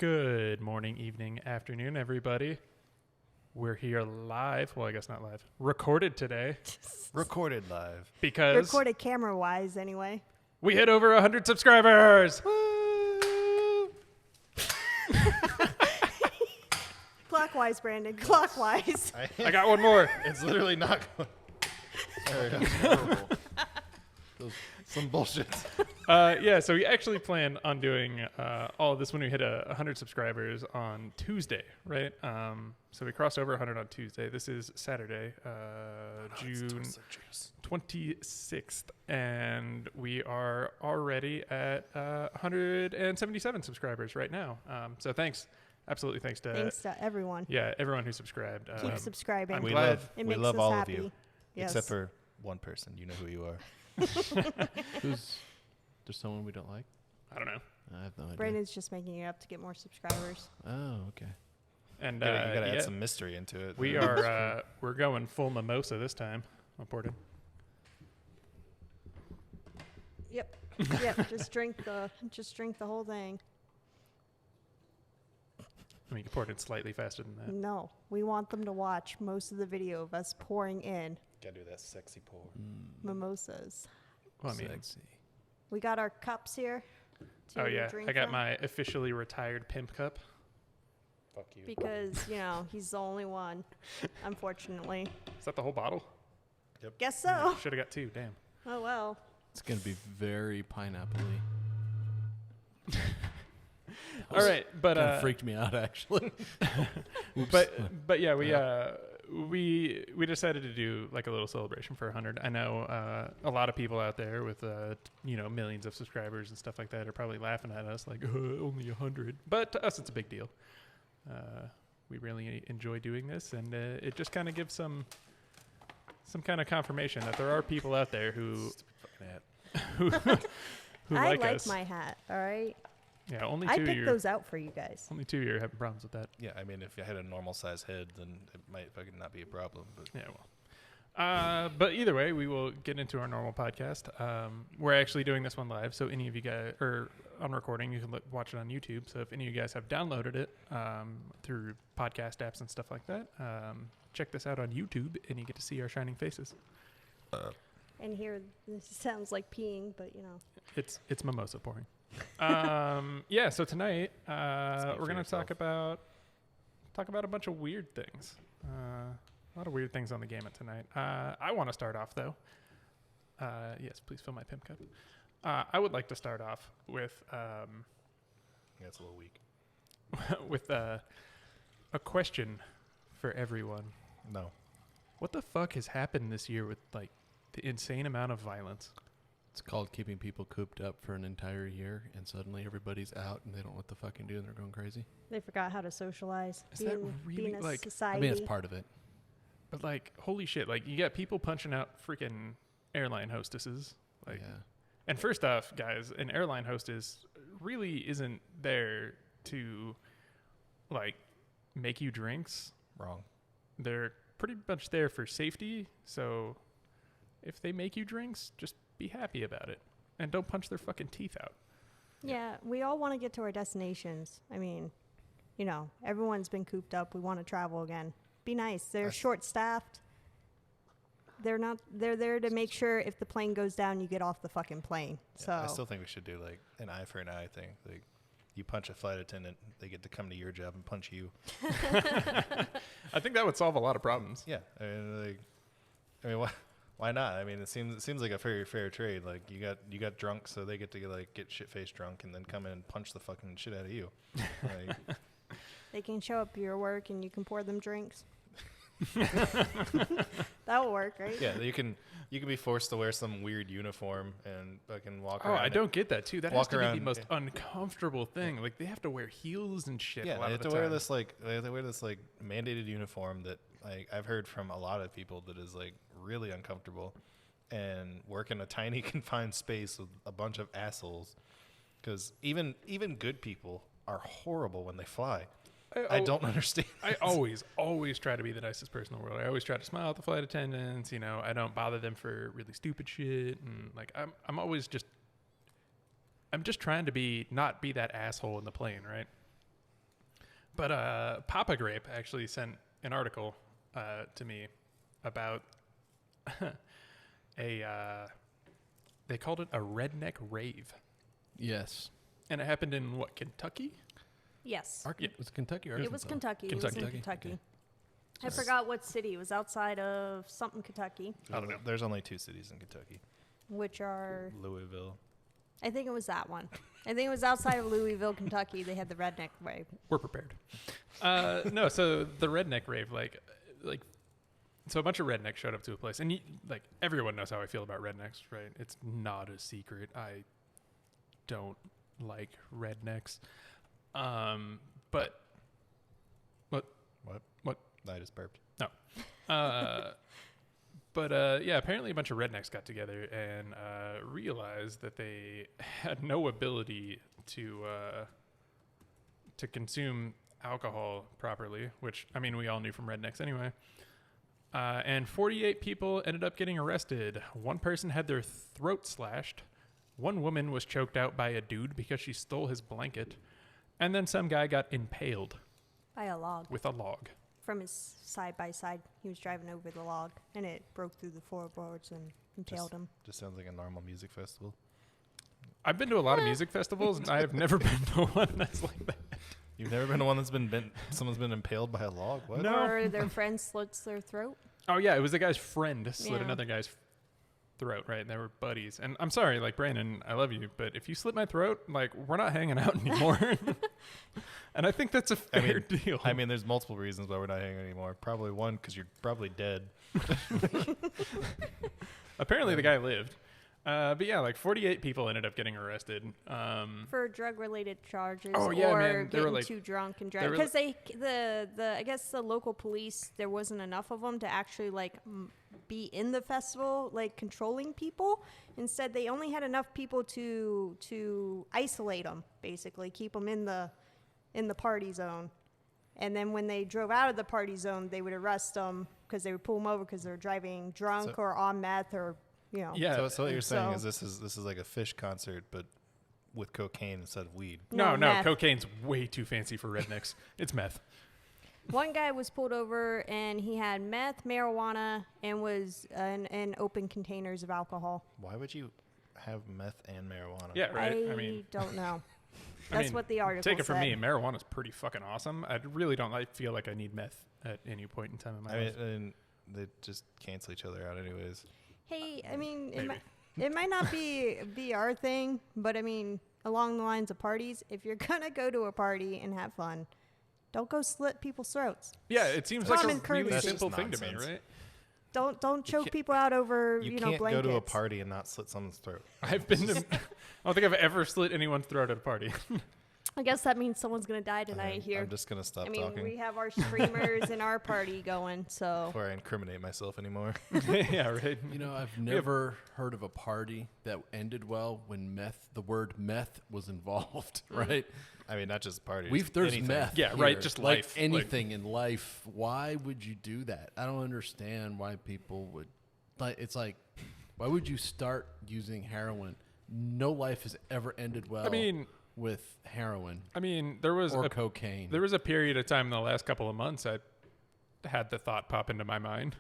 Good morning, evening, afternoon, everybody. We're here live. Well, I guess not live. Recorded today. Recorded live. Because recorded camera-wise, anyway. we hit over 100 subscribers. Woo! Clockwise, Brandon. Clockwise. I got one more. It's literally not going. Sorry, that's horrible. Some bullshit. Yeah, so we actually plan on doing all of this when we hit 100 subscribers on Tuesday, right? So we crossed over 100 on Tuesday. This is Saturday, June 26th, and we are already at 177 subscribers right now. So thanks. Absolutely thanks to everyone. Yeah, everyone who subscribed. Keep subscribing. I'm We glad. love, It we makes love us all happy. of you, Yes. except for one person. You know who you are. There's someone we don't like? I don't know. I have no idea. Brandon's just making it up to get more subscribers. Oh, okay. And You gotta add some mystery into it. we are we're going full mimosa this time. I'm poured in. Yep. Yep. Just drink the whole thing. I mean, you poured it slightly faster than that. No, we want them to watch most of the video of us pouring in Gotta do that sexy pour. mimosas. Well, I mean, Sexy. We got our cups here. oh to yeah, drink I got from, my officially retired pimp cup. Fuck you. because he's the only one, unfortunately. Is that the whole bottle? Guess so. Should have got two. Damn. Oh well. It's going to be very pineapple-y. All right, but Kind of freaked me out, actually. but yeah, we decided to do like a little celebration for 100. I know a lot of people out there with millions of subscribers and stuff like that are probably laughing at us like only 100, but to us it's a big deal. We really enjoy doing this, and it just kind of gives some kind of confirmation that there are people out there who who I like like us. my hat. All right. Yeah, only I two picked years. those out for you guys. Only 2 years having problems with that. Yeah, I mean, if you had a normal size head, then it might fucking not be a problem. But Yeah, well. But either way, we will get into our normal podcast. We're actually doing this one live, so any of you guys are on recording, you can watch it on YouTube. So if any of you guys have downloaded it through podcast apps and stuff like that, check this out on YouTube, and you get to see our shining faces. And here, this sounds like peeing, but It's mimosa pouring. Yeah. So tonight we're for gonna yourself. talk about a bunch of weird things. A lot of weird things on the gamut tonight. I want to start off though. Yes, please fill my pimp cup. I would like to start off with yeah, it's a little weak. with a question for everyone. No. What the fuck has happened this year with like the insane amount of violence? It's called keeping people cooped up for an entire year, and suddenly everybody's out, and they don't know what to fucking do, and they're going crazy. they forgot how to socialize. Is that really, being a like- society. I mean, it's part of it. But like, holy shit! Like, you got people punching out freaking airline hostesses. Like, Yeah. and first off, guys, an airline hostess really isn't there to like make you drinks. Wrong. They're pretty much there for safety. So if they make you drinks, just be happy about it and don't punch their fucking teeth out. Yeah, we all want to get to our destinations. I mean, everyone's been cooped up. We want to travel again. Be nice. They're short-staffed. They're there to make sure if the plane goes down, you get off the fucking plane. Yeah, So I still think we should do like an eye for an eye thing. Like, you punch a flight attendant, they get to come to your job and punch you. I think that would solve a lot of problems. Yeah, why not? I mean, it seems like a very fair trade. Like, you got drunk, so they get to get shit faced drunk and then come in and punch the fucking shit out of you. Like, they can show up to your work and you can pour them drinks. That'll work, right? yeah, you can be forced to wear some weird uniform and fucking walk Oh, around. I don't get that too. That has Walk to be around, the most yeah. uncomfortable thing. Like, they have to wear heels and shit. Yeah, a lot they of have the to wear time. this mandated uniform that I've heard from a lot of people that is like really uncomfortable, and work in a tiny confined space with a bunch of assholes. Because even good people are horrible when they fly. I don't understand. I always try to be the nicest person in the world. I always try to smile at the flight attendants. I don't bother them for really stupid shit. And like, I'm always just, I'm just trying to not be that asshole in the plane, right? But Papa Grape actually sent an article to me about they called it a redneck rave. Yes. And it happened in what, Kentucky? Yes. Was it Kentucky or It was Kentucky. It was in Kentucky. Kentucky. Okay. I forgot what city. It was outside of something Kentucky, I don't know. There's only 2 cities in Kentucky. which are, Louisville. I think it was that one. I think it was outside of Louisville, Kentucky. They had the Redneck Rave. We're prepared. No, so the redneck rave, like, so a bunch of rednecks showed up to a place, and like everyone knows how I feel about rednecks, right? It's not a secret. I don't like rednecks. But what? I just burped. No. But yeah, apparently a bunch of rednecks got together and realized that they had no ability to consume alcohol properly, which, I mean, we all knew from rednecks anyway. And 48 people ended up getting arrested. One person had their throat slashed. One woman was choked out by a dude because she stole his blanket. And then some guy got impaled By a log. with a log. From his side-by-side. He was driving over the log, and it broke through the floorboards and impaled him. Just sounds like a normal music festival. I've been to a lot of music festivals, and I have never been to one that's like that. You've never been to one that's been someone's been impaled by a log? What? No. Or their friend slits their throat. Oh, yeah, it was the guy's friend slit Yeah. another guy's throat, right? And they were buddies. And I'm sorry, like, Brandon, I love you, but if you slit my throat, like, we're not hanging out anymore. And I think that's a fair deal. I mean, there's multiple reasons why we're not hanging anymore. Probably one, because you're probably dead. Apparently the guy lived. But yeah, like 48 people ended up getting arrested. For drug-related charges, Oh, yeah, or man. They were, getting like- too drunk and they driving. were, Because I guess the local police, there wasn't enough of them to actually like be in the festival, like controlling people. Instead, they only had enough people to isolate them, basically keep them in the party zone. And then when they drove out of the party zone, they would arrest them because they would pull them over because they're driving drunk or on meth or. You know. Yeah. So what you're saying So- is this is like a Fish concert, but with cocaine instead of weed. No, meth. cocaine's way too fancy for rednecks. It's meth. One guy was pulled over and he had meth, marijuana, and was in open containers of alcohol. Why would you have meth and marijuana? Yeah, right? I I mean, don't know. I That's mean, what the article take it from said. me, marijuana's pretty fucking awesome. I really don't feel like I need meth at any point in time in my life. and they just cancel each other out anyways. Hey, I mean, Maybe. it might not be our thing, but I mean, along the lines of parties, if you're gonna go to a party and have fun, don't go slit people's throats. Yeah, it seems like a Common really courtesy. simple That's thing just to me, nonsense. right? Don't choke can't- people out over You know can't blankets. go to a party and not slit someone's throat. I've been to. I don't think I've ever slit anyone's throat at a party. I guess that means someone's gonna die tonight here. I'm just gonna stop I mean, talking we have our streamers and our party going, so before I incriminate myself anymore. Yeah, right. You know, I've never heard of a party that ended well when the word meth was involved, right? I mean, not just parties. There's anything. meth. Yeah, right, here. just like life, anything in life. Why would you do that? I don't understand why people would. Like, it's like, why would you start using heroin? No life has ever ended well. I mean, with heroin there was or cocaine. There was a period of time in the last couple of months I had the thought pop into my mind.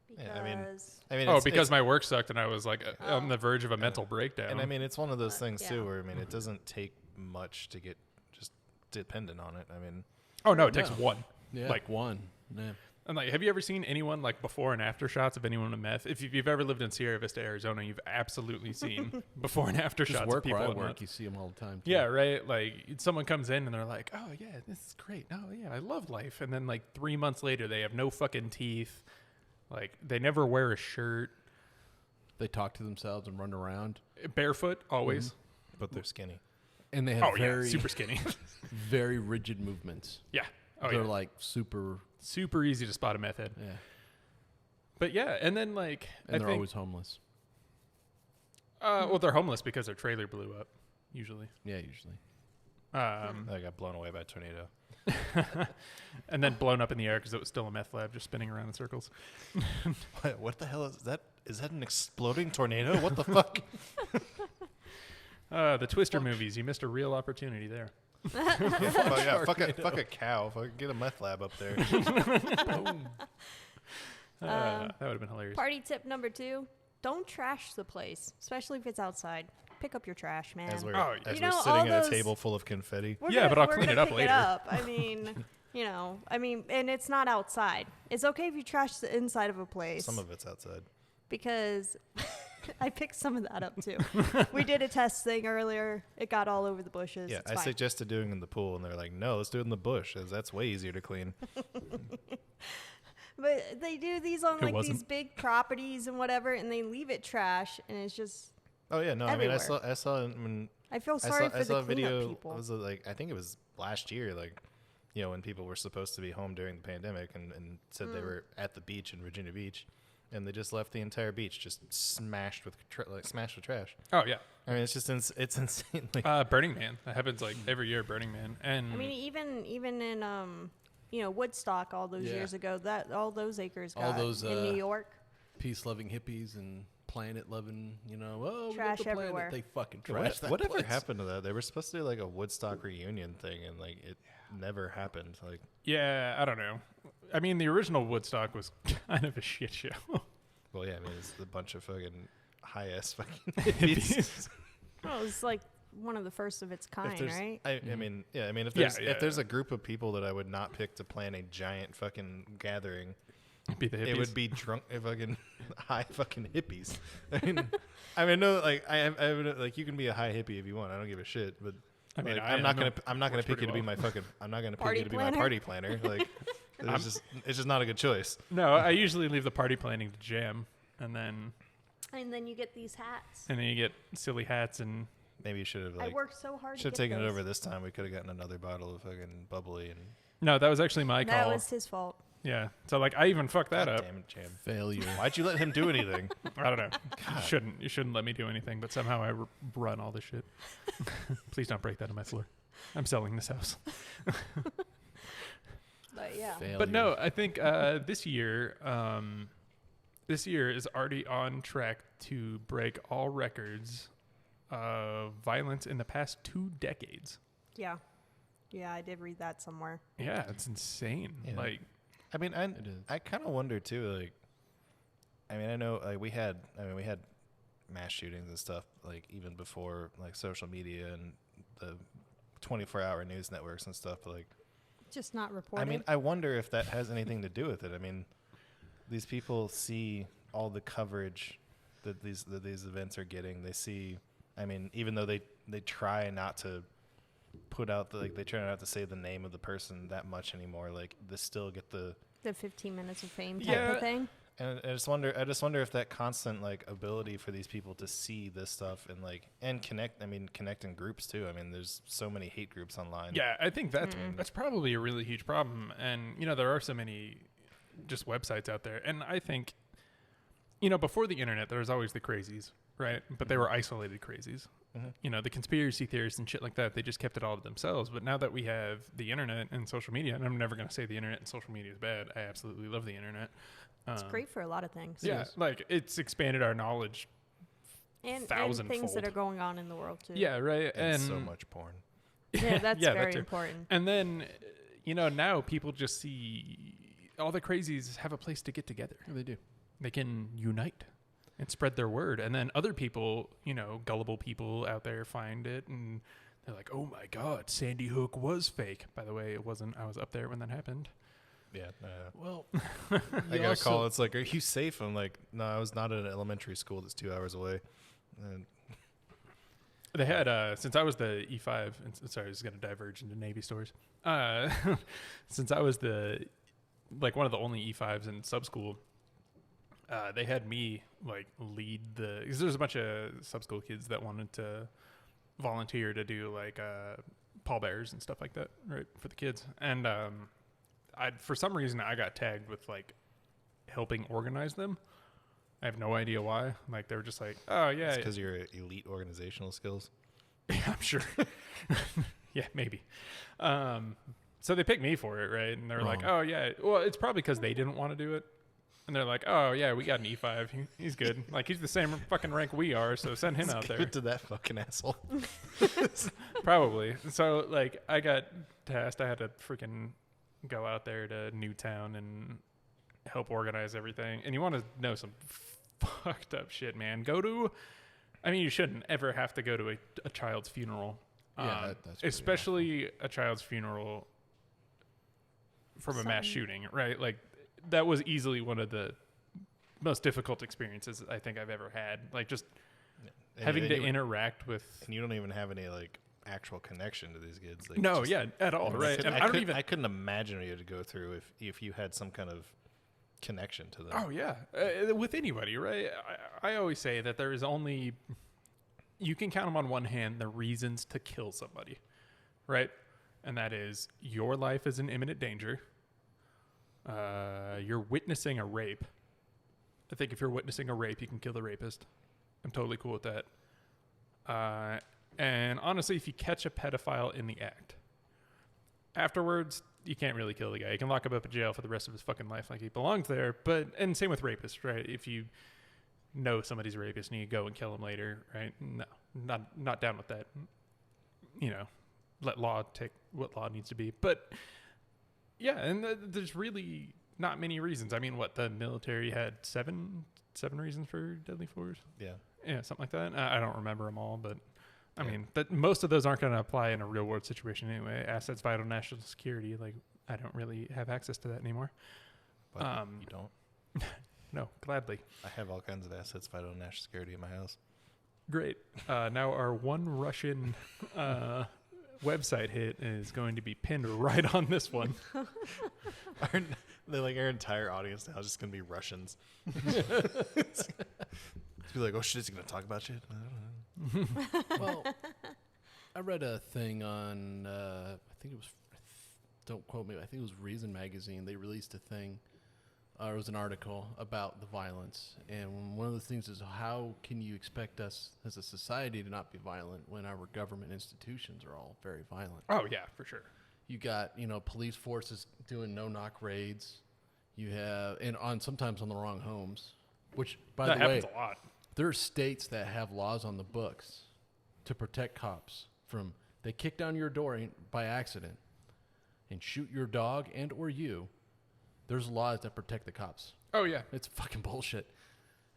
because Yeah, I mean, Oh, it's- because it's- my work sucked and I was like on the verge of a mental breakdown. and I mean, it's one of those things yeah. too, where I mean, it doesn't take much to get just dependent on it. I mean, oh no, it takes No. one. yeah, like- one. Yeah. And like, have you ever seen anyone like before and after shots of anyone with meth? If you've ever lived in Sierra Vista, Arizona, you've absolutely seen before and after Just shots work of people where I with work, meth. you see them all the time. Too. Yeah, right. Like someone comes in and they're like, "Oh yeah, this is great. Oh yeah, I love life." And then like 3 months later, they have no fucking teeth. Like they never wear a shirt. They talk to themselves and run around, Barefoot always. but they're skinny. and they have Oh very yeah, super skinny. very rigid movements. Yeah. Oh They're yeah. like super. Super easy to spot a meth head. Yeah, But yeah, and then like and I they're think, always homeless. well, they're homeless because their trailer blew up. Usually. Yeah, usually. I got blown away by a tornado. And then blown up in the air because it was still a meth lab just spinning around in circles. What the hell is that? Is that an exploding tornado? What the fuck? The Twister movies. You missed a real opportunity there. Fuck a cow. Fuck, get a meth lab up there. Boom. That would have been hilarious. Party tip number 2: don't trash the place, especially if it's outside. Pick up your trash, man. As we're, Oh, as you we're know, sitting all at those- a table full of confetti. Yeah, but I'll clean it up pick later. I mean, and it's not outside. It's okay if you trash the inside of a place. Some of it's outside. Because I picked some of that up too. We did a test thing earlier. It got all over the bushes. Yeah, It's I fine. suggested doing it in the pool, and they're like, no, let's do it in the bush. 'Cause that's way easier to clean. But they do these on It like wasn't. these big properties and whatever, and they leave it trash, and it's just. Oh, yeah, no, Everywhere. I saw when I feel I sorry saw for the a cleanup video. people. Was like, I think it was last year, like, when people were supposed to be home during the pandemic, and said they were at the beach in Virginia Beach, and they just left the entire beach just smashed with trash. Oh yeah. I mean, it's just it's insane. Like, Burning Man. That happens like every year. Burning Man. And I mean, even in Woodstock all those Yeah. years ago, that all those acres All got those, in New York. Peace-loving hippies and planet-loving, we love Trash the planet. everywhere. They fucking trash that whatever place. happened to that? They were supposed to do like a Woodstock reunion thing, and like it never happened. Like, yeah, I don't know. I mean, the original Woodstock was kind of a shit show. well, yeah, I mean, it's a bunch of fucking high ass fucking hippies. Well, it's like one of the first of its kind, right? I mean, yeah, I mean, if Yeah, there's yeah. if there's a group of people that I would not pick to plan a giant fucking gathering, Be the hippies. it would be drunk, fucking high fucking hippies. I mean, no, like like you can be a high hippie if you want. I don't give a shit, but. I mean, Like, I I'm not know gonna horse pick you to pretty be my fucking. I'm not gonna pick Party you to be planner? my party planner. Like, it's just not a good choice. No, I usually leave the party planning to jam, and then And then you get these hats. you get silly hats and Maybe you should have I like worked so hard. should have to get taken it those. over this time. We could have gotten another bottle of fucking bubbly and. no, that was actually my That call. was his fault. Yeah, so like I even fucked that God up. damn it, Jam. Failure. Why'd you let him do anything? I don't know. You shouldn't let me do anything, but somehow I run all this shit. Please don't break that on my floor. I'm selling this house. But yeah. Failure. But no, I think this year is already on track to break all records of violence in the past 2 decades. Yeah. Yeah, I did read that somewhere. Yeah, it's insane. Yeah. Like, I mean, It is. I kind of wonder too. Like, I mean, I know like we had mass shootings and stuff like even before like social media and the 24-hour news networks and stuff. But like, Just not reported. I mean, I wonder if that has anything to do with it. I mean, these people see all the coverage that these events are getting. They see, I mean, even though they try not to put out they try not to say the name of the person that much anymore. Like, they still get the 15 minutes of fame type Yeah. of thing. and I just wonder if that constant like ability for these people to see this stuff and connect. I mean, connect in groups too. I mean, there's so many hate groups online. yeah, I think that's probably a really huge problem. And, there are so many just websites out there. And I think, before the internet, there was always the crazies, right? But they were isolated crazies. Mhm. The conspiracy theorists and shit like that, they just kept it all to themselves. But now that we have the internet and social media, and I'm never going to say the internet and social media is bad. I absolutely love the internet. It's great for a lot of things. Yeah, like it's expanded our knowledge. And thousandfold. things that are going on in the world too. Yeah, right. and so much porn. Yeah, that's Yeah, that very too. important. And then, now people just see all the crazies have a place to get together. Yeah, they do. They can unite and spread their word. And then other people, gullible people out there find it and they're like, oh my God, Sandy Hook was fake. By the way, it wasn't. I was up there when that happened. Yeah. Well, I got a call. It's like, are you safe? I'm like, no, I was not at an elementary school that's 2 hours away. And They had, since I was the E5, and sorry, I was going to diverge into Navy stories. Since I was one of the only E5s in sub school, they had me lead because there's a bunch of sub school kids that wanted to volunteer to do pallbearers and stuff like that, right, for the kids. And for some reason I got tagged with helping organize them. I have no idea why. They were just like, oh yeah, because you're elite organizational skills. yeah, I'm sure. Yeah, maybe. So they picked me for it, right? And they were like, Wrong. oh yeah, well, it's probably because they didn't want to do it. And they're like, oh, yeah, we got an E5. He's good. Like, he's the same fucking rank we are, so send him out there. Give it to that fucking asshole. Probably. So, like, I got tasked. I had to freaking go out there to Newtown and help organize everything. And you want to know some fucked up shit, man. You shouldn't ever have to go to a child's funeral. Yeah, that's especially a child's funeral from a mass shooting, right? Like, that was easily one of the most difficult experiences I think I've ever had. Like, just having to interact with... And you don't even have any, like, actual connection to these kids. Like, no, at all, right? I couldn't imagine what you had to go through if you had some kind of connection to them. Oh, yeah. With anybody, right? I always say that there is only... You can count them on one hand, the reasons to kill somebody, right? And that is your life is in imminent danger. You're witnessing a rape. I think if you're witnessing a rape, you can kill the rapist. I'm totally cool with that. And honestly, if you catch a pedophile in the act, afterwards, you can't really kill the guy. You can lock him up in jail for the rest of his fucking life like he belongs there. And same with rapists, right? If you know somebody's a rapist and you go and kill him later, right? No, not down with that. Let law take what law needs to be. But yeah, and there's really not many reasons. I mean, the military had seven reasons for deadly force? Yeah, something like that. I don't remember them all, but I mean, that most of those aren't going to apply in a real world situation anyway. Assets, vital national security. Like, I don't really have access to that anymore. But you don't? No, gladly. I have all kinds of assets, vital national security in my house. Great. Now our one Russian website hit is going to be pinned right on this one. Our entire audience now is just going to be Russians. It's be like, oh shit, is he going to talk about shit? I don't know. Well, I read a thing on, I think it was, don't quote me, I think it was Reason Magazine. They released a thing, it was an article about the violence. And one of the things is, how can you expect us as a society to not be violent when our government institutions are all very violent? Oh, yeah, for sure. You got, police forces doing no-knock raids. You have, sometimes on the wrong homes, which, by the way, that happens a lot. There are states that have laws on the books to protect cops from, they kick down your door by accident and shoot your dog and or you. There's laws that protect the cops. Oh, yeah. It's fucking bullshit.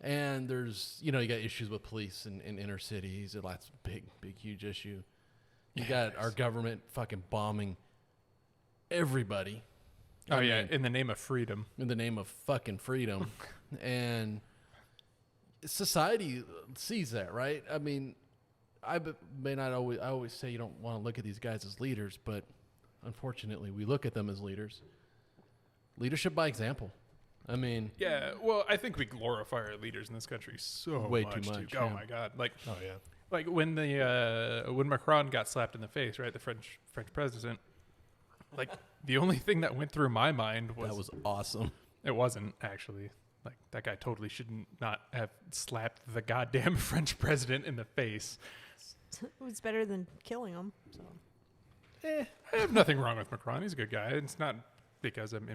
And there's, you got issues with police in inner cities. That's a big, huge issue. You got our government fucking bombing everybody. Oh, yeah, in the name of freedom. In the name of fucking freedom. And society sees that, right? I mean, I always say you don't want to look at these guys as leaders, but unfortunately we look at them as leaders. Leadership by example. I mean, yeah, well, I think we glorify our leaders in this country so way much, too much. Oh my God. Like, oh yeah. Like when when Macron got slapped in the face, right? The French president. Like, the only thing that went through my mind was... That was awesome. It wasn't, actually. Like, that guy totally should not have slapped the goddamn French president in the face. It was better than killing him. So. I have nothing wrong with Macron. He's a good guy. It's not because I'm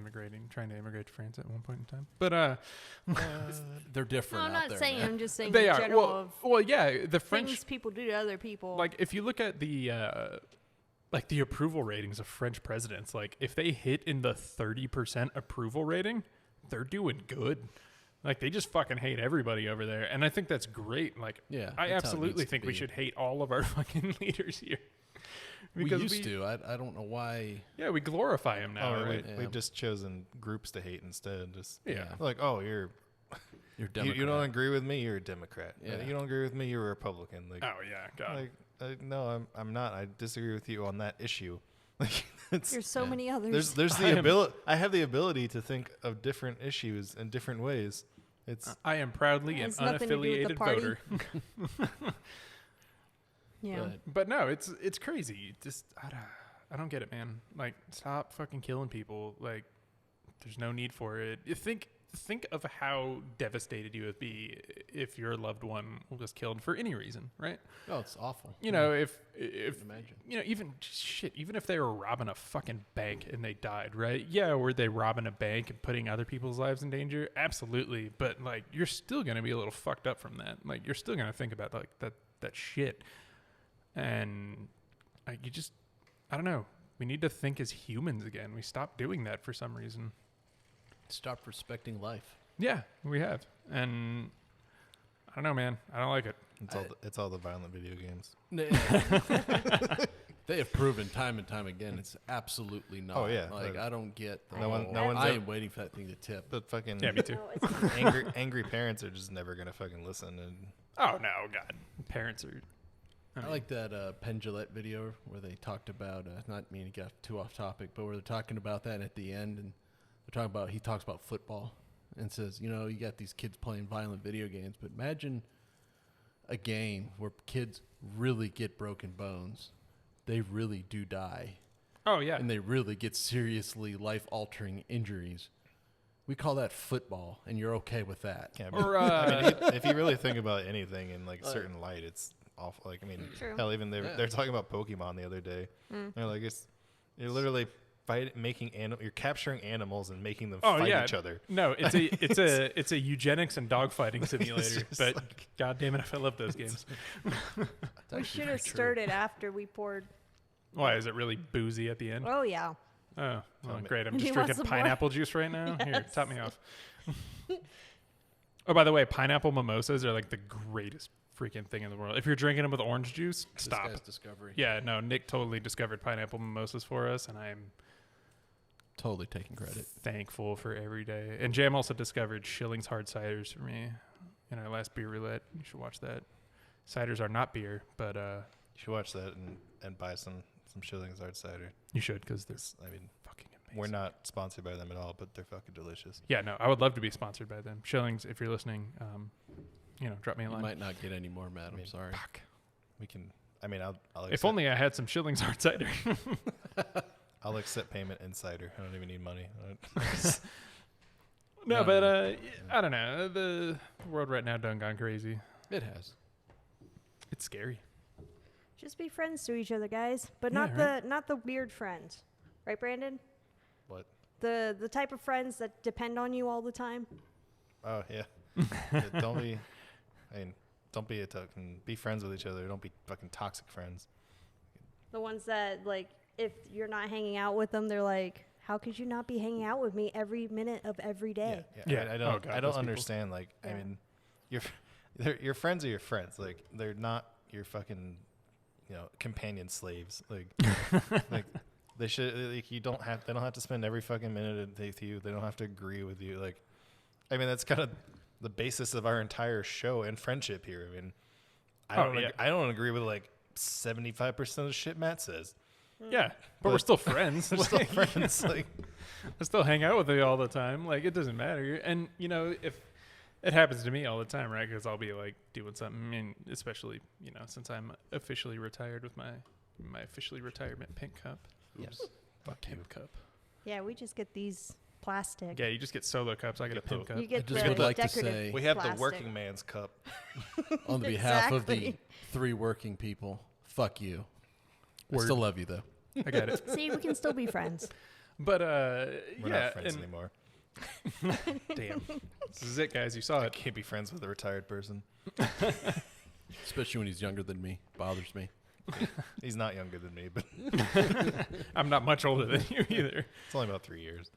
trying to immigrate to France at one point in time. But they're different. No, I'm out not there, saying. man. I'm just saying they in are. general Well, yeah, the French things people do to other people. Like, if you look at the the approval ratings of French presidents, like, if they hit in the 30% approval rating, they're doing good. Like, they just fucking hate everybody over there. And I think that's great. Like, yeah, I absolutely think we should hate all of our fucking leaders here. Because we used to. I don't know why. Yeah, we glorify them now, right? We've just chosen groups to hate instead. Just yeah. Like, oh, you're Democrat. You don't agree with me, you're a Democrat. Yeah. You don't agree with me, you're a Republican. Like, oh yeah, God. Like, no, I'm not. I disagree with you on that issue. Like, there's so many others. There's the ability. I have the ability to think of different issues in different ways. I am proudly an unaffiliated voter. Yeah. But no, it's crazy. Just I don't get it, man. Like, stop fucking killing people. Like, there's no need for it. You think think of how devastated you would be if your loved one was killed for any reason, right? Oh, it's awful. You know, if Imagine. you know, even if they were robbing a fucking bank and they died, right? Yeah, were they robbing a bank and putting other people's lives in danger? Absolutely, but like you're still gonna be a little fucked up from that. Like you're still gonna think about like that shit, and you just, I don't know. We need to think as humans again. We stopped doing that for some reason. Stop respecting life. Yeah, we have, and I don't know, man. I don't like it. It's all the violent video games. They have proven time and time again it's absolutely not. Oh, yeah. Like I don't get the No whole, one's I am waiting for that thing to tip. But fucking Yeah, me too. No, it's not. angry parents are just never gonna fucking listen. And Oh no, God, parents are. I like that Penn Jillette video where they talked about, not meaning to get too off topic, but where they're talking about that at the end, and they're talking about, he talks about football and says, you know, you got these kids playing violent video games, but imagine a game where kids really get broken bones. They really do die. Oh yeah, And they really get seriously life-altering injuries. We call that football, and you're okay with that. yeah, Or, I mean, if you really think about anything in like certain light, it's awful. Like I mean, True. hell, even they're talking about Pokemon the other day. They're like, you're literally you're capturing animals and making them fight each other. No, it's a eugenics and dogfighting simulator. just But like- God damn it, if I love those games. We should have stirred it after we poured. Why is it really boozy at the end? Oh yeah. Oh, well, me. great. I'm Do just you want drinking some more? pineapple juice right now. Here, Yes. top me off. Oh, by the way, pineapple mimosas are like the greatest freaking thing in the world. If you're drinking them with orange juice, This stop. guy's discovery. Yeah, no, Nick totally discovered pineapple mimosas for us, and I'm Totally taking credit. thankful for every day. And Jam also discovered Schilling's hard ciders for me in our last beer roulette. You should watch that. Ciders are not beer, but You should watch that and buy some Schilling's hard cider. you should because they're I mean, fucking amazing. we're not sponsored by them at all, but they're fucking delicious. Yeah, no, I would love to be sponsored by them. Shillings, if you're listening, drop me a You line. might not get any more, Matt. I'm mean, sorry. We can. I mean, I'll If accept, only I had some Shillings hard cider. I'll accept payment in cider. I don't even need money. No, No, but no. I don't know. The world right now done gone crazy. It has. It's scary. Just be friends to each other, guys. But Yeah, not the weird friends. Right, Brandon? What? The type of friends that depend on you all the time. Oh yeah. Yeah, don't be. I mean, don't be be friends with each other. Don't be fucking toxic friends. The ones that like if you're not hanging out with them, they're like, how could you not be hanging out with me every minute of every day? Yeah. I Oh, don't. God, I those don't people. understand. Like, I Yeah. mean, your friends are your friends. Like, they're not your fucking, companion slaves. Like, like they should. Like, they don't have to spend every fucking minute with you. They don't have to agree with you. Like, I mean, that's kind of the basis of our entire show and friendship here. I mean, I don't agree with like 75% of the shit Matt says. Yeah, but we're still friends. We're still friends. Like, I still hang out with you all the time. Like, it doesn't matter. And, if it happens to me all the time, right? Because I'll be, like, doing something. I mean, especially, since I'm officially retired with my officially retirement pink cup. yes. Fuck pimp cup. Yeah, we just get these plastic. Yeah, you just get solo cups. I get a pimp cup. You get I just the would like to decorative say- We have plastic. the working man's cup. On the behalf of the Exactly. 3 working people, fuck you. I Word. still love you, though. I got it. See, we can still be friends. But, We're yeah. not friends and- anymore. Damn. This is it, guys. You saw I it. can't be friends with a retired person. Especially when he's younger than me. Bothers me. He's not younger than me, but I'm not much older than you either. it's only about 3 years.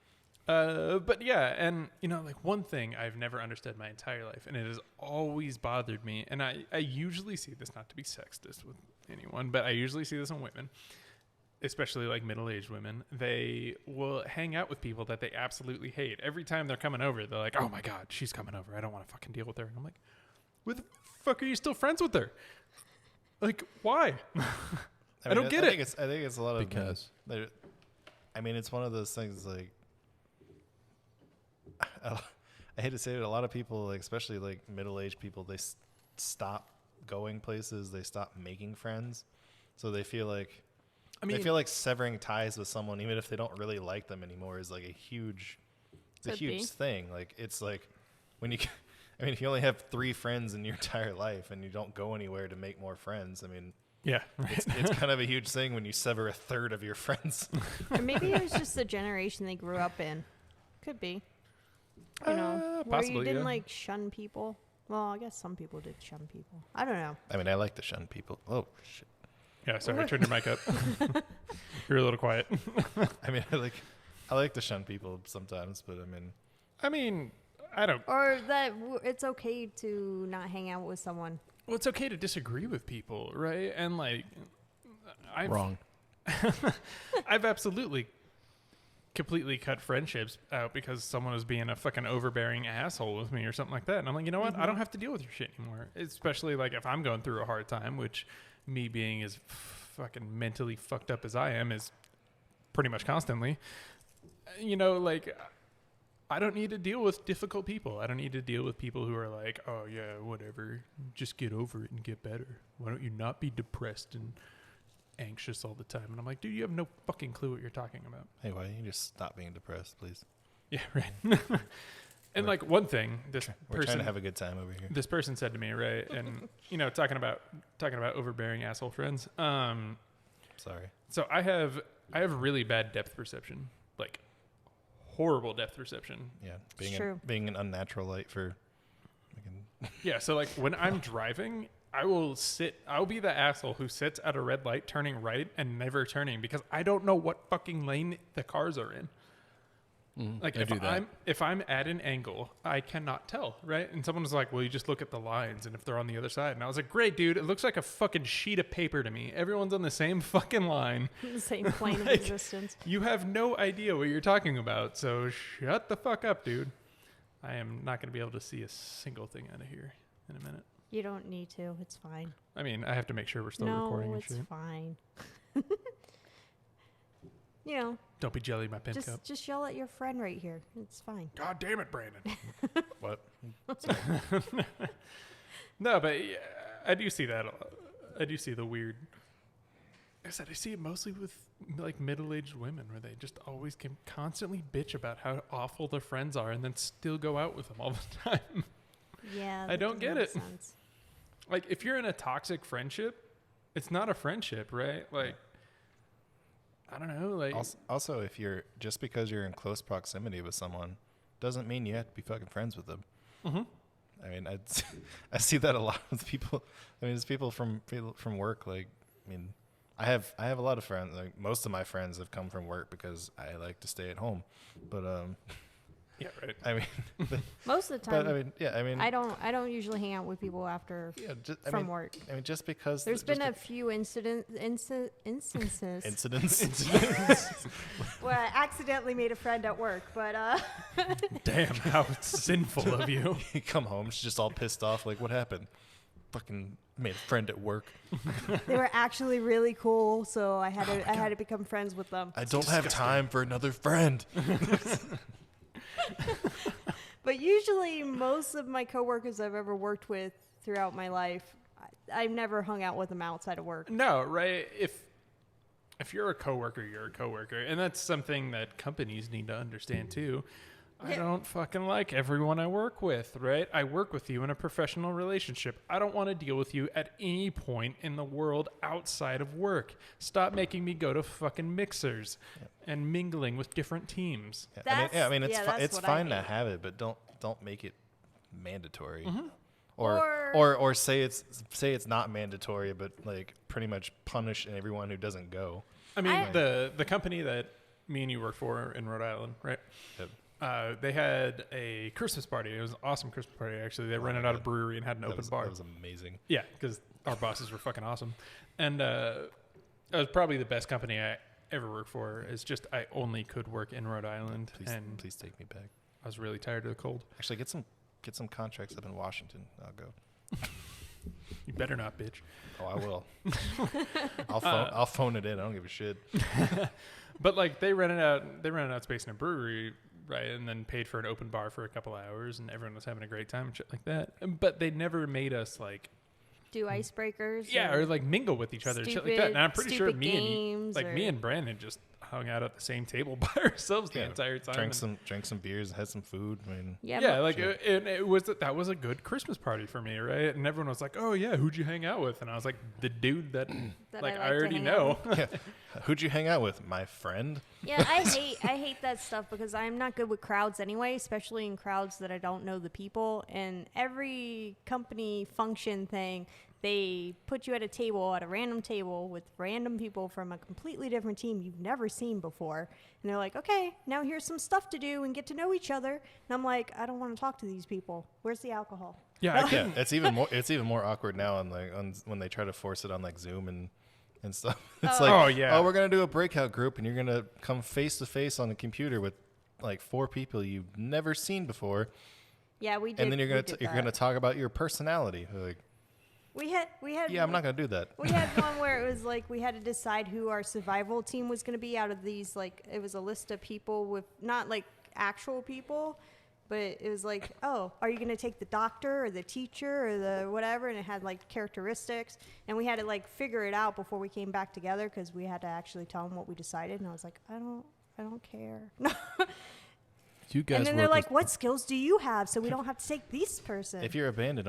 But yeah, and like one thing I've never understood my entire life, and it has always bothered me, and I usually see this, not to be sexist with anyone, but I usually see this in women, especially like middle-aged women. They will hang out with people that they absolutely hate. Every time they're coming over, they're like, oh my God, she's coming over. I don't want to fucking deal with her. And I'm like, why the fuck are you still friends with her? Like, why? I don't get it. I think it's a lot of Because. I mean, it's one of those things like I hate to say it. A lot of people, like especially like middle-aged people, they stop going places. They stop making friends, so they feel like they feel like severing ties with someone, even if they don't really like them anymore, is like a huge It's a Could huge be. thing. Like, it's like when you, I mean, if you only have 3 friends in your entire life and you don't go anywhere to make more friends, I mean, Yeah, right. it's kind of a huge thing when you sever a third of your friends. Or maybe it was just the generation they grew up in. Could be. You know, where possibly, you didn't yeah. like shun people. Well, I guess some people did shun people. I don't know. I mean, I like to shun people. Oh, shit. Yeah, sorry, turn your mic up. You're a little quiet. I mean, I like to shun people sometimes, but I mean, I don't. Or that it's okay to not hang out with someone. Well, it's okay to disagree with people, right? And like, Wrong. I've absolutely completely cut friendships out because someone was being a fucking overbearing asshole with me or something like that. And I'm like, you know what? I don't have to deal with your shit anymore. Especially like if I'm going through a hard time, which me being as fucking mentally fucked up as I am is pretty much constantly. You know, like, I don't need to deal with difficult people. I don't need to deal with people who are like, oh yeah, whatever, just get over it and get better. Why don't you not be depressed and anxious all the time? And I'm like, dude, you have no fucking clue what you're talking about. hey, why don't you just stop being depressed, please? Yeah, right. And like one thing, this We're trying person, to have a good time over here. this person said to me, right, and you know, talking about overbearing asshole friends. Sorry. So I have really bad depth perception, like horrible depth perception. Yeah, True. being an unnatural light for. Yeah, so like when I'm driving, I'll be the asshole who sits at a red light turning right and never turning because I don't know what fucking lane the cars are in. Like if I'm at an angle, I cannot tell, right? And someone was like, well, you just look at the lines and if they're on the other side. And I was like, great, dude, it looks like a fucking sheet of paper to me. Everyone's on the same fucking line. The same plane of Like, existence. You have no idea what you're talking about, so shut the fuck up, dude. I am not going to be able to see a single thing out of here in a minute. You don't need to. It's fine. I mean, I have to make sure we're still no, recording and it's shit. fine. You know, Don't be jelly my pen cup. just yell at your friend right here. It's fine. God damn it, Brandon. What? No, but yeah, I do see that a lot. I do see the weird. Like I said, I see it mostly with like middle-aged women where they just always can constantly bitch about how awful their friends are and then still go out with them all the time. Yeah. I that don't doesn't get make it. sense. Like if you're in a toxic friendship, it's not a friendship, right? Like, I don't know. Like, Also, if you're just because you're in close proximity with someone, doesn't mean you have to be fucking friends with them. mm-hmm. I mean, I see that a lot with people. I mean, it's people from work. Like, I mean, I have a lot of friends. Like, most of my friends have come from work because I like to stay at home. But Yeah, right. I mean, Most of the time, but I mean, yeah, I mean, I don't usually hang out with people after yeah, from work. I mean, just because There's been a few instances incidents. where I accidentally made a friend at work, but Damn, how sinful of you. You come home, she's just all pissed off. Like, what happened? Fucking made a friend at work. they were actually really cool, so I had to become friends with them. I don't have time for another friend. But usually, most of my coworkers I've ever worked with throughout my life, I've never hung out with them outside of work. No, right? If you're a coworker, you're a coworker, and that's something that companies need to understand too. I Yeah. don't fucking like everyone I work with, right? I work with you in a professional relationship. I don't want to deal with you at any point in the world outside of work. Stop making me go to fucking mixers and mingling with different teams. Yeah, I mean, it's that's it's what I fine to hate. have it, but don't make it mandatory. Mm-hmm. Or say it's not mandatory, but like pretty much punish everyone who doesn't go. I mean, the company that me and you work for in Rhode Island, right? Yep. They had a Christmas party. It was an awesome Christmas party, actually. They rented out a brewery and had an open bar. That was amazing. Yeah, because our bosses were fucking awesome. And it was probably the best company I ever worked for. It's just I only could work in Rhode Island. Please take me back. I was really tired of the cold. Actually, get some contracts up in Washington. I'll go. You better not, bitch. Oh, I will. I'll phone it in. I don't give a shit. But like they rented out space in a brewery, right, and then paid for an open bar for a couple hours, and everyone was having a great time and shit like that. But they never made us like Do icebreakers? or like mingle with each other and shit like that. And I'm pretty sure stupid me games and me and Brandon just hung out at the same table by ourselves the entire time. Drank some beers, had some food. I mean, yeah, like it was that was a good Christmas party for me, right? And everyone was like, "Oh yeah, who'd you hang out with?" And I was like, "The dude that like I already know." Yeah. Who'd you hang out with? My friend. Yeah, I hate that stuff because I'm not good with crowds anyway, especially in crowds that I don't know the people. And every company function thing, they put you at a random table with random people from a completely different team you've never seen before. And they're like, okay, now here's some stuff to do and get to know each other. And I'm like, I don't want to talk to these people. Where's the alcohol? Yeah, Yeah. It's even more awkward now on when they try to force it on like Zoom and stuff. It's we're gonna do a breakout group and you're gonna come face to face on the computer with like 4 people you've never seen before. Yeah, we did. And then you're gonna talk about your personality. Like, we had. Yeah, I'm not gonna do that. We had one where it was like we had to decide who our survival team was gonna be out of these. Like it was a list of people with not like actual people. But it was like, oh, are you going to take the doctor or the teacher or the whatever? And it had like characteristics. And we had to like figure it out before we came back together because we had to actually tell them what we decided. And I was like, I don't care. You guys and then they're like, what skills do you have so we don't have to take this person? If you're abandoned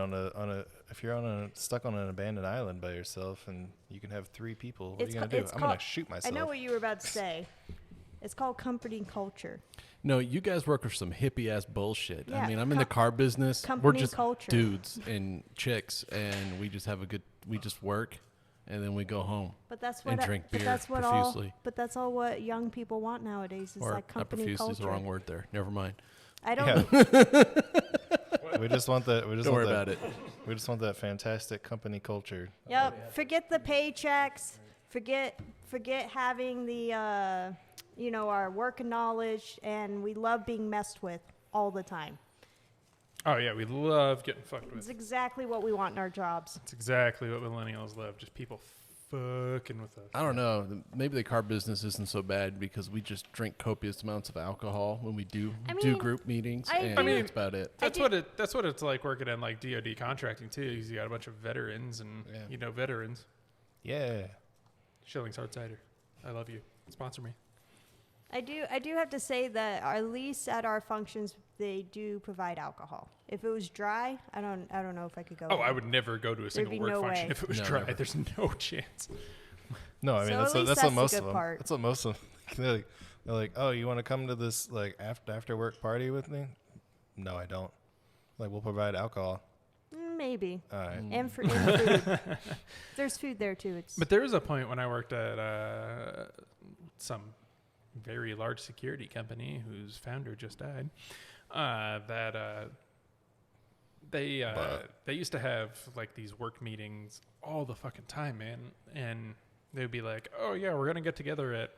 if you're stuck on an abandoned island by yourself and you can have 3 people, what are you going to do? I'm going to shoot myself. I know what you were about to say. It's called company culture. No, you guys work with some hippie ass bullshit. Yeah, I mean, I'm in the car business. Company We're just culture. dudes and chicks, and we just we just work, and then we go home. But that's what and drink beer profusely. But that's all what young people want nowadays is like company profusely culture. is the wrong word there. Never mind. I don't. Yeah. We just want that. Don't worry about it. We just want that fantastic company culture. Yep. Forget the paychecks. Forget having the our work knowledge, and we love being messed with all the time. Oh yeah, we love getting fucked with. It's exactly what we want in our jobs. It's exactly what millennials love. Just people fucking with us. I don't know. Maybe the car business isn't so bad because we just drink copious amounts of alcohol when we do group meetings, and that's about it. That's what it's like working in like DoD contracting too. Because you got a bunch of veterans and veterans. Yeah. Schilling's Hard Cider. I love you. Sponsor me. I do have to say that at least at our functions they do provide alcohol. If it was dry, I don't know if I could go. Oh, I would never go to a single work function if it was dry. Never. There's no chance. No, I mean that's what most of them. That's what most of them. They're like, oh, you want to come to this like after work party with me? No, I don't. Like, we'll provide alcohol. Maybe. All right. And food. There's food there too. But there was a point when I worked at some very large security company whose founder just died. They used to have like these work meetings all the fucking time, man. And they'd be like, "Oh yeah, we're gonna get together at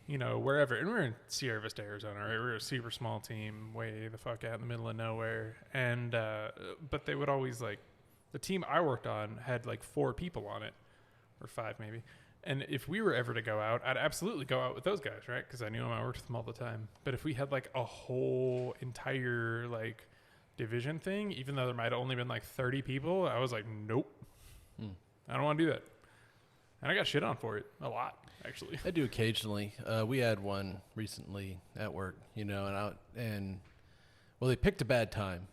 wherever." And we're in Sierra Vista, Arizona, right? We're a super small team, way the fuck out in the middle of nowhere. And but they would always like, the team I worked on had like 4 people on it, or 5 maybe. And if we were ever to go out, I'd absolutely go out with those guys, right? Because I knew them, I worked with them all the time. But if we had like a whole entire like division thing, even though there might have only been like 30 people, I was like, nope, I don't want to do that. And I got shit on for it a lot, actually. I do occasionally. We had one recently at work, and they picked a bad time,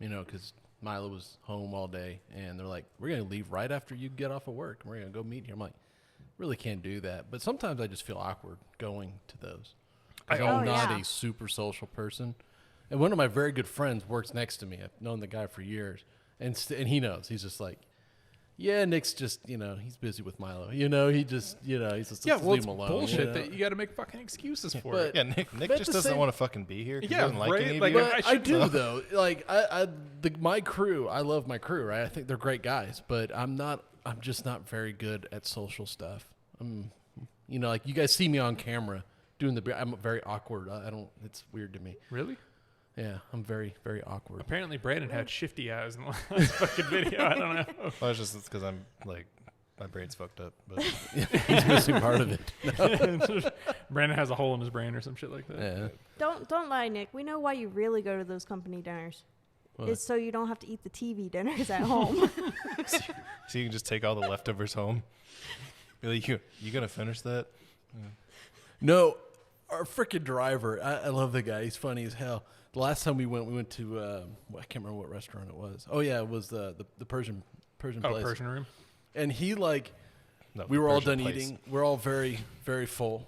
because Milo was home all day, and they're like, we're going to leave right after you get off of work. We're going to go meet you. I'm like, really can't do that. But sometimes I just feel awkward going to those. I'm not a super social person. And one of my very good friends works next to me. I've known the guy for years. And he knows. He's just like, yeah, Nick's just, he's busy with Milo. He just, he's just leave him alone. Bullshit that you got to make fucking excuses for it. Yeah, Nick just doesn't want to fucking be here. Yeah, he doesn't like any of you. But I do though. Like my crew, I love my crew, right? I think they're great guys, but I'm just not very good at social stuff. Like you guys see me on camera doing I'm very awkward. It's weird to me. Really? Yeah, I'm very, very awkward. Apparently, Brandon had shifty eyes in the last fucking video. I don't know. Well, it's just because I'm like, my brain's fucked up. But he's missing part of it. Brandon has a hole in his brain or some shit like that. Yeah. Don't lie, Nick. We know why you really go to those company dinners. What? It's so you don't have to eat the TV dinners at home. so you can just take all the leftovers home. You're like, you gonna finish that? Yeah. No, our freaking driver. I love the guy. He's funny as hell. The last time we went to I can't remember what restaurant it was. Oh yeah, it was the Persian place. Persian room. And he No, we were all Persian done place. eating. We're all very, very full.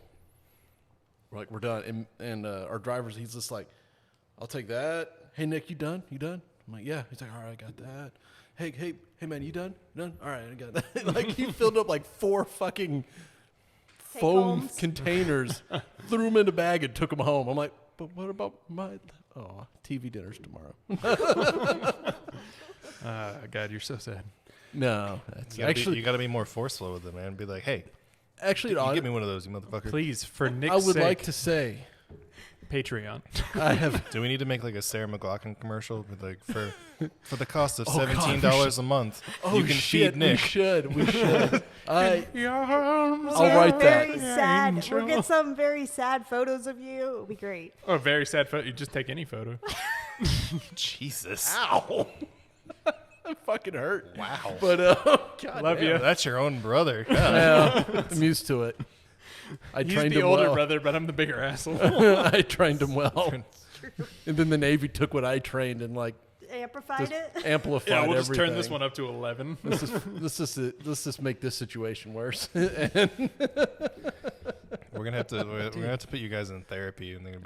We're like, we're done. And our driver's, he's just like, I'll take that. Hey, Nick, you done? You done? I'm like, yeah. He's like, all right, I got that. Hey, man, you done? You done? All right, I got that. Like, he filled up like 4 fucking foam homes. containers, threw them in a bag, and took them home. I'm like, but what about my TV dinners tomorrow? God, you're so sad. No, that's You gotta be more forceful with it, man. Be like, hey, actually, you give me one of those, you motherfucker. Please, for Nick's I would sake, like to say Patreon. I have. Do we need to make like a Sarah McLachlan commercial with like for the cost of Oh, God, $17 a month? Oh you can shit! feed Nick. We should. I'll I'll write that. Very sad. We'll get some very sad photos of you. It'll be great. Oh, very sad photo. You just take any photo. Jesus. Ow! That fucking hurt. Wow. But God Love damn. you. That's your own brother. God. Yeah, I'm used to it. I He's trained the him older well. brother, but I'm the bigger asshole. I trained him well. And then the Navy took what I trained and like Amplified it. amplified Yeah, we'll just everything. turn this one up to 11. Let's just make this situation worse. And We're gonna have to put you guys in therapy, and they're gonna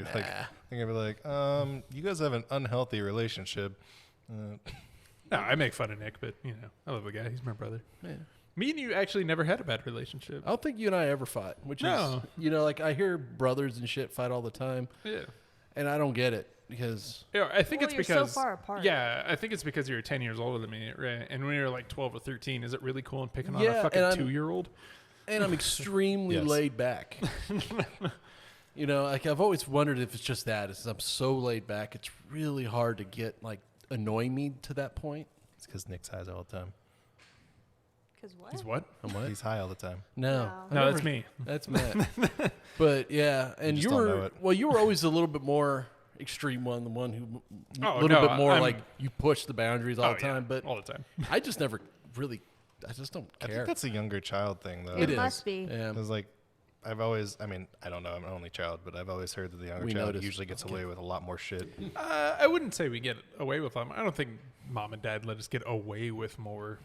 be like, you guys have an unhealthy relationship. No, I make fun of Nick, but I love the guy. He's my brother. Yeah. Me and you actually never had a bad relationship. I don't think you and I ever fought, which No. is, like I hear brothers and shit fight all the time, Yeah. and I don't get it because I think Well, it's you're because so far apart. Yeah, I think it's because you're 10 years older than me, right? And when you're like 12 or 13, is it really cool and picking on Yeah, a fucking and I'm- 2-year-old? and I'm extremely Yes. laid back. Like I've always wondered if it's just that. It's I'm so laid back. It's really hard to get like annoying me to that point. It's because Nick's high all the time. Because what? He's what? I'm what? He's high all the time. No, No, that's me. That's Matt. But yeah, and just you don't know were it. you were always a little bit more extreme one, the one who Oh, a little no, bit more I'm- like you push the boundaries all Oh, the time. yeah, But all the time. I just never really. I just don't I care. think that's a younger child thing, though. It is. must be. Yeah. Because like, I don't know, I'm an only child, but I've always heard that the younger We child noticed. usually gets away with a lot more shit. I wouldn't say we get away with them. I don't think mom and dad let us get away with more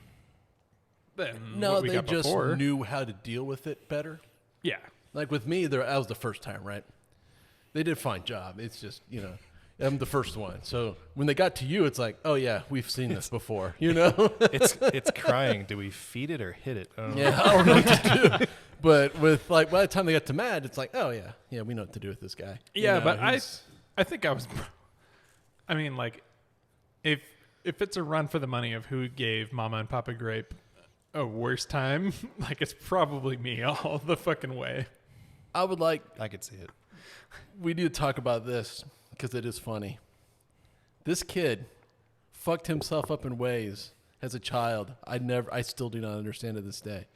than No, what we they got just before. knew how to deal with it better. Yeah. Like with me, that was the first time, right? They did a fine job. It's just, I'm the first one. So when they got to you, it's like, oh yeah, we've seen this before, It's crying. Do we feed it or hit it? I don't know. Yeah, I don't know what to do. But with by the time they got to Matt, it's like, oh yeah, we know what to do with this guy. Yeah, but he's- I think I was. I mean, like, if it's a run for the money of who gave Mama and Papa Grape a worse time, like it's probably me all the fucking way. I would like. I could see it. We need to talk about this because it is funny. This kid fucked himself up in ways as a child I still do not understand to this day.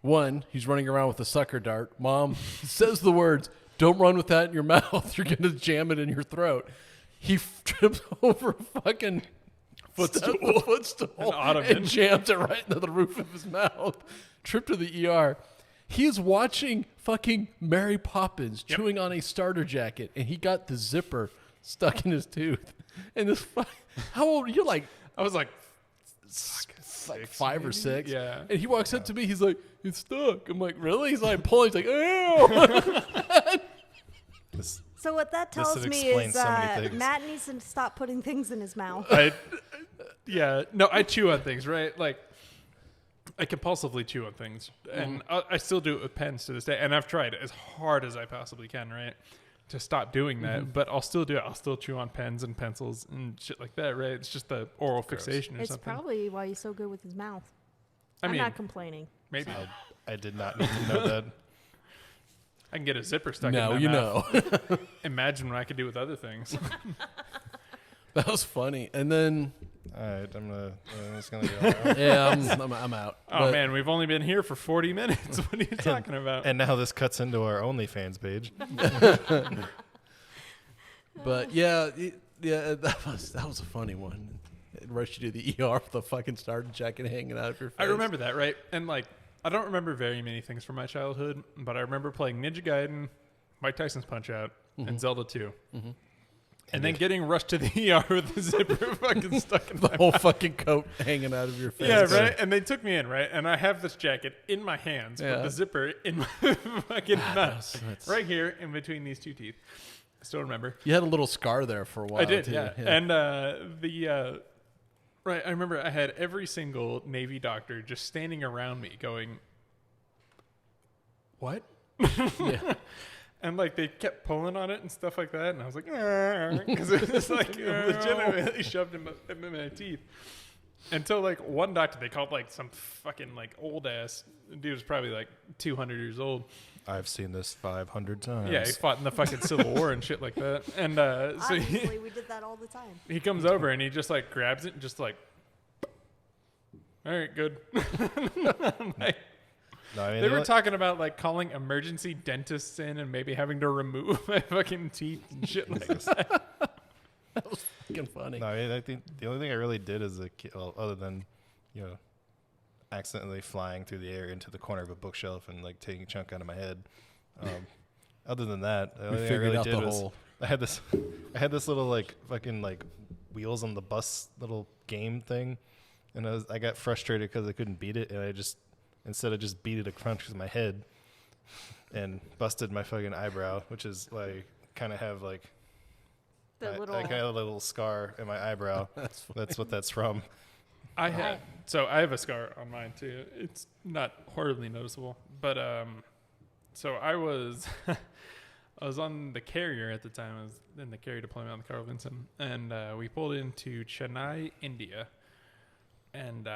One, he's running around with a sucker dart. Mom says the words, "Don't run with that in your mouth. You're going to jam it in your throat." He trips over a fucking footstool ottoman. and jams it right into the roof of his mouth. Trip to the ER. He's watching fucking Mary Poppins chewing on a starter jacket, and he got the zipper stuck in his tooth. And this, how old are you? Like, I was like, like 5 or 6. Yeah. And he walks up to me. He's like, "It's stuck." I'm like, "Really?" He's like pulling. He's like, "Ew." So what that tells would me explain is so many things. Matt needs to stop putting things in his mouth. I chew on things, right? Like, I compulsively chew on things, and I still do it with pens to this day. And I've tried as hard as I possibly can, right, to stop doing that. But I'll still do it. I'll still chew on pens and pencils and shit like that, right? It's just the oral fixation or It's something. probably why he's so good with his mouth. I I'm mean, not complaining. maybe I did not need to know that. I can get a zipper stuck in Now my you mouth. know. Imagine what I could do with other things. That was funny. And then, All right, I'm just gonna go. Now. yeah, I'm out. Oh But- man, we've only been here for 40 minutes. What are you talking about? And now this cuts into our OnlyFans page. But yeah, that was a funny one. It rushed you to the ER with a fucking starter jacket hanging out of your face. I remember that, right? And like, I don't remember very many things from my childhood, but I remember playing Ninja Gaiden, Mike Tyson's Punch-Out, and Zelda 2. Mm-hmm. And then getting rushed to the ER with the zipper fucking stuck in The my whole mouth. fucking coat hanging out of your face. Yeah, right? And they took me in, right? And I have this jacket in my hands Yeah. with the zipper in my fucking mouth. that's- Right here in between these two teeth. I still remember. You had a little scar there for a while. I did, too. yeah. And right, I remember I had every single Navy doctor just standing around me going, what? Yeah. And like they kept pulling on it and stuff like that, and I was like, because it was like legitimately shoved in my teeth. Until like one doctor, they called like some fucking like old ass dude, was probably like 200 years old. I've seen this 500 times. Yeah, he fought in the fucking Civil War and shit like that. And so Obviously, we did that all the time. he comes over and he just like grabs it and just like, all right, good. I'm like, No, I mean, they were talking about like calling emergency dentists in and maybe having to remove my fucking teeth and shit like that. That was fucking funny. No, I mean, I think the only thing I really did as a kid, well, other than, accidentally flying through the air into the corner of a bookshelf and like taking a chunk out of my head. Other than that, the only thing I figured really out did the was whole- I had this little like fucking like wheels on the bus little game thing, and I got frustrated because I couldn't beat it, and I just instead of just beat it across with my head and busted my fucking eyebrow, which is like kind of have like The I little. kind of have a little scar in my eyebrow. That's what that's from. I have a scar on mine too. It's not horribly noticeable, but so I was I was on the carrier at the time. I was in the carrier deployment on the Carl Vinson, and we pulled into Chennai, India, and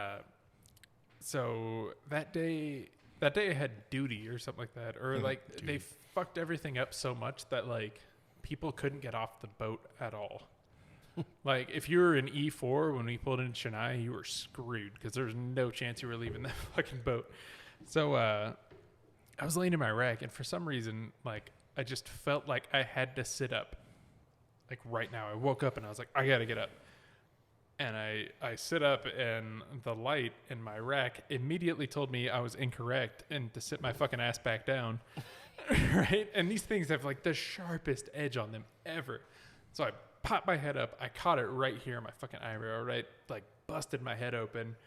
so that day I had duty or something like that, or like they fucked everything up so much that like people couldn't get off the boat at all. Like, if you were in E4 when we pulled into Chennai, you were screwed because there was no chance you were leaving that fucking boat. So I was laying in my rack, and for some reason, like, I just felt like I had to sit up. Like, right now. I woke up, and I was like, I got to get up. And I sit up, and the light in my rack immediately told me I was incorrect and to sit my fucking ass back down. Right? And these things have, like, the sharpest edge on them ever. So I popped my head up. I caught it right here in my fucking eyebrow, right? Like, busted my head open.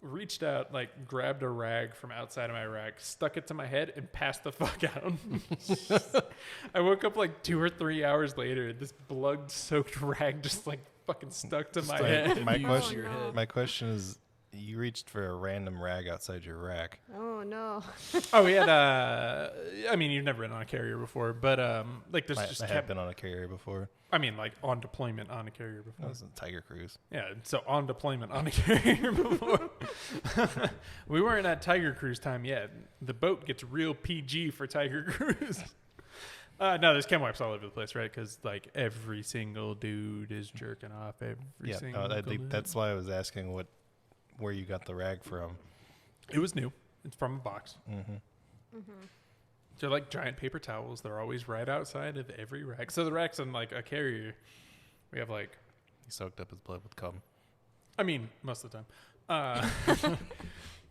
Reached out, like, grabbed a rag from outside of my rack, stuck it to my head, and passed the fuck out. I woke up, like, 2 or 3 hours later. This blood-soaked rag just, like, fucking stuck to my head. My question is, you reached for a random rag outside your rack. Oh no. Oh, we had, I mean, you've never been on a carrier before, but, like, there's just I have been on a carrier before. I mean, like, on deployment on a carrier before. That was a Tiger Cruise. Yeah, so on deployment on a carrier before. We weren't at Tiger Cruise time yet. The boat gets real PG for Tiger Cruise. No, there's chem wipes all over the place, right? Because, like, every single dude is jerking off every single dude. That's why I was asking where you got the rag from. It was new. It's from a box. Mm-hmm. Mm-hmm. They're like giant paper towels. They're always right outside of every rack. So the racks on, like, a carrier, we have, like... He soaked up his blood with cum. I mean, most of the time.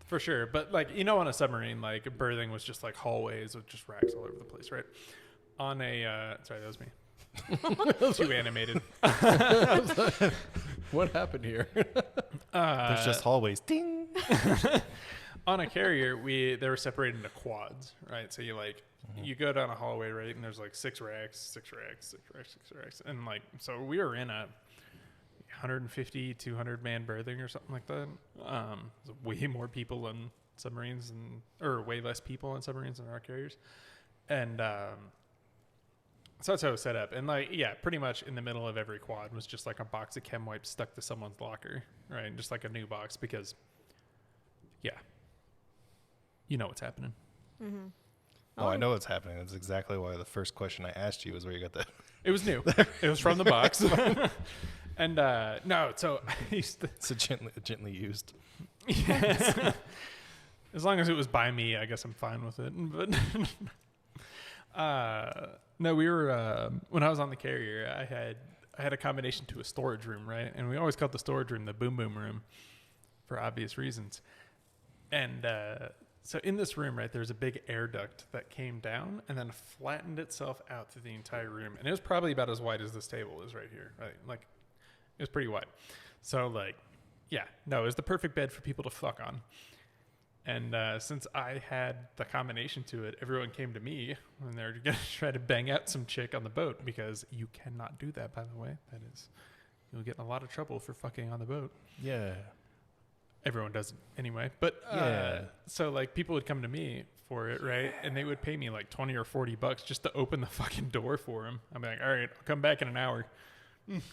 For sure. But, like, you know, on a submarine, like, berthing was just, like, hallways with just racks all over the place, right? On a... sorry, that was me. Too animated. What happened here? There's just hallways. Ding! On a carrier, they were separated into quads, right? So you, like, you go down a hallway, right? And there's, like, 6 racks. And, like, so we were in a 150, 200 man berthing or something like that. Way more people on submarines or way less people on submarines than our carriers. And, so that's how it was set up. And, like, yeah, pretty much in the middle of every quad was just like a box of chem wipes stuck to someone's locker, right? Just like a new box because, yeah, you know what's happening. Mm-hmm. Oh, I know what's happening. That's exactly why the first question I asked you was where you got that. It was new. It was from the box. And, no, so I used to... It's a gently used. Yeah. As long as it was by me, I guess I'm fine with it. But... no, we were when I was on the carrier, I had a combination to a storage room, right? And we always called the storage room the boom boom room for obvious reasons. And so in this room, right, there's a big air duct that came down and then flattened itself out through the entire room. And it was probably about as wide as this table is right here. Right? Like, it was pretty wide. So, like, yeah, no, it was the perfect bed for people to fuck on. And since I had the combination to it, everyone came to me when they're going to try to bang out some chick on the boat, because you cannot do that, by the way. That is, you'll get in a lot of trouble for fucking on the boat. Yeah. Everyone does it anyway. But so like people would come to me for it, right? And they would pay me like $20 or $40 just to open the fucking door for them. I'm like, all right, I'll come back in an hour. It's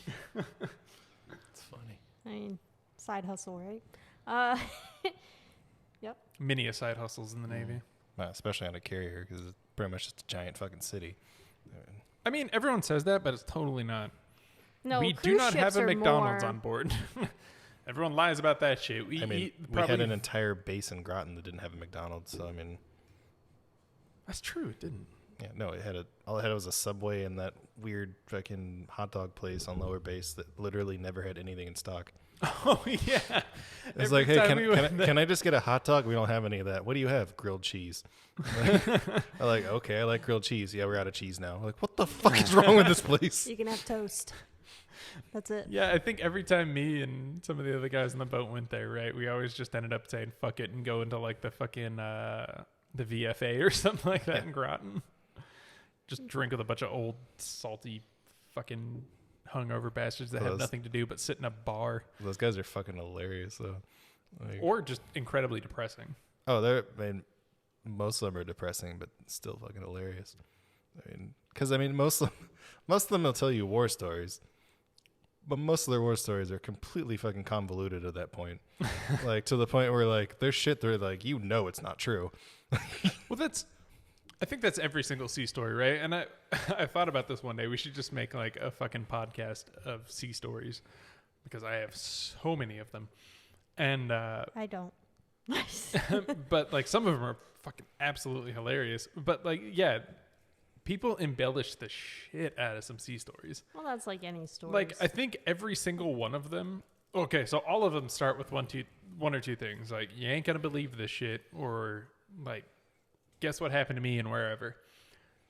funny. I mean, side hustle, right? Yep. Many a side hustles in the Navy. Well, especially on a carrier, because it's pretty much just a giant fucking city. I mean, everyone says that, but it's totally not. No, We do cruise not have ships a are McDonald's more- on board. Everyone lies about that shit. We we probably had an entire base in Groton that didn't have a McDonald's, so I mean, That's true. It didn't. yeah, no, all it had was a Subway and that weird fucking hot dog place on Lower Base that literally never had anything in stock. Oh yeah. It's like, hey, can I just get a hot dog? We don't have any of that. What do you have? Grilled cheese. I'm like, okay, I like grilled cheese. Yeah, we're out of cheese now. I'm like, what the fuck is wrong with this place? You can have toast. That's it. Yeah, I think every time me and some of the other guys on the boat went there, right, we always just ended up saying fuck it and go into like the fucking the VFA or something like that in Groton. Just drink with a bunch of old salty fucking hungover bastards that have nothing to do but sit in a bar. Those guys are fucking hilarious, though. Like, Or just incredibly depressing. oh, most of them are depressing, but still fucking hilarious. I mean, because most of them will tell you war stories, but most of their war stories are completely fucking convoluted at that point. Like, to the point where like there's shit they're like, it's not true. Well, I think that's every single sea story, right? And I thought about this one day. We should just make like a fucking podcast of sea stories, because I have so many of them. And I don't. but like some of them are fucking absolutely hilarious. But like, yeah, people embellish the shit out of some sea stories. Well, that's like any story. Like, I think every single one of them. Okay, so all of them start with one or two things. Like, you ain't gonna believe this shit, or like, guess what happened to me and wherever.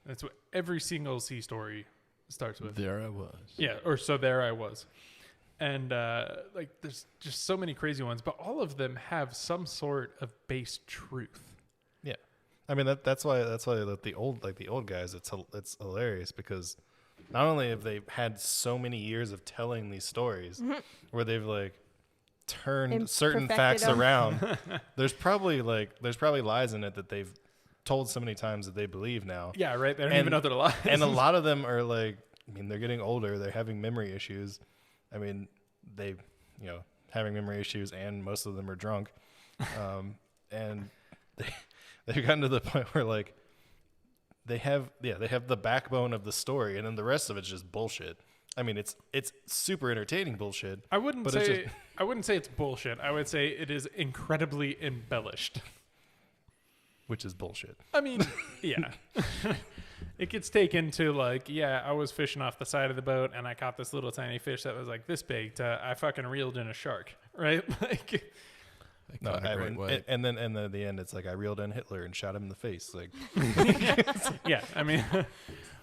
That's what every single sea story starts with. There I was. Yeah, or so there I was. And like, there's just so many crazy ones, but all of them have some sort of base truth. Yeah, I mean that's why the old guys, it's hilarious, because not only have they had so many years of telling these stories where they've like turned certain facts around. There's probably lies in it that they've told so many times that they believe now. Yeah, right. They don't even know they're lies. And a lot of them are like, they're getting older. They're having memory issues. They, having memory issues, and most of them are drunk. And they've gotten to the point where like they have the backbone of the story, and then the rest of it's just bullshit. It's super entertaining bullshit. I wouldn't say it's bullshit. I would say it is incredibly embellished. Which is bullshit. I mean, yeah. It gets taken to like, yeah, I was fishing off the side of the boat and I caught this little tiny fish that was like this big. I fucking reeled in a shark, right? Like, and then at the end, it's like I reeled in Hitler and shot him in the face. Like, yeah,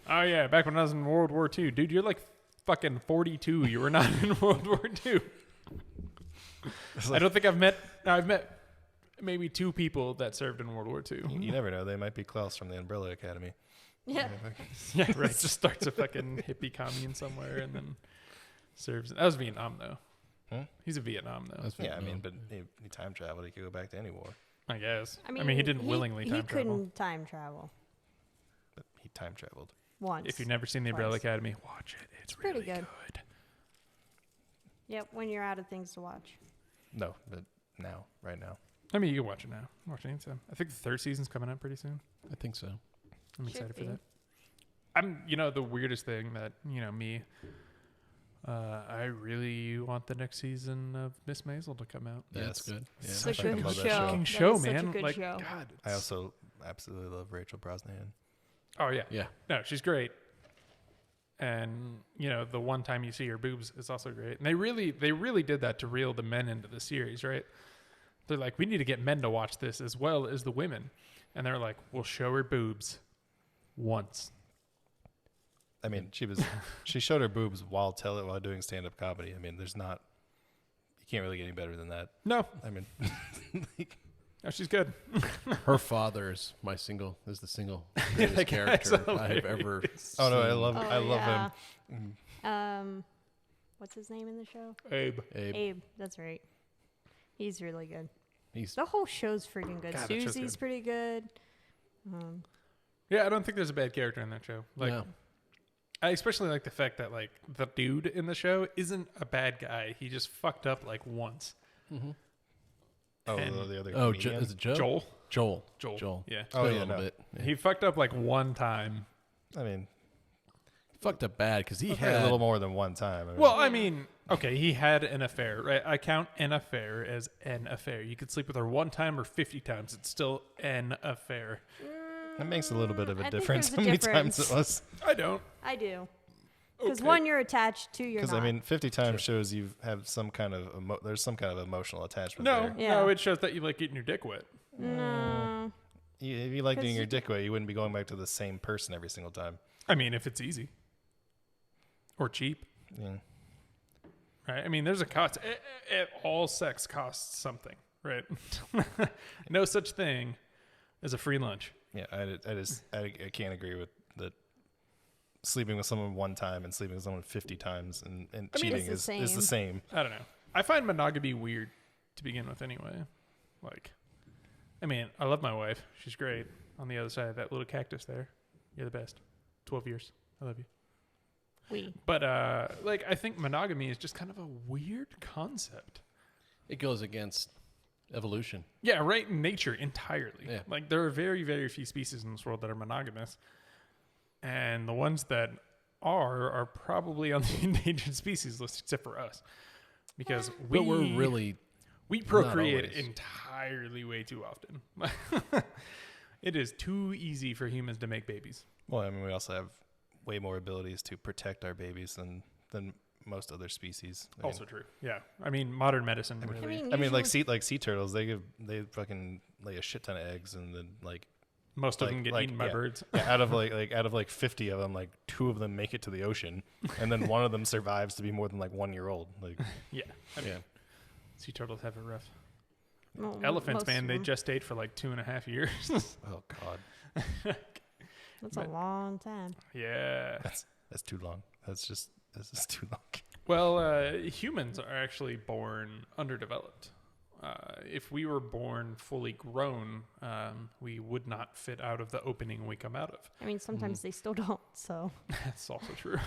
oh yeah, back when I was in World War II, dude, you're like fucking 42. You were not in World War II. I don't think I've met maybe 2 people that served in World War II. You never know. They might be Klaus from the Umbrella Academy. Yeah. Yeah, right. Just starts a fucking hippie commune somewhere and then serves. That was Vietnam, though. Hmm? He's in Vietnam, though. Yeah, but he time traveled. He could go back to any war. I guess. He didn't willingly time travel. He couldn't time travel. But he time traveled. Once. If you've never seen the Umbrella Academy, watch it. It's really pretty good. Yep, when you're out of things to watch. No, but right now. You can watch it now. Watch it anytime. I think the 3rd season's coming up pretty soon. I think so. I'm excited for that. The weirdest thing that, me, I really want the next season of Miss Maisel to come out. Yeah, that's good. Yeah. It's a fucking good love that show. Fucking That show, is such a man. good Like, show. God. I also absolutely love Rachel Brosnahan. Oh, yeah. Yeah. No, she's great. And, the one time you see her boobs is also great. And they really did that to reel the men into the series, right? they're like, we need to get men to watch this as well as the women. And they're like, we'll show her boobs once. I mean, she showed her boobs while doing stand-up comedy. I mean, you can't really get any better than that. No. I mean, Oh, she's good. Her father is the single greatest character I've ever seen. oh no, I love him. What's his name in the show? Abe. That's right. He's really good. He's The whole show's freaking good. God, that show's Susie's good. pretty good. Yeah, I don't think there's a bad character in that show. Like, no. I especially like the fact that, like, the dude in the show isn't a bad guy. He just fucked up, like, once. Mm-hmm. Oh, And- the other Oh, comedian? is it Joe? Joel. Joel. Yeah. Oh, Been a yeah, little no. bit. Yeah. He fucked up, like, one time. I mean, fucked up bad because he a had little more than one time. I mean, Well, I mean, okay, he had an affair, right? I count an affair as an affair. You could sleep with her one time or 50 times. It's still an affair. that makes a little bit of a I think difference. there's How a many difference. times it was? I don't. I do. Because Okay. one, you're attached. Two, you're Because not. I mean, 50 times shows you have some kind of there's some kind of emotional attachment. No, there. Yeah. no, it shows that you like getting your dick wet. No. If you like 'Cause doing your you- dick way, you wouldn't be going back to the same person every single time. I mean, if it's easy or cheap, Yeah. right? I mean, there's a cost. All sex costs something, right? No such thing as a free lunch. Yeah, I can't agree with that. Sleeping with someone one time and sleeping with someone 50 times and I mean, cheating it's the is the same. I don't know. I find monogamy weird to begin with anyway. Like, I mean, I love my wife. She's great. On the other side of that little cactus there. You're the best. 12 years. I love you. But, like, I think monogamy is just kind of a weird concept. it goes against evolution. Yeah, right. Nature entirely. Yeah. Like, there are very, very few species in this world that are monogamous. And the ones that are probably on the endangered species list, except for us. Because But we're really we procreate always. entirely way too often. It is too easy for humans to make babies. Well, I mean, we also have way more abilities to protect our babies than most other species. I mean, Also true. Yeah. I mean, modern medicine really. I mean, like sea turtles, they fucking lay a shit ton of eggs, and then like most of them get eaten by yeah. birds. Yeah, out of 50 of them, like 2 of them make it to the ocean, and then one of them survives to be more than like 1 year old. Like, Yeah. I mean, yeah, sea turtles have it rough. Well, Elephants, most man, of they them. gestate for like 2.5 years. oh god, That's a long time. Yeah. that's too long. This is too long. Well, humans are actually born underdeveloped. If we were born fully grown, we would not fit out of the opening we come out of. I mean, sometimes they still don't. So That's also true.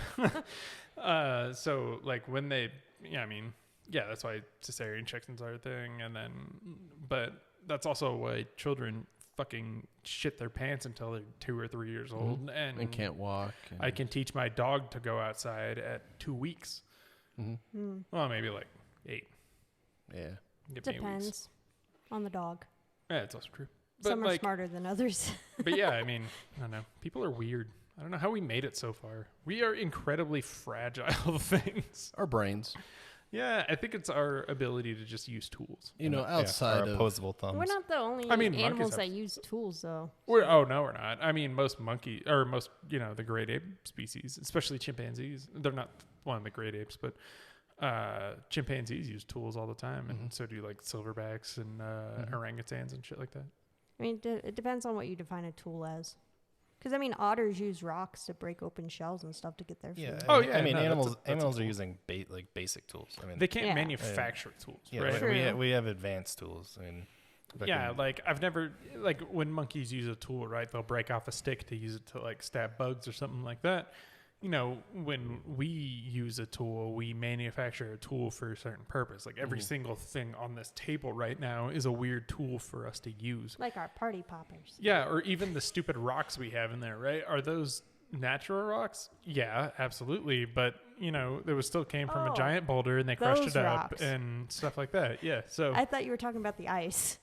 So, like, when they, yeah, I mean, yeah, that's why cesarean sections are a thing. And then, but that's also why children fucking shit their pants until they're 2 or 3 years old. and can't walk. And I can teach my dog to go outside at 2 weeks. Well, maybe like 8. Yeah. Give me weeks. depends on the dog. Yeah, it's also true. But Some are like, smarter than others. but yeah, I mean, I don't know. People are weird. I don't know how we made it so far. We are incredibly fragile things. Our brains. Yeah, I think it's our ability to just use tools. You know, Yeah, outside our of opposable thumbs. We're not the only I mean, monkeys animals have- that use tools, though. Oh no, we're not. I mean, most monkey or most, the great ape species, especially chimpanzees. They're not one of the great apes, but chimpanzees use tools all the time, and so do like silverbacks and orangutans and shit like that. I mean, it depends on what you define a tool as. Because, I mean, otters use rocks to break open shells and stuff to get their food. Yeah. Oh, I yeah, mean, no, that's animals a- that's a animals are tool. using basic tools. I mean, They can't Yeah. manufacture tools, yeah, right? True. we have advanced tools. I mean, Yeah, like I've never like when monkeys use a tool, right? They'll break off a stick to use it to like stab bugs or something like that. When we use a tool, we manufacture a tool for a certain purpose. Like every single thing on this table right now is a weird tool for us to use. Like our party poppers. Yeah, or even the stupid rocks we have in there, right? Are those natural rocks? Yeah, absolutely. But, they was still came from a Oh, giant boulder and they crushed those it up rocks. and stuff like that. Yeah, so I thought you were talking about the ice.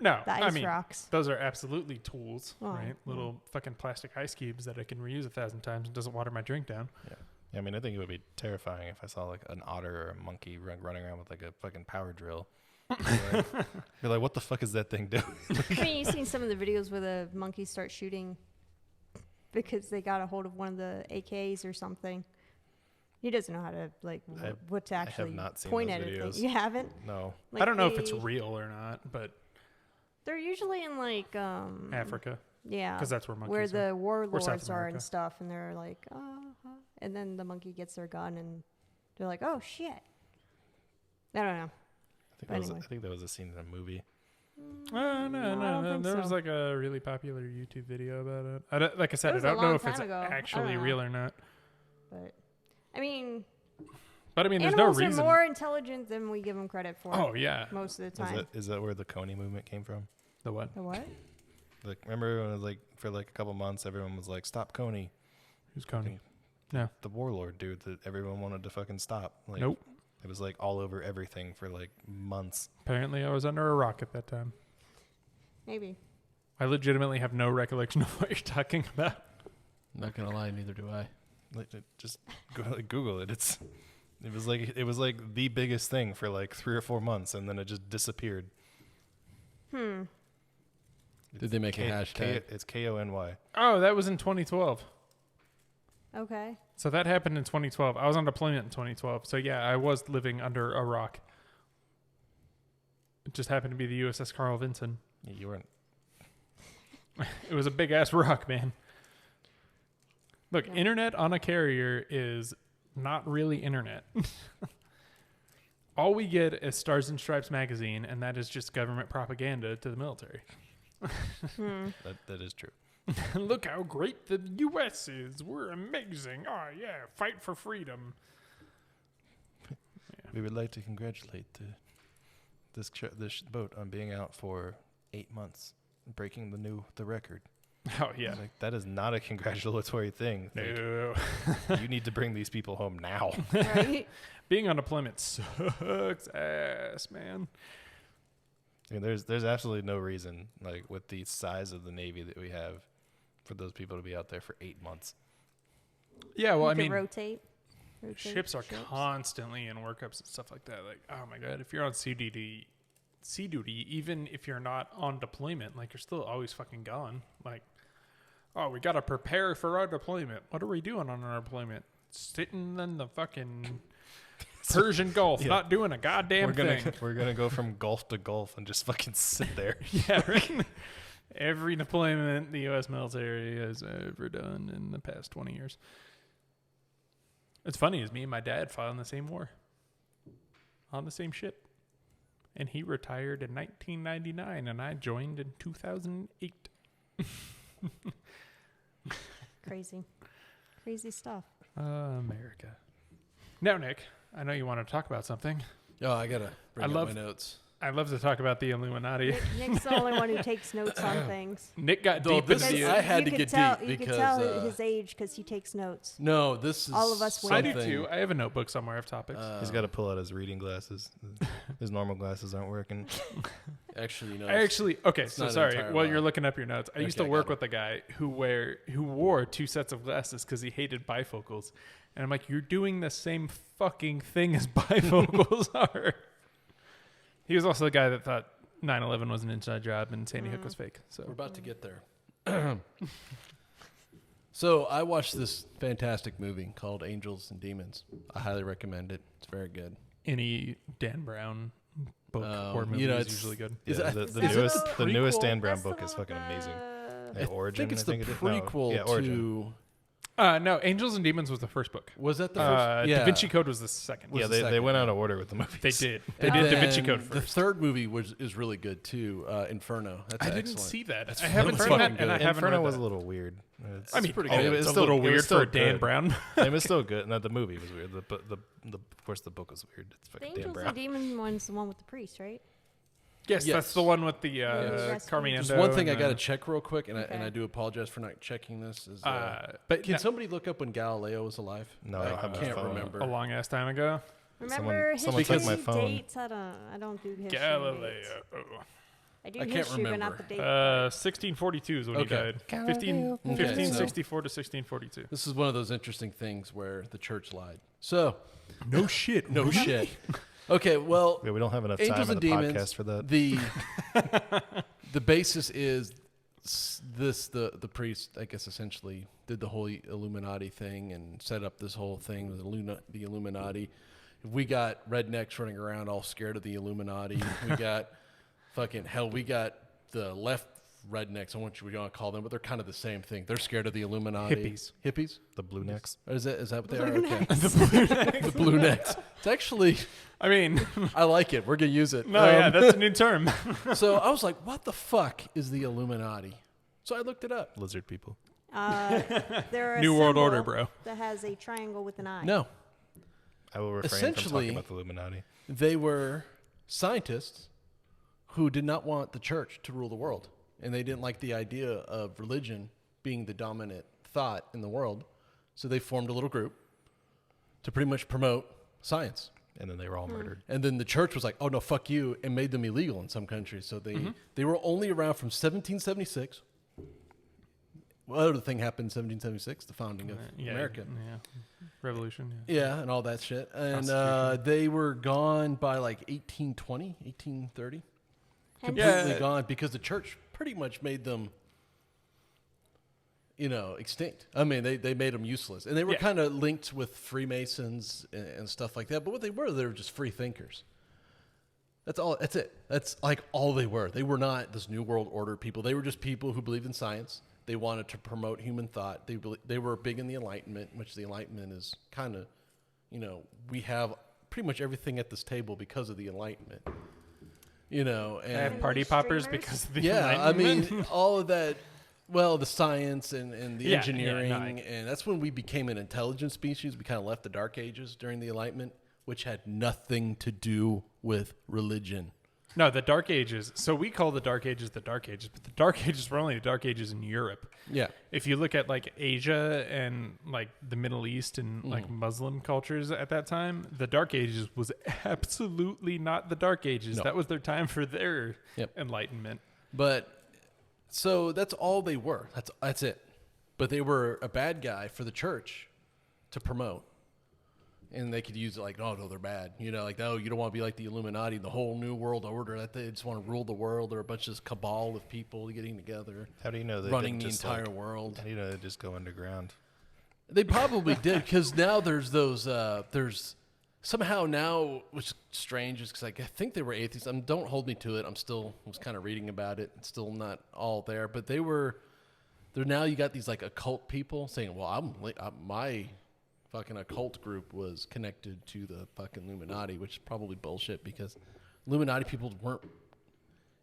no, The ice I mean, rocks. those are absolutely tools, Oh, right? Little fucking plastic ice cubes that I can reuse 1,000 times and doesn't water my drink down. yeah. I mean, I think it would be terrifying if I saw like an otter or a monkey running around with like a fucking power drill. You're like, what the fuck is that thing doing? I mean, you've seen some of the videos where the monkeys start shooting because they got a hold of one of the AKs or something. He doesn't know how to what to actually not seen point those at it. videos. You haven't? No. Like I don't know if it's real or not, but They're usually in Africa, yeah, because that's where monkeys where are. the warlords are America. and stuff, and they're like, and then the monkey gets their gun, and they're like, oh shit. I don't know. I think that was a scene in a movie. No, don't think there was so. like a really popular YouTube video about it. Like I said, It I was a don't know long if it's time ago. I don't actually know. real or not. But I mean, But I mean, there's no animals reason. are more intelligent than we give them credit for. Oh yeah, most of the time. Is that where the Coney movement came from? the what? The what? Like, remember when it was like for like a couple months, everyone was like, "Stop Coney." Who's Coney? The warlord dude that everyone wanted to fucking stop. Like, Nope. It was like all over everything for like months. Apparently, I was under a rock at that time. Maybe. I legitimately have no recollection of what you're talking about. Not gonna lie, neither do I. Like, just go, Google it. It was like the biggest thing for like 3 or 4 months, and then it just disappeared. Did they make a hashtag? It's KONY. Oh, that was in 2012. Okay. So that happened in 2012. I was on deployment in 2012. So yeah, I was living under a rock. It just happened to be the USS Carl Vinson. Yeah, you weren't. It was a big ass rock, man. Look, Yeah. internet on a carrier is not really internet. All we get is Stars and Stripes magazine, and that is just government propaganda to the military. That is true. Look how great the U.S. is. We're amazing. Oh, yeah. Fight for freedom. We would like to congratulate this boat on being out for 8 months, breaking the record. Oh, yeah. Like, that is not a congratulatory thing. Like, No. you need to bring these people home now. Right? Being on deployment sucks ass, man. I mean, there's absolutely no reason, like with the size of the Navy that we have, for those people to be out there for 8 months. Yeah, well, You I could mean, rotate ships are constantly in workups and stuff like that. Like, oh my God, if you're on sea duty, even if you're not on deployment, like you're still always fucking gone. Like, oh, we got to prepare for our deployment. What are we doing on our deployment? Sitting in the fucking Persian Gulf, not doing a goddamn thing. We're gonna go from Gulf to Gulf and just fucking sit there. Yeah, right. Every deployment the U.S. military has ever done in the past 20 years. It's funny, is me and my dad fought in the same war, on the same ship, and he retired in 1999, and I joined in 2008. Crazy stuff. America. Now, Nick, I know you want to talk about something. Oh, I gotta bring up my notes. I'd love to talk about the Illuminati. Nick's the only one who takes notes on things. Nick got Though deep this into is- the... I had to You get could tell, deep you could because, tell his age because he takes notes. No, this is All of us will. I do something- too. I have a notebook somewhere of topics. He's got to pull out his reading glasses. His normal glasses aren't working. Actually, no. Okay, it's so not an sorry. entire While lie. you're looking up your notes, I used to Okay, work got with a guy who wore 2 sets of glasses because he hated bifocals, and I'm like, you're doing the same fucking thing as bifocals are. He was also the guy that thought 9/11 was an inside job and Sandy Hook was fake. So We're about to get there. So I watched this fantastic movie called Angels and Demons. I highly recommend it. It's very good. any Dan Brown book or movie you know, is it's- usually good. Is Yeah, it- the is it newest the newest prequel? Dan Brown That's the book is one with fucking amazing. the- Yeah, Origin. I think it's the it is. prequel Yeah, Origin. to. No, Angels and Demons was the first book. Was that the first? Da Vinci Code was the second. Yeah, the they second went one. out of order with the movies. They did. They And did Da Vinci then Code The first. third movie is really good too. Inferno. That's I didn't excellent. see that. That's I haven't fucking seen that, good. and I haven't Inferno read was that. a little weird. I mean, pretty oh, good. it's was a little it was weird still for Dan good. Brown. It was still good. No, the movie was weird. Of course, the book was weird. It's The fucking Dan Angels Brown. and Demon one's the one with the priest, right? Yes, Yes. that's the one with the Yes. Carmine There's Endo one thing I and, got to check real quick, and Okay. I do apologize for not checking this. Is, but can no, somebody look up when Galileo was alive? No, I don't have my can't phone. remember. a long ass time ago. Remember someone history took my phone. dates? I don't do history dates. Galileo. I do I can't history, but not remember. the date. 1642 is when he Okay. died. Galileo. 1564 to 1642. This is one of those interesting things where the church lied. So, No shit. no shit. Okay, well, Yeah, we don't have enough Angels time in and the Demons, podcast for that. The basis is the priest, I guess, essentially did the whole Illuminati thing and set up this whole thing with the Illuminati. We got rednecks running around all scared of the Illuminati. We got we got the left rednecks, I want you to call them, but they're kind of the same thing. They're scared of the Illuminati. Hippies? The blue necks. Is that what they are? Blue Okay. necks. The blue necks. It's actually, I mean, I like it. We're going to use it. no, yeah, that's a new term. So I was like, what the fuck is the Illuminati? So I looked it up. Lizard people. They're a New World Order, symbol bro. that has a triangle with an eye. No. I will refrain from Essentially- talking about the Illuminati. They were scientists who did not want the church to rule the world. And they didn't like the idea of religion being the dominant thought in the world. So they formed a little group to pretty much promote science. And then they were all murdered. And then the church was like, oh, no, fuck you, and made them illegal in some countries. So they were only around from 1776. What other thing happened in 1776? The founding of America. Yeah. Revolution. Yeah, and all that shit. And Constitution. they were gone by like 1820, 1830. And Completely Yeah. gone because the church pretty much made them, extinct. I mean, they made them useless. And they were Yeah. kind of linked with Freemasons and stuff like that. But what they were just free thinkers. That's all. That's it. That's like all they were. They were not this New World Order people. They were just people who believed in science. They wanted to promote human thought. They were big in the Enlightenment, which the Enlightenment is kind of, we have pretty much everything at this table because of the Enlightenment. I have And party the poppers streamers? because of the Yeah, I Enlightenment. mean, all of that, the science and the Yeah, engineering, no, and that's when we became an intelligent species. We kind of left the Dark Ages during the Enlightenment, which had nothing to do with religion. No, the Dark Ages. So we call the Dark Ages, but the Dark Ages were only the Dark Ages in Europe. Yeah. If you look at like Asia and like the Middle East and like Muslim cultures at that time, the Dark Ages was absolutely not the Dark Ages. No. That was their time for their Yep. enlightenment. But so that's all they were. That's it. But they were a bad guy for the church to promote. And they could use it like, oh, no, they're bad. Like, oh, you don't want to be like the Illuminati, the whole New World Order. That they just want to rule the world. They're a bunch of this cabal of people getting together, How do you know they running didn't the just, entire world. How do you know they just go underground? They probably did, because now there's those, there's somehow now, which is strange, is because I think they were atheists. Don't hold me to it. Was kind of reading about it. It's still not all there. But they're now you got these like occult people saying, well, my fucking occult group was connected to the fucking Illuminati, which is probably bullshit because Illuminati people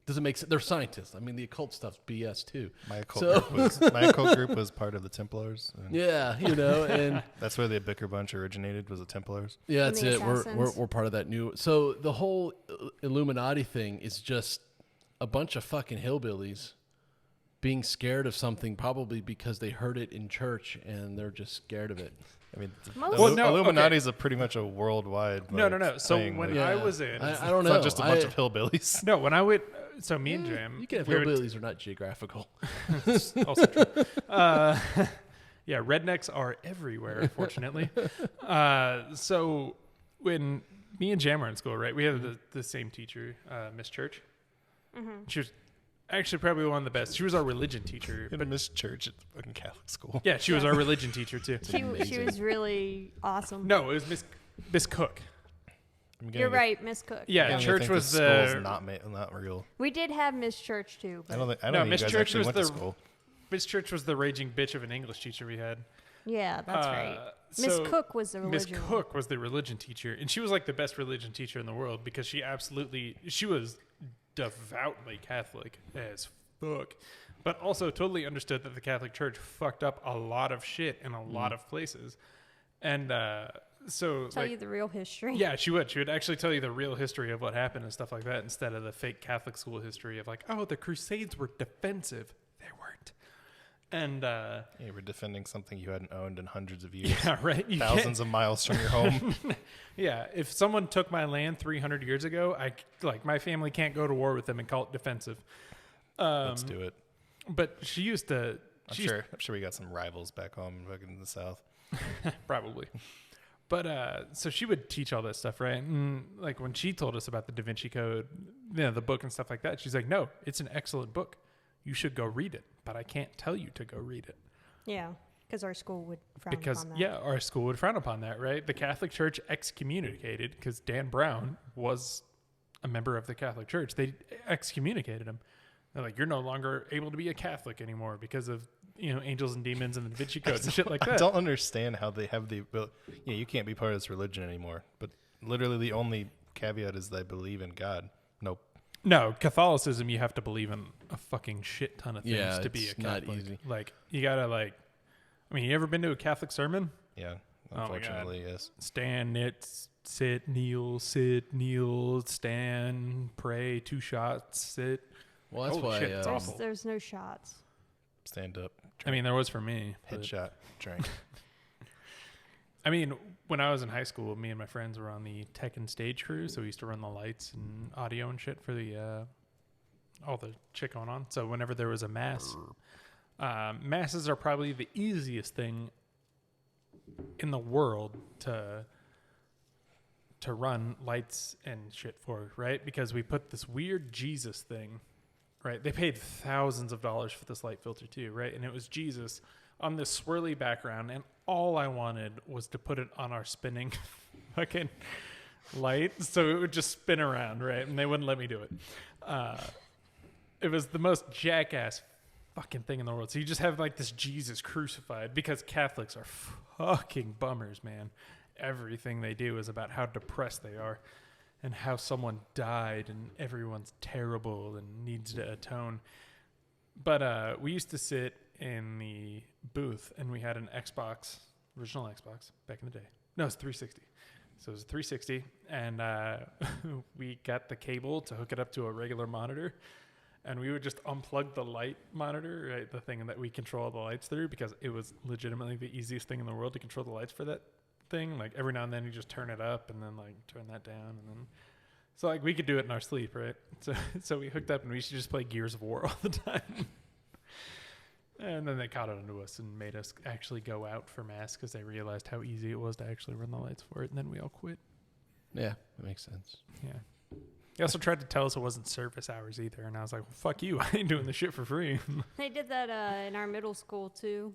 doesn't make sense. They're scientists. I mean, the occult stuff's BS too. My occult group was part of the Templars. And Yeah, and that's where the Bicker bunch originated, was the Templars. yeah, And that's the it. We're assassins. part of that new. So the whole Illuminati thing is just a bunch of fucking hillbillies being scared of something, probably because they heard it in church and they're just scared of it. I mean, Most- Well, no, Illuminati okay. is pretty much a worldwide. No. like, So thing, when like, I was in, I don't it's know. not just a bunch of hillbillies. no, when I would, so me and Jam, You can have we would- hillbillies are not geographical. also true. Yeah, rednecks are everywhere, unfortunately. So when me and Jam were in school, right, we had the same teacher, Miss Church. She was actually probably one of the best. She was our religion teacher. In a Miss Church at the fucking Catholic school. Yeah, she was our religion teacher too. She was really awesome. No, it was Miss Cook. I'm beginning You're to- right, Miss Cook. Yeah, I'm beginning to church think was this school's the not real. We did have Miss Church too. I But don't think No, you Miss guys Church actually was went to the- school. Miss Church was the raging bitch of an English teacher we had. yeah, that's right. Miss So Cook was the Miss religion. Cook was the religion teacher, and she was like the best religion teacher in the world because she was devoutly Catholic as fuck, but also totally understood that the Catholic Church fucked up a lot of shit in a lot of places, and so Tell like, you the real history. yeah, she would actually tell you the real history of what happened and stuff like that instead of the fake Catholic school history of like, oh, the Crusades were defensive. They weren't. And You were defending something you hadn't owned in hundreds of years. yeah, right. You can't- Thousands of miles from your home. Yeah, if someone took my land 300 years ago, my family can't go to war with them and call it defensive. Let's do it. But she used to. I'm sure we got some rivals back home, back in the South. Probably. But so she would teach all this stuff, right? And like when she told us about the Da Vinci Code, the book and stuff like that, she's like, no, it's an excellent book. You should go read it, but I can't tell you to go read it. Yeah, because our school would frown upon that. Yeah, our school would frown upon that, right? The Catholic Church excommunicated, because Dan Brown was a member of the Catholic Church. They excommunicated him. They're like, you're no longer able to be a Catholic anymore because of, angels and demons and the Da Vinci Code and shit like that. I don't understand how they have the ability. Yeah, you can't be part of this religion anymore. But literally the only caveat is that I believe in God. Nope. No, Catholicism, you have to believe in a fucking shit ton of things Yeah, to be a it's not Catholic. easy. Like, you gotta you ever been to a Catholic sermon? Yeah, Oh my unfortunately, yes. Stand, sit, kneel, stand, pray, 2 shots, sit. Well, that's Holy why. shit, it's awful. There's no shots. Stand up. I mean, there was for me. but- Headshot. Drink. I mean, when I was in high school, me and my friends were on the tech and stage crew, so we used to run the lights and audio and shit for the all the shit going on. So whenever there was a mass, masses are probably the easiest thing in the world to run lights and shit for, right? Because we put this weird Jesus thing, right? They paid thousands of dollars for this light filter too, right? And it was Jesus on this swirly background, and all I wanted was to put it on our spinning fucking light, so it would just spin around, right? And they wouldn't let me do it. It was the most jackass fucking thing in the world. So you just have like this Jesus crucified, because Catholics are fucking bummers, man. Everything they do is about how depressed they are and how someone died and everyone's terrible and needs to atone. But we used to sit in the booth, and we had an Xbox, original Xbox back in the day. No, it's 360. So it was a 360, and we got the cable to hook it up to a regular monitor, and we would just unplug the light monitor, right, the thing that we control the lights through, because it was legitimately the easiest thing in the world to control the lights for that thing. Like every now and then you just turn it up and then like turn that down, and then so like we could do it in our sleep, right? So we hooked up, and we used to just play Gears of War all the time. And then they caught it onto us and made us actually go out for mass, because they realized how easy it was to actually run the lights for it, and then we all quit. Yeah, that makes sense. Yeah. They also tried to tell us it wasn't service hours either, and I was like, well, fuck you. I ain't doing this shit for free. They did that in our middle school too.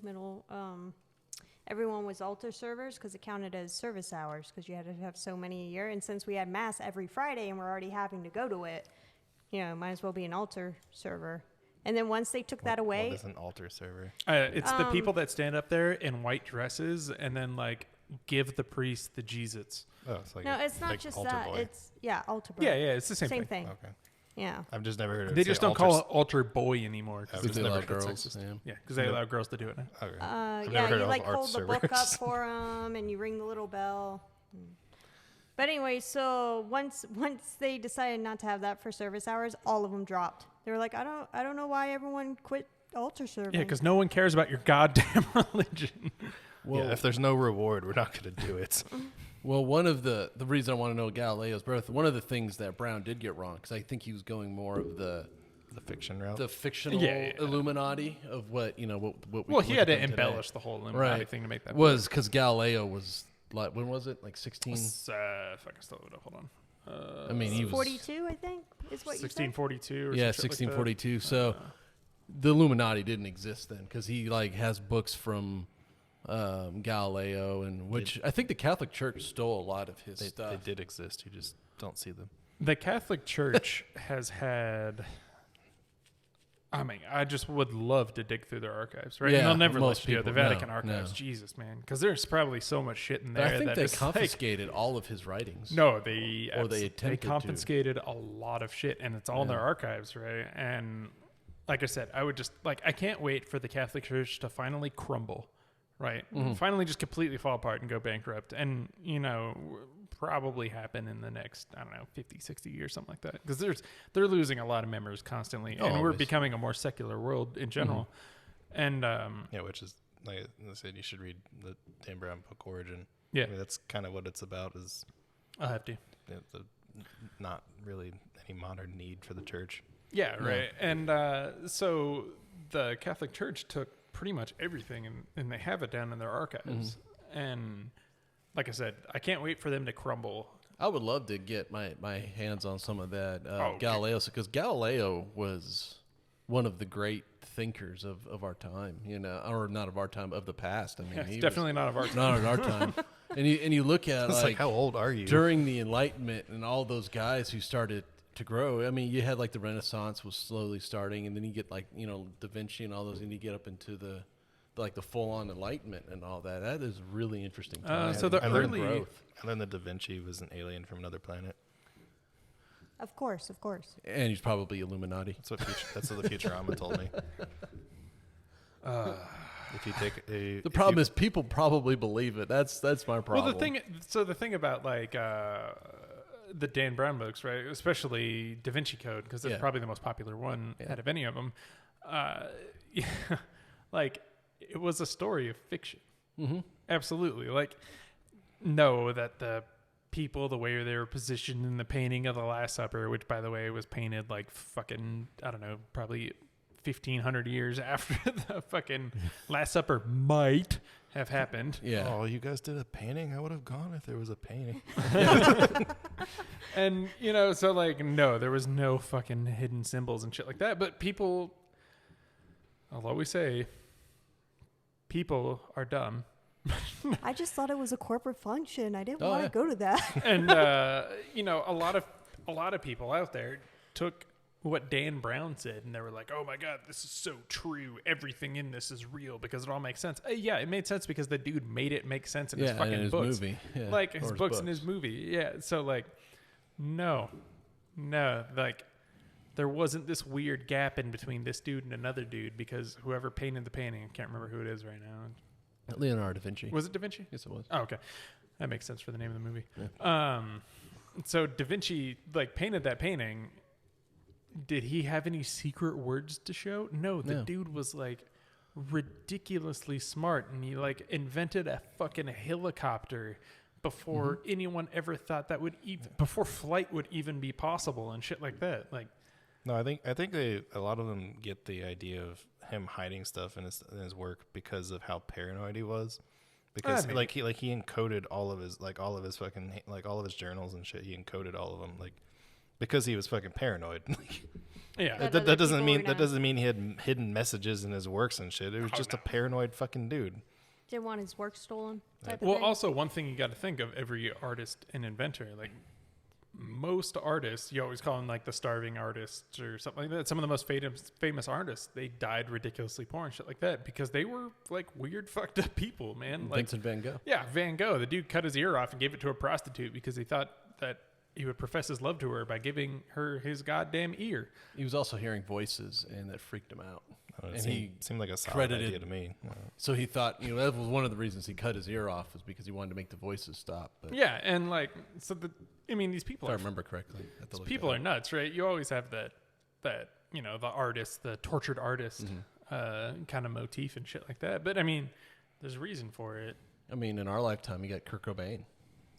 Everyone was altar servers because it counted as service hours, because you had to have so many a year. And since we had mass every Friday and we're already having to go to it, might as well be an altar server. And then once they took that away, What is an altar server? It's the people that stand up there in white dresses and then like give the priest the Jesus. Oh, it's like no, it's not just altar that. boy. It's altar boy. Yeah, it's the same thing. Okay. Yeah. I've just never heard of it. They say just don't altar call it altar boy anymore. I've Because just they never allow heard girls. sexist. Yeah. Yeah, because they allow girls to do it now. Okay. Yeah, never heard you of like art hold the book up servers. for them, and you ring the little bell. But anyway, so once they decided not to have that for service hours, all of them dropped. They were like, I don't know why everyone quit altar serving. Yeah, because no one cares about your goddamn religion. Well, Yeah, if there's no reward, we're not going to do it. Well, one of the reason I want to know Galileo's birth, one of the things that Brown did get wrong, because I think he was going more of the fiction route. the fictional Yeah. Illuminati of what we Well, he look had at to them today. embellish the whole Illuminati Right. thing to make that Was because Galileo was like, when was it? Like 16? if I can still look it up. Hold on. I mean, he was 42, I think, is what you said. 1642. Or yeah, some shit like that. 1642. So the Illuminati didn't exist then, because he like has books from Galileo, and which I think the Catholic Church stole a lot of his They stuff. did exist. You just don't see them. The Catholic Church has had. I mean, I just would love to dig through their archives, right? Yeah, and they'll never most let you do people- the Vatican no, archives. no. Jesus, man, because there's probably so much shit in But there. I think that they is, like, confiscated all of his writings. no, they Or they attempted to. confiscated a lot of shit, and it's all in their Yeah. archives, right? And like I said, I would just I can't wait for the Catholic Church to finally crumble, right? Mm-hmm. Finally, just completely fall apart and go bankrupt, and probably happen in the next 50, 60 years, something like that. Because they're losing a lot of members constantly, Oh, and we're always. becoming a more secular world in general. And Yeah, which is, like I said, you should read the Dan Brown book Origin. yeah, I mean, that's kind of what it's about, is I'll have to. the not really any modern need for the church. Yeah, right. And so the Catholic Church took pretty much everything, and they have it down in their archives. And like I said, I can't wait for them to crumble. I would love to get my hands on some of that okay. Galileo, because Galileo was one of the great thinkers of our time, or not of our time, of the past. I mean, Yeah, definitely not of our time. Not of our time. And you look at It's like, how old are you? During the Enlightenment and all those guys who started to grow. I mean, you had like the Renaissance was slowly starting, and then you get like Da Vinci and all those, and you get up into the full-on Enlightenment and all that. That is really interesting time. So the early growth. And then the Da Vinci was an alien from another planet. Of course. And he's probably Illuminati. That's what the Futurama told me. If you take the problem is people probably believe it. That's my problem. Well, the thing about like the Dan Brown books, right? Especially Da Vinci Code, because it's probably the most popular one out of any of them. Like it was a story of fiction. Mm-hmm. Absolutely. Like know that the people, the way they were positioned in the painting of the Last Supper, which by the way was painted like fucking, I don't know, probably 1,500 years after the fucking Last Supper might have happened. Yeah. Oh, you guys did a painting? I would have gone if there was a painting. And, so like, no, there was no fucking hidden symbols and shit like that. But people, I'll always say, people are dumb. I just thought it was a corporate function. I didn't want to go to that. And a lot of people out there took what Dan Brown said and they were like, "Oh my God, this is so true. Everything in this is real because it all makes sense." Yeah, it made sense because the dude made it make sense in his fucking in his books, movie. Yeah. like his books and his movie. Yeah, so like, no, like. There wasn't this weird gap in between this dude and another dude because whoever painted the painting, I can't remember who it is right now. Leonardo da Vinci. Was it Da Vinci? Yes, it was. Oh, okay. That makes sense for the name of the movie. Yeah. So Da Vinci like painted that painting. Did he have any secret words to show? No, the dude was like ridiculously smart and he like invented a fucking helicopter before anyone ever thought that would before flight would even be possible and shit like that. Like, no, I think a lot of them get the idea of him hiding stuff in his work because of how paranoid he was. Because he encoded all of his fucking like all of his journals and shit. He encoded all of them like because he was fucking paranoid. yeah, that doesn't mean he had hidden messages in his works and shit. It was just a paranoid fucking dude. Didn't want his work stolen. Type of well, thing. also one thing you got to think of every artist and inventor, like most artists, you always call them like the starving artists or something like that. Some of the most famous artists, they died ridiculously poor and shit like that because they were like weird, fucked up people, man. Like Vincent Van Gogh. Yeah, Van Gogh. The dude cut his ear off and gave it to a prostitute because he thought that he would profess his love to her by giving her his goddamn ear. He was also hearing voices, and that freaked him out. And he seemed like a solid idea to me. So he thought, that was one of the reasons he cut his ear off was because he wanted to make the voices stop. But yeah, and like, these people. If I remember correctly, people are nuts, right? You always have that the artist, the tortured artist, kind of motif and shit like that. But I mean, there's a reason for it. I mean, in our lifetime, you got Kurt Cobain.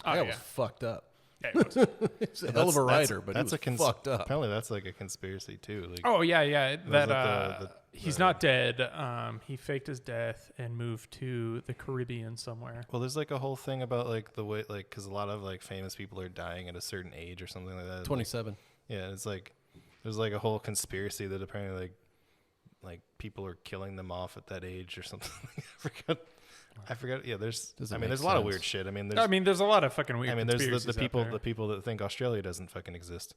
Oh, that was fucked up. Yeah, it was. He's a hell of a writer, but that's he was fucked up. Apparently, that's like a conspiracy too. Like, oh yeah. That like he's not dead. He faked his death and moved to the Caribbean somewhere. Well, there's like a whole thing about like the way, like, because a lot of like famous people are dying at a certain age or something like that. 27. Yeah, it's like there's like a whole conspiracy that apparently like people are killing them off at that age or something. I forgot. Yeah, there's a lot of weird shit. There's a lot of fucking weird. There's the people that think Australia doesn't fucking exist.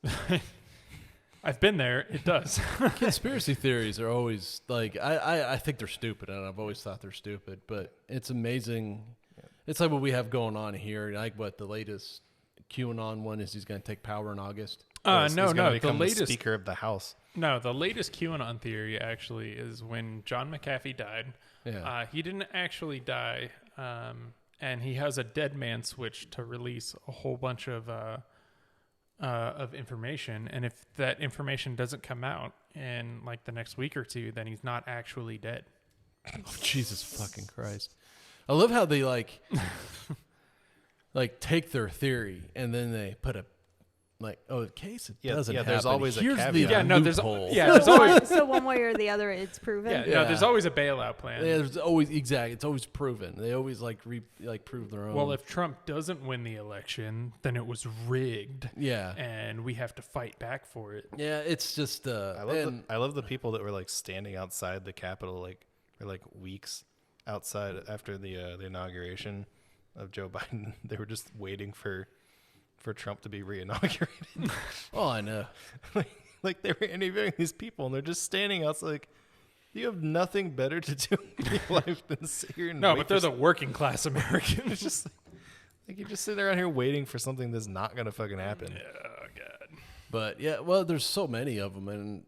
I've been there. It does. Conspiracy theories are always like I think they're stupid, and I've always thought they're stupid. But it's amazing. Yeah. It's like what we have going on here. Like what the latest QAnon one is. He's going to take power in August. No. The latest Speaker of the House. No, the latest QAnon theory actually is when John McAfee died. Yeah. He didn't actually die, and he has a dead man switch to release a whole bunch of information. And if that information doesn't come out in like the next week or two, then he's not actually dead. Oh, Jesus fucking Christ! I love how they like take their theory and then they put a like, oh, in case it Yeah, doesn't yeah, happen, there's always a here's caveat. the Yeah, no, there's loophole. there's always So one way or the other, it's proven. no, Yeah. there's always a bailout plan. Yeah, there's always it's always proven. They always prove their own. Well, if Trump doesn't win the election, then it was rigged, yeah, and we have to fight back for it. yeah, it's just I love the people that were like standing outside the Capitol for like weeks outside after the inauguration of Joe Biden. They were just waiting for Trump to be re-inaugurated. Oh, I know. like they were interviewing these people, and they're just standing outside. Like, you have nothing better to do in your life than sit here and No, wait but they're for the working class Americans. It's just like you just sit around here waiting for something that's not gonna fucking happen. Oh God. But yeah, well, there's so many of them, and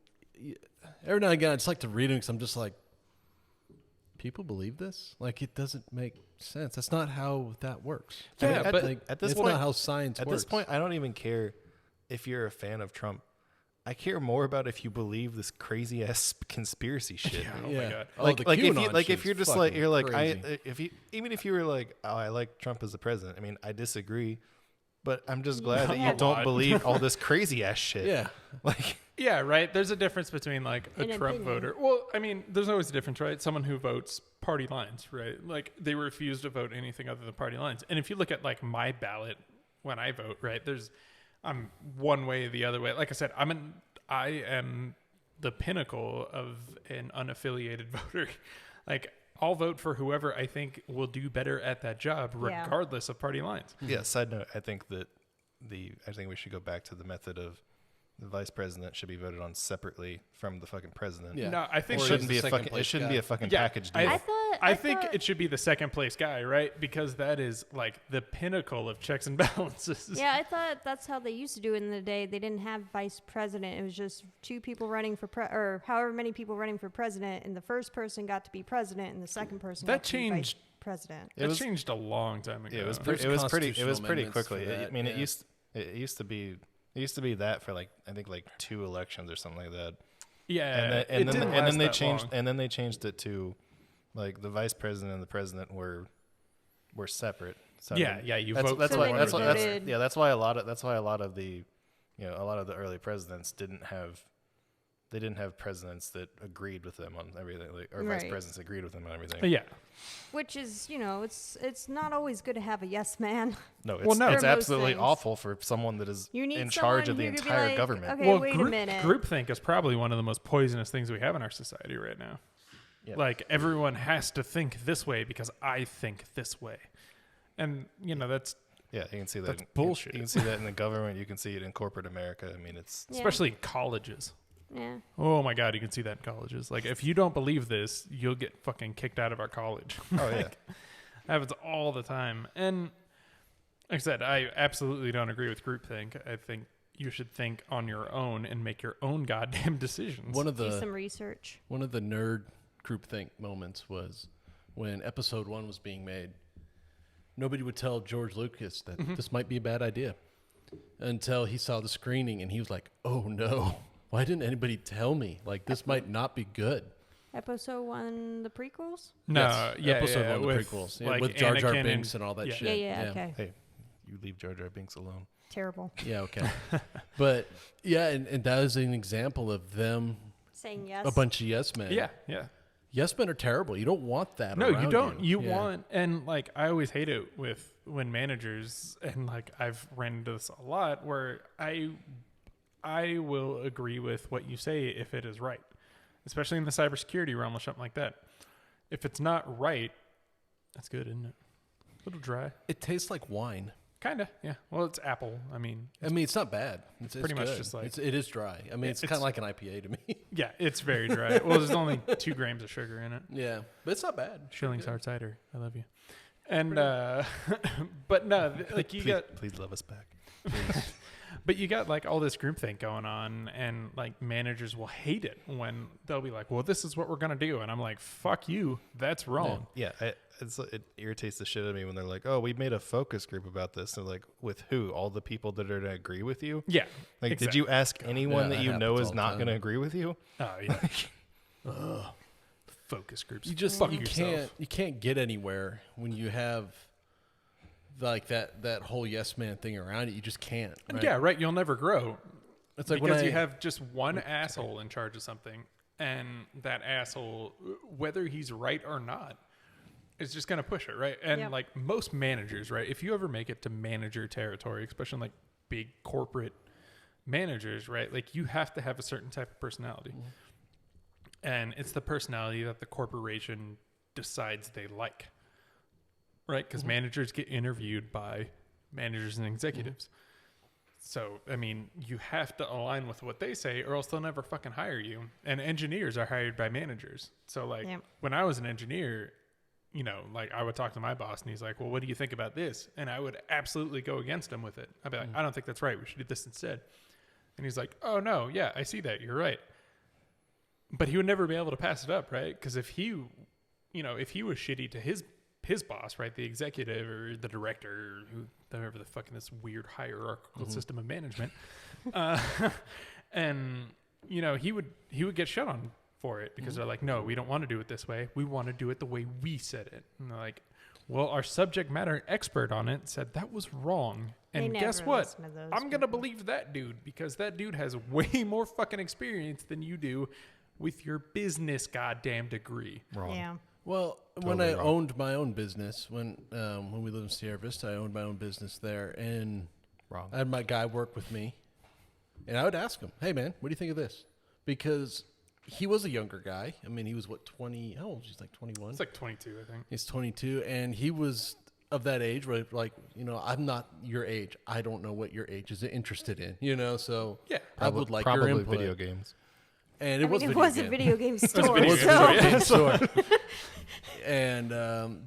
every now and again, I just like to read them because I'm just like, people believe this? Like, it doesn't make sense. That's not how that works. Yeah, at but this it's point, not how science at works. this point, I don't even care if you're a fan of Trump. I care more about if you believe this crazy ass conspiracy shit. Yeah. Oh yeah. my God. Oh, Like, the like if you QAnon like shit if you're is just like fucking you're like crazy. if you even if you were like, oh, I like Trump as the president. I mean, I disagree, but I'm just glad that Yeah. you don't believe all this crazy ass shit. Yeah. Like, Yeah, right. There's a difference between like a An Trump opinion. voter. Well, I mean, there's always a difference, right? Someone who votes party lines, right? Like they refuse to vote anything other than party lines. And if you look at like my ballot when I vote, right? I'm one way or the other way. Like I said, I am the pinnacle of an unaffiliated voter. Like I'll vote for whoever I think will do better at that job, Yeah. regardless of party lines. yeah. Side note: I think we should go back to the method of the vice president should be voted on separately from the fucking president. Yeah. No, I think It Or shouldn't he's be the a second fucking. It place shouldn't guy. be a fucking Yeah, package I- deal. I think it should be the second place guy, right? Because that is like the pinnacle of checks and balances. Yeah, I thought that's how they used to do it in the day. They didn't have vice president. It was just two people running for or however many people running for president, and the first person got to be president, and the second person That got to be vice changed. president. It changed a long time ago. Yeah, it was There's pretty. It was constitutional pretty amendments quickly. for that, I mean, yeah. it used to be that for like I think like 2 elections or something like that. Yeah, and it didn't then last they that changed long. and then they changed it to like the vice president and the president were separate. So I Yeah, mean, yeah, you that's, vote that's for why one that's why that's, voted. yeah that's why a lot of the a lot of the early presidents didn't have presidents that agreed with them on everything, like, or vice Right. presidents agreed with them on everything. Yeah, Which is, it's not always good to have a yes man. No, it's, Well, no. it's For most absolutely things. awful for someone that is You need in charge of someone the who could be entire like, government. okay, wait a minute. groupthink is probably one of the most poisonous things we have in our society right now. Yeah. Like everyone has to think this way because I think this way, and that's Yeah, you can see that. That's You bullshit. can see that in the government. You can see it in corporate America. I mean, it's Yeah. especially in colleges. Yeah. Oh my God, you can see that in colleges. Like if you don't believe this, you'll get fucking kicked out of our college. oh yeah. Happens all the time. And like I said, I absolutely don't agree with groupthink. I think you should think on your own and make your own goddamn decisions. One of Do the some research. One of the nerd groupthink moments was when episode 1 was being made. Nobody would tell George Lucas that this might be a bad idea until he saw the screening and he was like, oh no, why didn't anybody tell me? Like, this might not be good. Episode 1, the prequels? No, Yes, yeah, episode yeah, 1 of the with, prequels. Yeah, like, with Jar Jar Anakin Binks and all that yeah. shit. Yeah, okay. Hey, you leave Jar Jar Binks alone. Terrible. Yeah, okay. But yeah, and that is an example of them, Saying yes. a bunch of yes men. Yeah, yeah. Yes men are terrible. You don't want that No, you around don't. You Yeah. want, and like I always hate it with when managers, and like I've ran into this a lot, where I will agree with what you say if it is right, especially in the cybersecurity realm or something like that. If it's not right, that's good, isn't it? A little dry, It tastes like wine. kind of. Yeah. Well, it's Apple. I mean, It's not bad. It's pretty much good. just like- it is dry. I mean, Yeah, it's kind of like an IPA to me. yeah, it's very dry. Well, there's only 2 grams of sugar in it. Yeah, but it's not bad. Schilling's Pretty hard cider. I love you. And but no, like you got. Please love us back. But you got like all this groupthink going on, and like managers will hate it when they'll be like, "Well, this is what we're gonna do," and I'm like, "Fuck you, that's wrong." Yeah, it irritates the shit out of me when they're like, "Oh, we made a focus group about this." They're like, "With who? All the people that are to agree with you?" Yeah. Like, exactly. did you ask anyone Yeah, that you that know happens is all the not time. going to agree with you? Oh yeah. Focus groups. You just fuck you yourself. can't get anywhere when you have like that whole yes man thing around it. You just can't. Right? Yeah, right. You'll never grow. It's like because you have just one asshole in charge of something, and that asshole, whether he's right or not, is just going to push it, right? And like most managers, right? If you ever make it to manager territory, especially like big corporate managers, right? Like you have to have a certain type of personality. And it's the personality that the corporation decides they like, right? Because managers get interviewed by managers and executives. So, I mean, you have to align with what they say or else they'll never fucking hire you. And engineers are hired by managers. So, like, when I was an engineer, you know, like I would talk to my boss and he's like, well, what do you think about this? And I would absolutely go against him with it. I'd be like, I don't think that's right. We should do this instead. And he's like, oh, no, yeah, I see that. You're right. But he would never be able to pass it up, right? Because if he, you know, if he was shitty to his boss, right, the executive or the director, whoever the fucking this weird hierarchical system of management, and you know, he would get shut on for it because they're like, no, we don't want to do it this way. We want to do it the way we said it. And they're like, well, our subject matter expert on it said that was wrong. And guess what? I'm going to believe that dude because that dude has way more fucking experience than you do with your business goddamn degree. Wrong. Yeah. Well, when I owned my own business, when we lived in Sierra Vista, I owned my own business there, and I had my guy work with me, and I would ask him, hey, man, what do you think of this? Because he was a younger guy. I mean, he was, 20? How old? He's like 21? It's like 22, I think. He's 22, and he was of that age where, like, you know, I'm not your age. I don't know what your age is interested in, you know, so yeah, I would like probably your input. video games. And it was a video game store. It was a video game store. And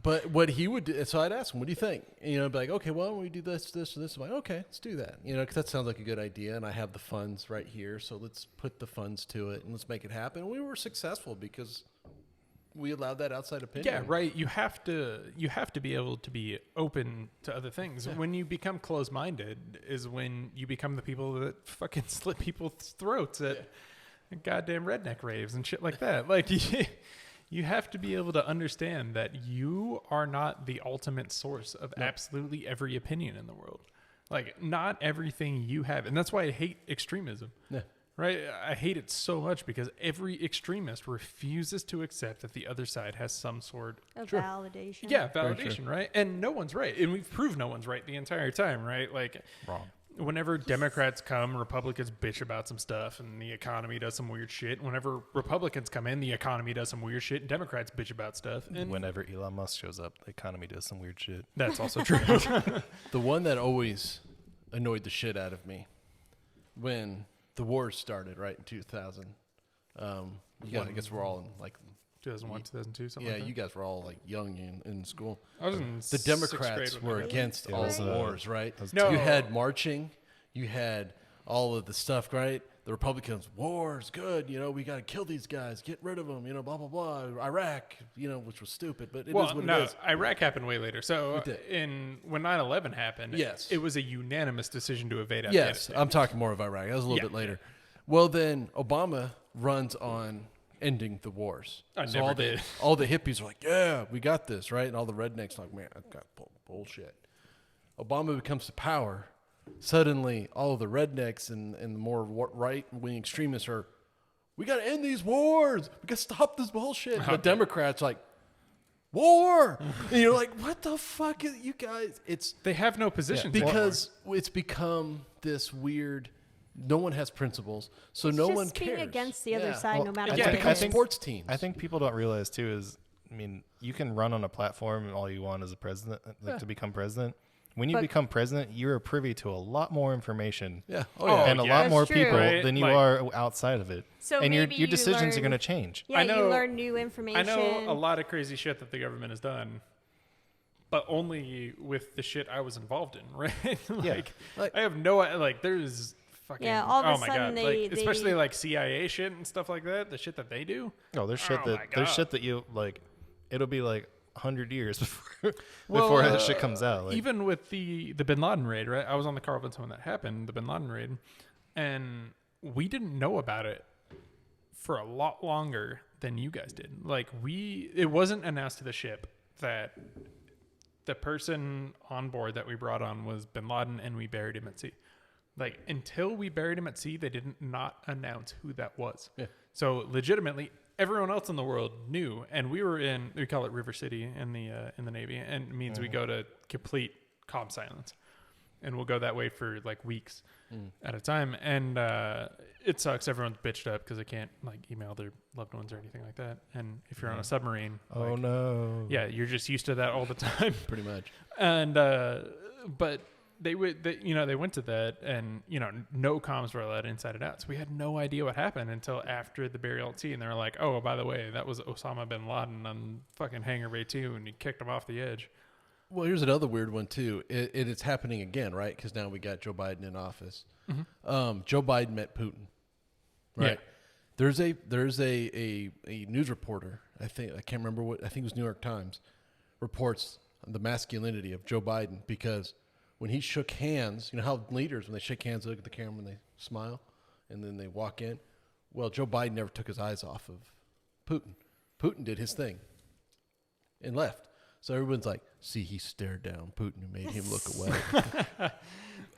but what he would do, so I'd ask him, what do you think? And, you know, I'd be like, okay, well, why don't we do this, this, or this? I'm like, okay, let's do that. You know, because that sounds like a good idea, and I have the funds right here, so let's put the funds to it and let's make it happen. And we were successful because we allowed that outside opinion. Yeah, right. You have to be able to be open to other things. Yeah. When you become closed-minded is when you become the people that fucking slit people's throats at goddamn redneck raves and shit like that. Like you have to be able to understand that you are not the ultimate source of absolutely every opinion in the world. Like not everything you have, and that's why I hate extremism. Yeah. Right? I hate it so much because every extremist refuses to accept that the other side has some sort of validation. Yeah, validation, right? And no one's right. And we've proved no one's right the entire time, right? Like wrong. Whenever Democrats come, Republicans bitch about some stuff and the economy does some weird shit. Whenever Republicans come in, the economy does some weird shit and Democrats bitch about stuff. And whenever Elon Musk shows up, the economy does some weird shit. That's also true. The one that always annoyed the shit out of me when the wars started, right, in 2000. I guess we're all in like 2001, 2002, something like that. Yeah, you guys were all like young in school. I was in the Democrats were against all the wars, right? No. You had marching, you had all of the stuff, right? The Republicans, war's good, you know, we got to kill these guys, get rid of them, you know, blah, blah, blah. Iraq, you know, which was stupid, but it is what it is. Iraq happened way later. So when 9/11 happened, yes, it was a unanimous decision to invade Yes, Afghanistan. I'm talking more of Iraq. That was a little bit later. Well, then Obama runs on ending the wars. So all the hippies are like, yeah, we got this, right? And all the rednecks are like, man, I got bullshit. Obama becomes to power. Suddenly, all of the rednecks and the more right-wing extremists are, we got to end these wars. We got to stop this bullshit. The Democrats like, war. And you're like, what the fuck is you guys? They have no position. Because it's become this weird... No one has principles, so no one cares. Being against the other side, no matter what. It's become sports teams. I think people don't realize too is, I mean, you can run on a platform and all you want as a president, to become president. When you become president, you're privy to a lot more information, and a lot more people than you are outside of it. So and your decisions are going to change. Yeah, you learn new information. I know a lot of crazy shit that the government has done. But only with the shit I was involved in, right? I have no there's. Fucking, all of a sudden especially like CIA shit and stuff like that. The shit that they do. Oh, there's shit that you like. It'll be like 100 years before that shit comes out. Like, even with the Bin Laden raid, right? I was on the car when that happened, the Bin Laden raid, and we didn't know about it for a lot longer than you guys did. Like it wasn't announced to the ship that the person on board that we brought on was Bin Laden, and we buried him at sea. Like, until we buried him at sea, they didn't not announce who that was. Yeah. So legitimately, everyone else in the world knew, and we call it River City in the Navy, and it means we go to complete calm silence, and we'll go that way for like weeks at a time, and it sucks. Everyone's bitched up because they can't like email their loved ones or anything like that. And if you're on a submarine, oh no, yeah, you're just used to that all the time, Pretty much. and but. They went to that, and no comms were allowed inside and out, so we had no idea what happened until after the burial at sea, and they were like, "Oh, by the way, that was Osama bin Laden on fucking Hangar Bay 2, and he kicked him off the edge." Well, here's another weird one too. It's happening again, right? Because now we got Joe Biden in office. Joe Biden met Putin, right? Yeah. There's a news reporter. I can't remember what. I think it was New York Times reports the masculinity of Joe Biden because when he shook hands, how leaders, when they shake hands, they look at the camera and they smile, and then they walk in. Well, Joe Biden never took his eyes off of Putin. Putin did his thing and left. So everyone's like, see, he stared down Putin and made him look away.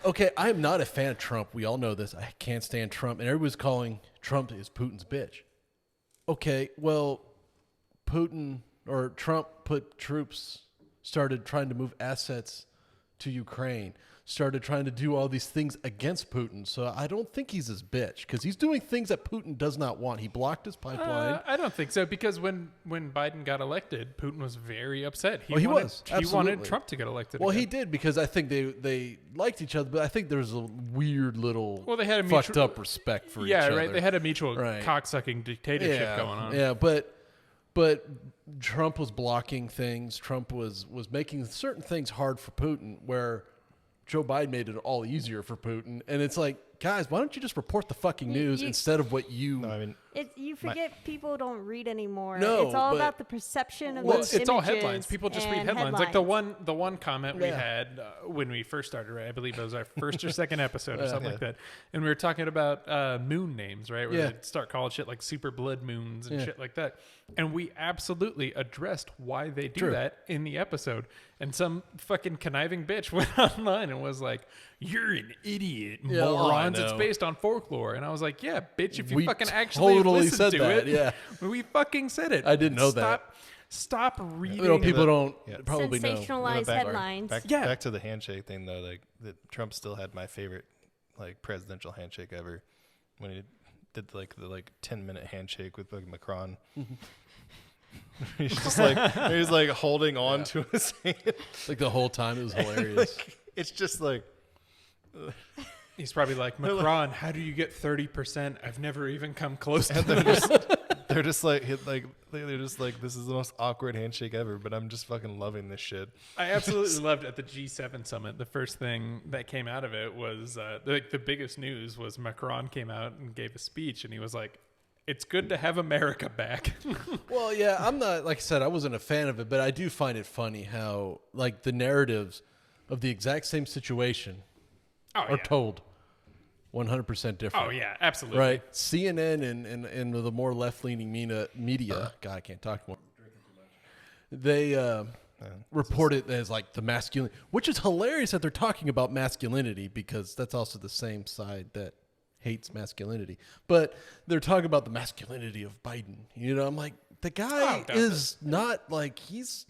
Okay, I am not a fan of Trump. We all know this. I can't stand Trump. And everyone's calling Trump is Putin's bitch. Okay, well, Trump put troops, started trying to move assets to Ukraine, started trying to do all these things against Putin. So I don't think he's his bitch because he's doing things that Putin does not want. He blocked his pipeline. I don't think so, because when Biden got elected, Putin was very upset. He wanted Trump to get elected. Well, again. he did, because I think they liked each other, but I think there's a weird little they had a fucked up respect for each other. Yeah, right. They had a mutual cocksucking dictatorship going on. Yeah, but Trump was blocking things. Trump was making certain things hard for Putin, where Joe Biden made it all easier for Putin. And it's like, guys, why don't you just report the fucking news instead of what you... No, I mean, you forget people don't read anymore. No, it's all about the perception of it's images all headlines. People just read headlines. Like the one comment we Yeah. had when we first started, right? I believe it was our first or second episode or something like that. And we were talking about moon names, right? Where they'd start calling shit like super blood moons and shit like that. And we absolutely addressed why they do that in the episode. And some fucking conniving bitch went online and was like, "You're an idiot, morons. It's based on folklore." And I was like, "Yeah, bitch, if you fucking actually listen to it, yeah, we fucking said it." I didn't know that. Stop reading. People don't probably know. Sensationalized headlines. Back to the handshake thing, though. Like, Trump still had my favorite presidential handshake ever, when he did the 10-minute handshake with Macron. He's just he's holding on to his hand. The whole time. It was hilarious. It's just he's probably like, "Macron, how do you get 30%? I've never even come close to they're just like, this is the most awkward handshake ever, but I'm just fucking loving this shit. I absolutely loved at the G7 summit. The first thing that came out of it was the biggest news was Macron came out and gave a speech, and he was like, "It's good to have America back." Well, yeah, I'm not, like I said, I wasn't a fan of it, but I do find it funny how the narratives of the exact same situation are told 100% different. Oh yeah, absolutely. Right. CNN and the more left-leaning media, God, I can't talk more. They report it as the masculine, which is hilarious that they're talking about masculinity, because that's also the same side that hates masculinity. But they're talking about the masculinity of Biden. I'm like, the guy is not he's...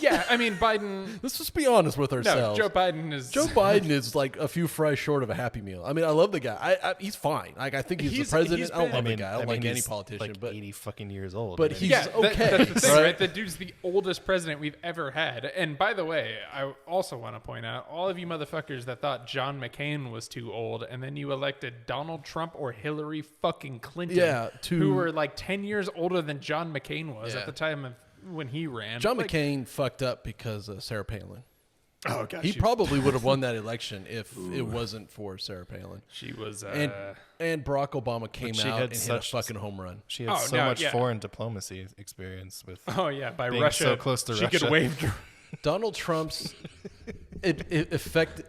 Yeah, I mean, Biden... Let's just be honest with ourselves. No, Joe Biden is... Joe Biden is a few fries short of a Happy Meal. I mean, I love the guy. He's fine. I think he's the president. I don't love the guy. I don't like any politician. But 80 fucking years old. But he's That's okay. the thing, right? The dude's the oldest president we've ever had. And by the way, I also want to point out, all of you motherfuckers that thought John McCain was too old, and then you elected Donald Trump or Hillary fucking Clinton, who were 10 years older than John McCain was at the time of when he ran. John McCain fucked up because of Sarah Palin. Oh, gosh. He probably would have won that election if it wasn't for Sarah Palin. She was... and Barack Obama came out and hit a fucking home run. She had so much foreign diplomacy experience with... Oh, yeah. By being Russia. So close to Russia. She could wave... Donald Trump's... Barack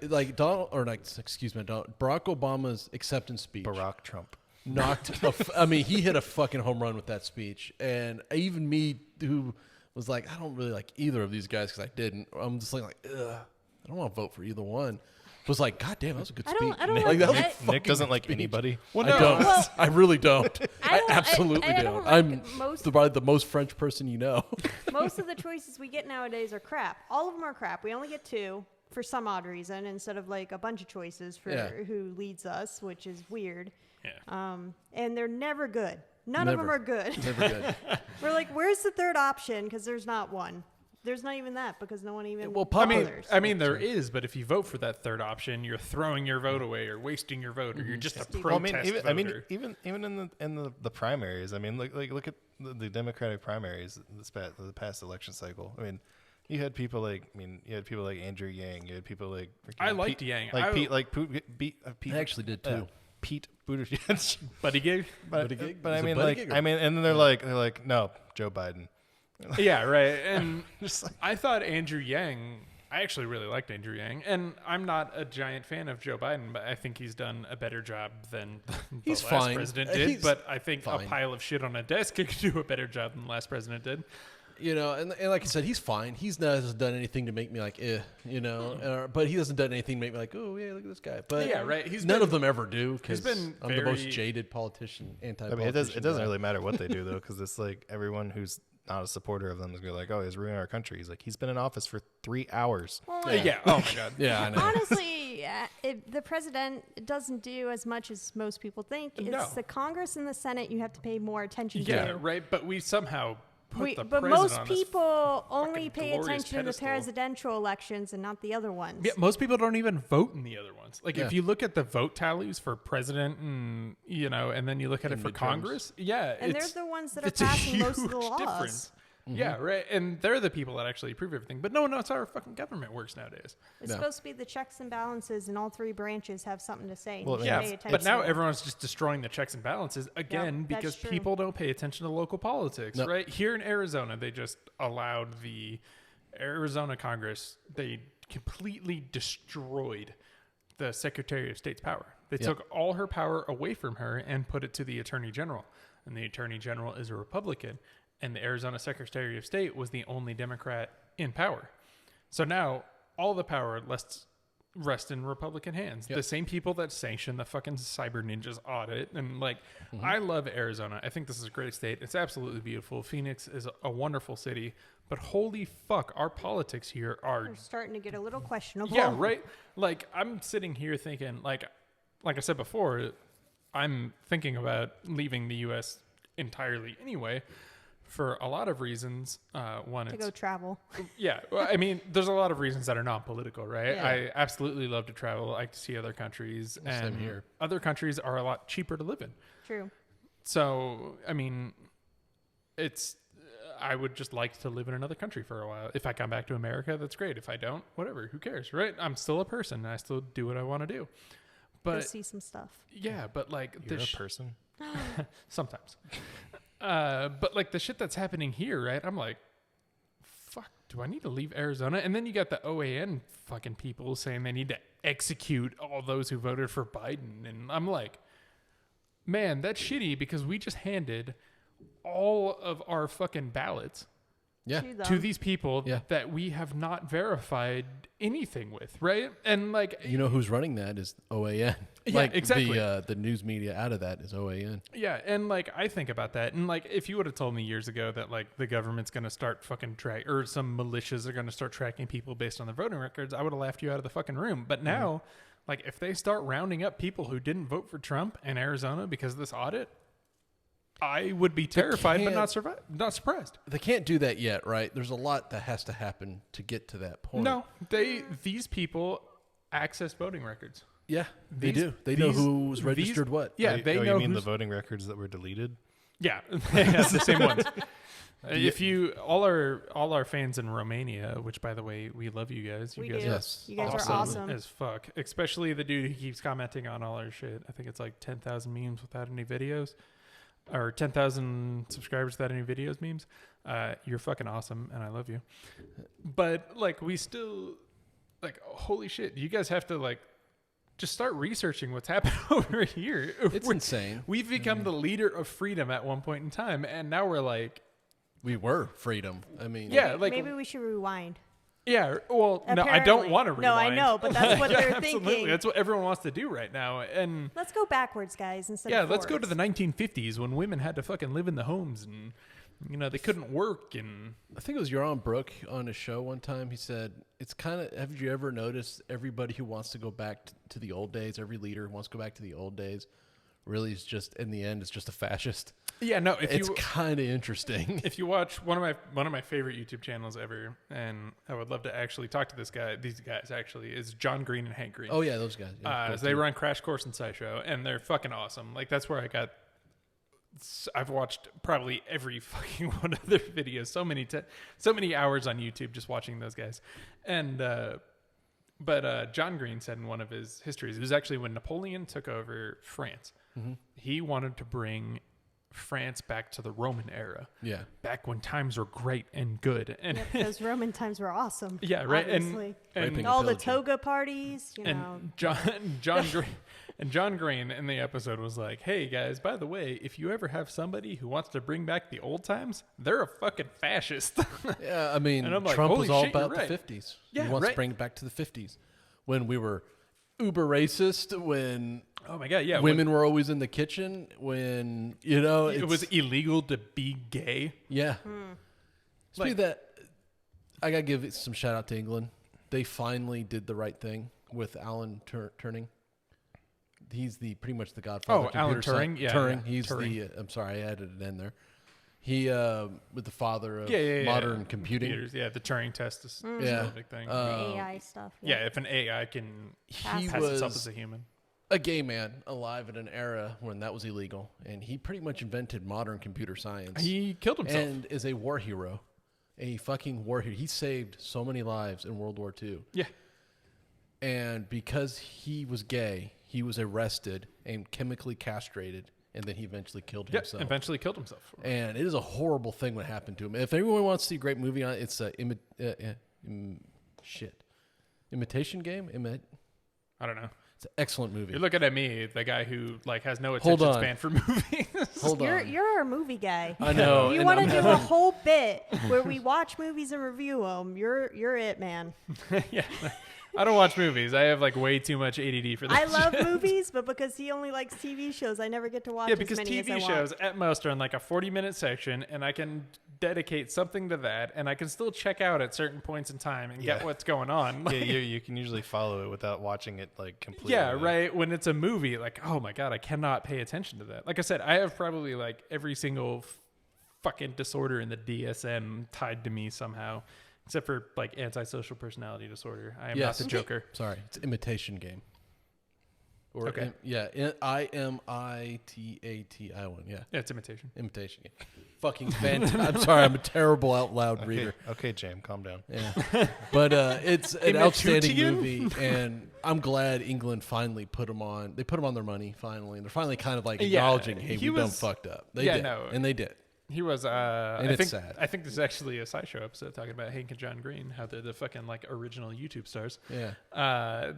Obama's acceptance speech. Barack Trump. He hit a fucking home run with that speech. And even me, who was like, I don't really like either of these guys because I didn't. I'm just like, ugh, I don't want to vote for either one. Was like, God damn, that was a good speech. I don't like, that was a Nick fucking doesn't good like speech. anybody. Well, no. I don't. Well, I really don't. I I don't- absolutely I don't. don't like I'm most- probably the most French person you know. Most of the choices we get nowadays are crap. All of them are crap. We only get 2 for some odd reason instead of like a bunch of choices for who leads us, which is weird. Yeah. And they're never good. None of them Never. are good. Never good. We're like, where's the third option? Because there's not one. There's not even that because no one even Well, bothers. I mean, there is, but if you vote for that third option, you're throwing your vote away or wasting your vote, or you're just a Well, protest voter. even in the primaries. I mean, look at the Democratic primaries the past election cycle. I mean, you had people like Andrew Yang. You had people like I liked Yang. Pete. I actually did too. Pete Buttigieg. Buddy gig. but Buttigieg? I Was it mean, Buttigieg or- and then they're like, no, Joe Biden. Yeah, right. And Just like, I thought Andrew Yang. I actually really liked Andrew Yang, and I'm not a giant fan of Joe Biden, but I think he's done a better job than the He's last fine. president did. He's But I think fine. a pile of shit on a desk could do a better job than the last president did. You know, and like I said, he's fine. He's not hasn't done anything to make me like, you know. But he hasn't done anything to make me like, oh yeah, look at this guy. But Yeah, right. He's none been- of them ever do because been I'm the most very- jaded politician, I anti-politician. mean, it doesn't guy. really matter what they do though, because it's like everyone who's not a supporter of them is gonna be like, oh, he's ruining our country. He's like, he's been in office for 3 hours. Well, Yeah. Oh my god. Yeah, I know. honestly, the president doesn't do as much as most people think. It's No. the Congress and the Senate you have to pay more attention Yeah, to. right. But we somehow put the But president most on this people only fucking pay glorious attention to the pedestal. presidential elections and not the other ones. Yeah, most people don't even vote in the other ones. Like Yeah. if you look at the vote tallies for president and and then you look at it And for midterms. Congress, yeah, And it's, they're the ones that are it's a passing most of the huge laws. difference. Yeah, right. And they're the people that actually approve everything. But no one knows how our fucking government works nowadays. It's No. supposed to be the checks and balances, and all 3 branches have something to say. and Well, you should Yeah, pay attention but now to it. everyone's just destroying the checks and balances again that's because true. people don't pay attention to local politics, Nope. right? Here in Arizona, they just allowed the Arizona Congress, they completely destroyed the Secretary of State's power. They Yep. took all her power away from her and put it to the Attorney General. And the Attorney General is a Republican. And the Arizona Secretary of State was the only Democrat in power. So now all the power rest in Republican hands. Yep. The same people that sanction the fucking Cyber Ninjas audit. And like, I love Arizona. I think this is a great state. It's absolutely beautiful. Phoenix is a wonderful city. But holy fuck, our politics here are They're starting to get a little questionable. yeah, right. Like I'm sitting here thinking, like I said before, I'm thinking about leaving the U.S. entirely anyway, for a lot of reasons. One, To it's go travel. yeah. Well, I mean, there's a lot of reasons that are non-political, right? Yeah. I absolutely love to travel. I like to see other countries, Same and here. other countries are a lot cheaper to live in. True. So, I mean, it's. I would just like to live in another country for a while. If I come back to America, that's great. If I don't, whatever. Who cares, right? I'm still a person. And I still do what I want to do. Go But see some stuff. yeah, but like You're the a person. sometimes. But like the shit that's happening here, right? I'm like, fuck, do I need to leave Arizona? And then you got the OAN fucking people saying they need to execute all those who voted for Biden. And I'm like, man, that's shitty because we just handed all of our fucking ballots Yeah. to these people Yeah. that we have not verified anything with, right? And like, You know who's running that is OAN. Yeah, like exactly. The news media out of that is OAN. yeah, and like I think about that, and like if you would have told me years ago that like the government's gonna start fucking track, or some militias are gonna start tracking people based on their voting records, I would have laughed you out of the fucking room. But now, like if they start rounding up people who didn't vote for Trump in Arizona because of this audit, I would be terrified, but not surprised. They can't do that yet, right? There's a lot that has to happen to get to that point. No, these people access voting records. Yeah, they These- do. They know these- who's registered these- what. Yeah, Oh, they you know mean the who's- voting records that were deleted? Yeah, they have the same ones. If you all our fans in Romania, which by the way we love you guys. You We guys do. are Yes. You guys are awesome. as fuck. Especially the dude who keeps commenting on all our shit. I think it's like 10,000 memes without any videos, or 10,000 subscribers without any videos memes. You're fucking awesome, and I love you. But like we still like holy shit. You guys have to like just start researching what's happening over here. It's insane. We've become the leader of freedom at one point in time, and now we're like, we were freedom. I mean, Yeah, like maybe we should rewind. yeah. Well, no, I don't Apparently. want to rewind. No, I know, but that's what they're Absolutely, thinking. that's what everyone wants to do right now. And Let's go backwards, guys, instead yeah, of let's go to forwards. the 1950s when women had to fucking live in the homes and they couldn't work and I think it was Yaron Brook on a show one time. He said, it's kind of, have you ever noticed everybody who wants to go back to the old days, every leader who wants to go back to the old days, really is just, in the end, it's just a fascist. yeah, no. It's kind of interesting. If you watch one of my favorite YouTube channels ever, and I would love to actually talk to these guys actually, is John Green and Hank Green. Oh, yeah, those guys. Yeah, cool So they too. run Crash Course and SciShow, and they're fucking awesome. Like that's where I've watched probably every fucking one of their videos. So many hours on YouTube just watching those guys. And but John Green said in one of his histories, it was actually when Napoleon took over France. Mm-hmm. He wanted to bring France back to the Roman era. Yeah. Back when times were great and good. And Yep, those Roman times were awesome. yeah, right. Obviously. And Raping all the pillaging. toga parties, you know. and John Green in the episode was like, "Hey guys, by the way, if you ever have somebody who wants to bring back the old times, they're a fucking fascist." Yeah, I mean, And I'm like, Trump holy was all shit, you're about right. the 50s. Yeah, he wants right. to bring it back to the 50s when we were uber racist, when Oh my god, yeah. women were always in the kitchen, when, it was illegal to be gay. Yeah. Hmm. Speaking of that, I got to give some shout out to England. They finally did the right thing with Alan Turing. He's pretty much the godfather. Oh, Alan computer Turing? Yeah, Turing. yeah, He's Turing. I'm sorry, I added it in there. He, with the father of modern computing. Computers. Yeah, the Turing test is Yeah. a big thing. The AI stuff. yeah, if an AI can He pass itself was as a human. a gay man alive in an era when that was illegal, and he pretty much invented modern computer science. He killed himself. And is a war hero, a fucking war hero. He saved so many lives in World War II. Yeah. And because he was gay, he was arrested and chemically castrated, and then he eventually killed Yeah, himself. eventually killed himself. And it is a horrible thing what happened to him. If anyone wants to see a great movie on it, it's Imitation Game. I don't know. It's an excellent movie. You're looking at me, the guy who like has no Hold attention on. span for movies. Hold on. You're a movie guy. I know. You and want to I'm do a having- whole bit where we watch movies and review them. You're it, man. Yeah. I don't watch movies. I have like way too much ADD for that. I love shit. movies, but because he only likes TV shows, I never get to watch Yeah, as because many as I TV want. shows at most are in like a 40-minute section, and I can dedicate something to that, and I can still check out at certain points in time and get Yeah. what's going on. Yeah, you can usually follow it without watching it like completely. Yeah, right. When it's a movie, like, oh my god, I cannot pay attention to that. Like I said, I have probably like every single fucking disorder in the DSM tied to me somehow, except for like antisocial personality disorder. I am not the Joker. Sorry, it's Imitation Game. Or Okay. IMITATI1. Yeah, Yeah, it's imitation. Imitation Game. Fucking fantastic. I'm sorry, I'm a terrible out loud reader. Okay, Jam, calm down. Yeah, but it's an outstanding Imitutian? movie, and I'm glad England finally put them on. They put them on their money finally, and they're finally kind of like Yeah, acknowledging, "Hey, he we done was- fucked up." They yeah, did, no. and they did. He was And I it's think sad. I think this is actually a SciShow episode talking about Hank and John Green, how they're the fucking like original YouTube stars. Yeah,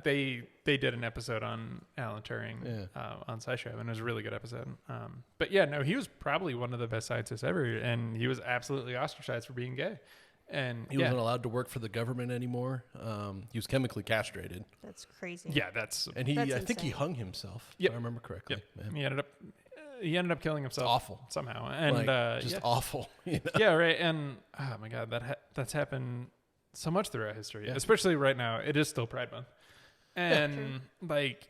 They did an episode on Alan Turing Yeah. on SciShow, and it was a really good episode. But yeah, no, he was probably one of the best scientists ever, and he was absolutely ostracized for being gay. And he wasn't allowed to work for the government anymore. He was chemically castrated, That's crazy. yeah, that's and he That's I think he insane. hung himself. Yep. If I remember correctly. yep. Yeah. He ended up killing himself. awful. Somehow, and Like, just yeah. awful. You know? Yeah, right. And oh my god, that's happened so much throughout history, Yeah. especially right now. It is still Pride Month, and true. like,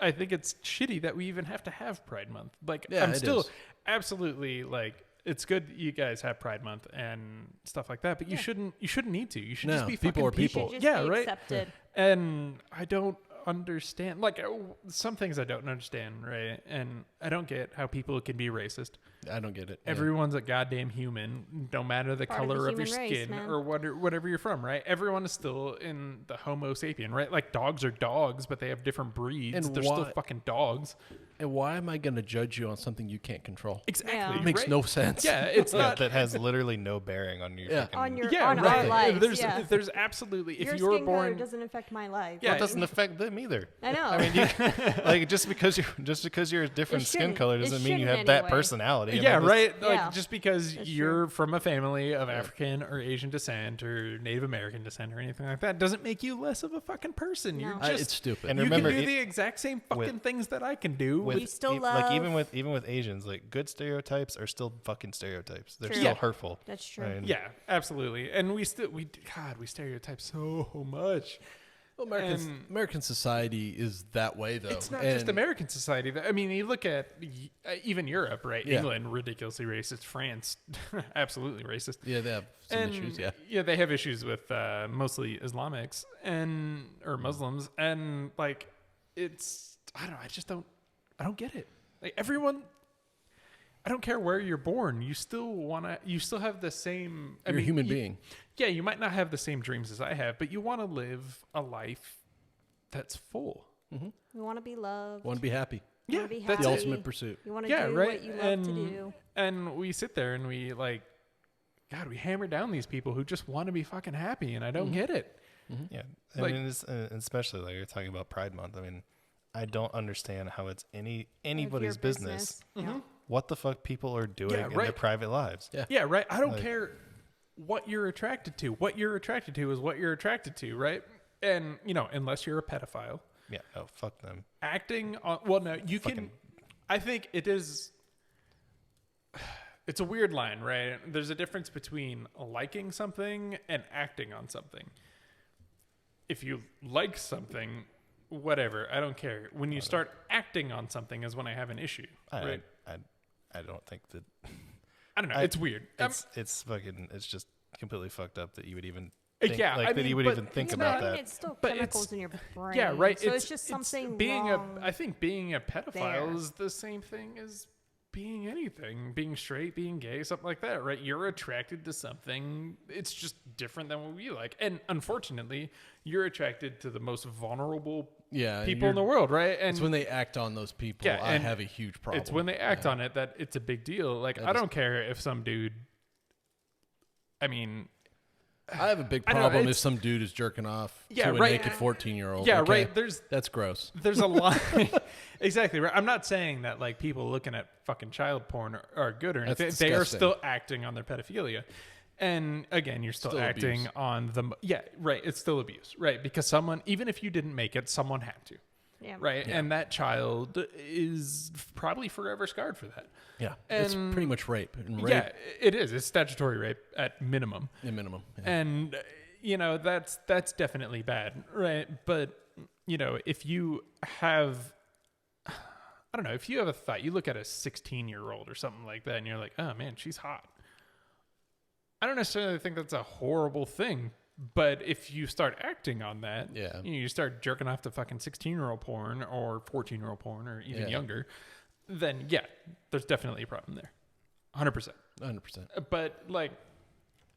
I think it's shitty that we even have to have Pride Month. Like, Yeah, I'm it still is. absolutely like, it's good you guys have Pride Month and stuff like that, but you shouldn't need to. You should just No, be people fucking are You people. should just Yeah, be right. accepted. And I don't understand, like, some things I don't understand, right? And I don't get how people can be racist. I don't get it. Yeah. Everyone's a goddamn human, no matter the Part of the color of your human race, skin man. or whatever you're from, right? Everyone is still in the Homo sapien, right? Like dogs are dogs, but they have different breeds. And They're still why- fucking dogs. And why am I going to judge you on something you can't control? Exactly. Yeah. It makes right? no sense. Yeah, it's not. that has literally no bearing on your fucking... On your Yeah, on right. our lives. There's absolutely, Your if you were skin color born, doesn't affect my life. Yeah, Well, it doesn't affect them either. I know. I mean, like just because you're a different skin shouldn't. color It doesn't mean you have shouldn't that anyway. personality. I mean, yeah, this- right. Yeah. Like just because That's you're from a family of African or Asian descent or Native American descent or anything like that doesn't make you less of a fucking person. No. You're It's just stupid. And you remember, can do it- the exact same fucking with- things that I can do. with You still like love- even with Asians, like good stereotypes are still fucking stereotypes. They're True. still Yeah. hurtful. That's true. I mean, Yeah, absolutely. And we stereotype so much. Well, And- American society is that way, though. It's not just And- American society. I mean, you look at even Europe, right? Yeah. England, ridiculously racist. France, absolutely racist. Yeah, they have some And, issues, yeah. Yeah, they have issues with mostly Islamics or Muslims. And like, I don't get it. Like everyone, I don't care where you're born. You still have the same. You're a human being. Yeah, you might not have the same dreams as I have, but you want to live a life that's full. You want to be loved. Want to be happy. You Yeah, wanna be that's The happy. ultimate pursuit. You want to Yeah, do right. what you love to do. And we sit there and we God, we hammer down these people who just want to be fucking happy, and I don't get it. Yeah, I Like- mean, especially like you're talking about Pride Month. I mean, I don't understand how it's anybody's Your business. Yeah. What the fuck people are doing Yeah, in their right. private lives. Yeah. Yeah, right. I don't Like- care what you're attracted to. What you're attracted to is what you're attracted to, right? And unless you're a pedophile, Yeah, oh fuck them. acting on no, you can. Fucking- I think it is. It's a weird line, right? There's a difference between liking something and acting on something. If you like something, whatever, I don't care. When you start acting on something is when I have an issue, right? I don't think that I don't know. It's weird. it's fucking it's just completely fucked up that you would even Yeah, think, I that mean, you would but even think it's about not- that. It's still But chemicals it's- in your brain. Yeah, right. So it's just something being wrong. I think being a pedophile there. is the same thing as being anything, being straight, being gay, something like that, right? You're attracted to something. It's just different than what we like. And unfortunately, you're attracted to the most vulnerable Yeah. people in the world, right? And It's when they act on those people, Yeah, I and have a huge problem. it's when they act Yeah. on it that it's a big deal. Like, That I is- don't care if some dude, I mean, I have a big I don't know, problem if it's- some dude is jerking off Yeah, to a right. naked 14-year-old. yeah, Okay, right. That's gross. There's a lot. Exactly right. I'm not saying that like people looking at fucking child porn are good or That's anything. They are disgusting. still acting on their pedophilia. And again, you're still acting abuse. on the right. It's still abuse, right? Because someone, even if you didn't make it, someone had to, yeah. right? And that child is probably forever scarred for that. Yeah. It's And- pretty much rape. And rape Yeah, it is. It's statutory rape at minimum. at minimum. Yeah. And that's definitely bad, right? But if you have, I don't know, if you have a thought, you look at a 16-year-old or something like that, and you're like, oh man, she's hot. I don't necessarily think that's a horrible thing, but if you start acting on that, Yeah. you start jerking off to fucking 16-year-old porn or 14-year-old porn or even Yeah. younger, then yeah, there's definitely a problem there, 100%. 100%. But like,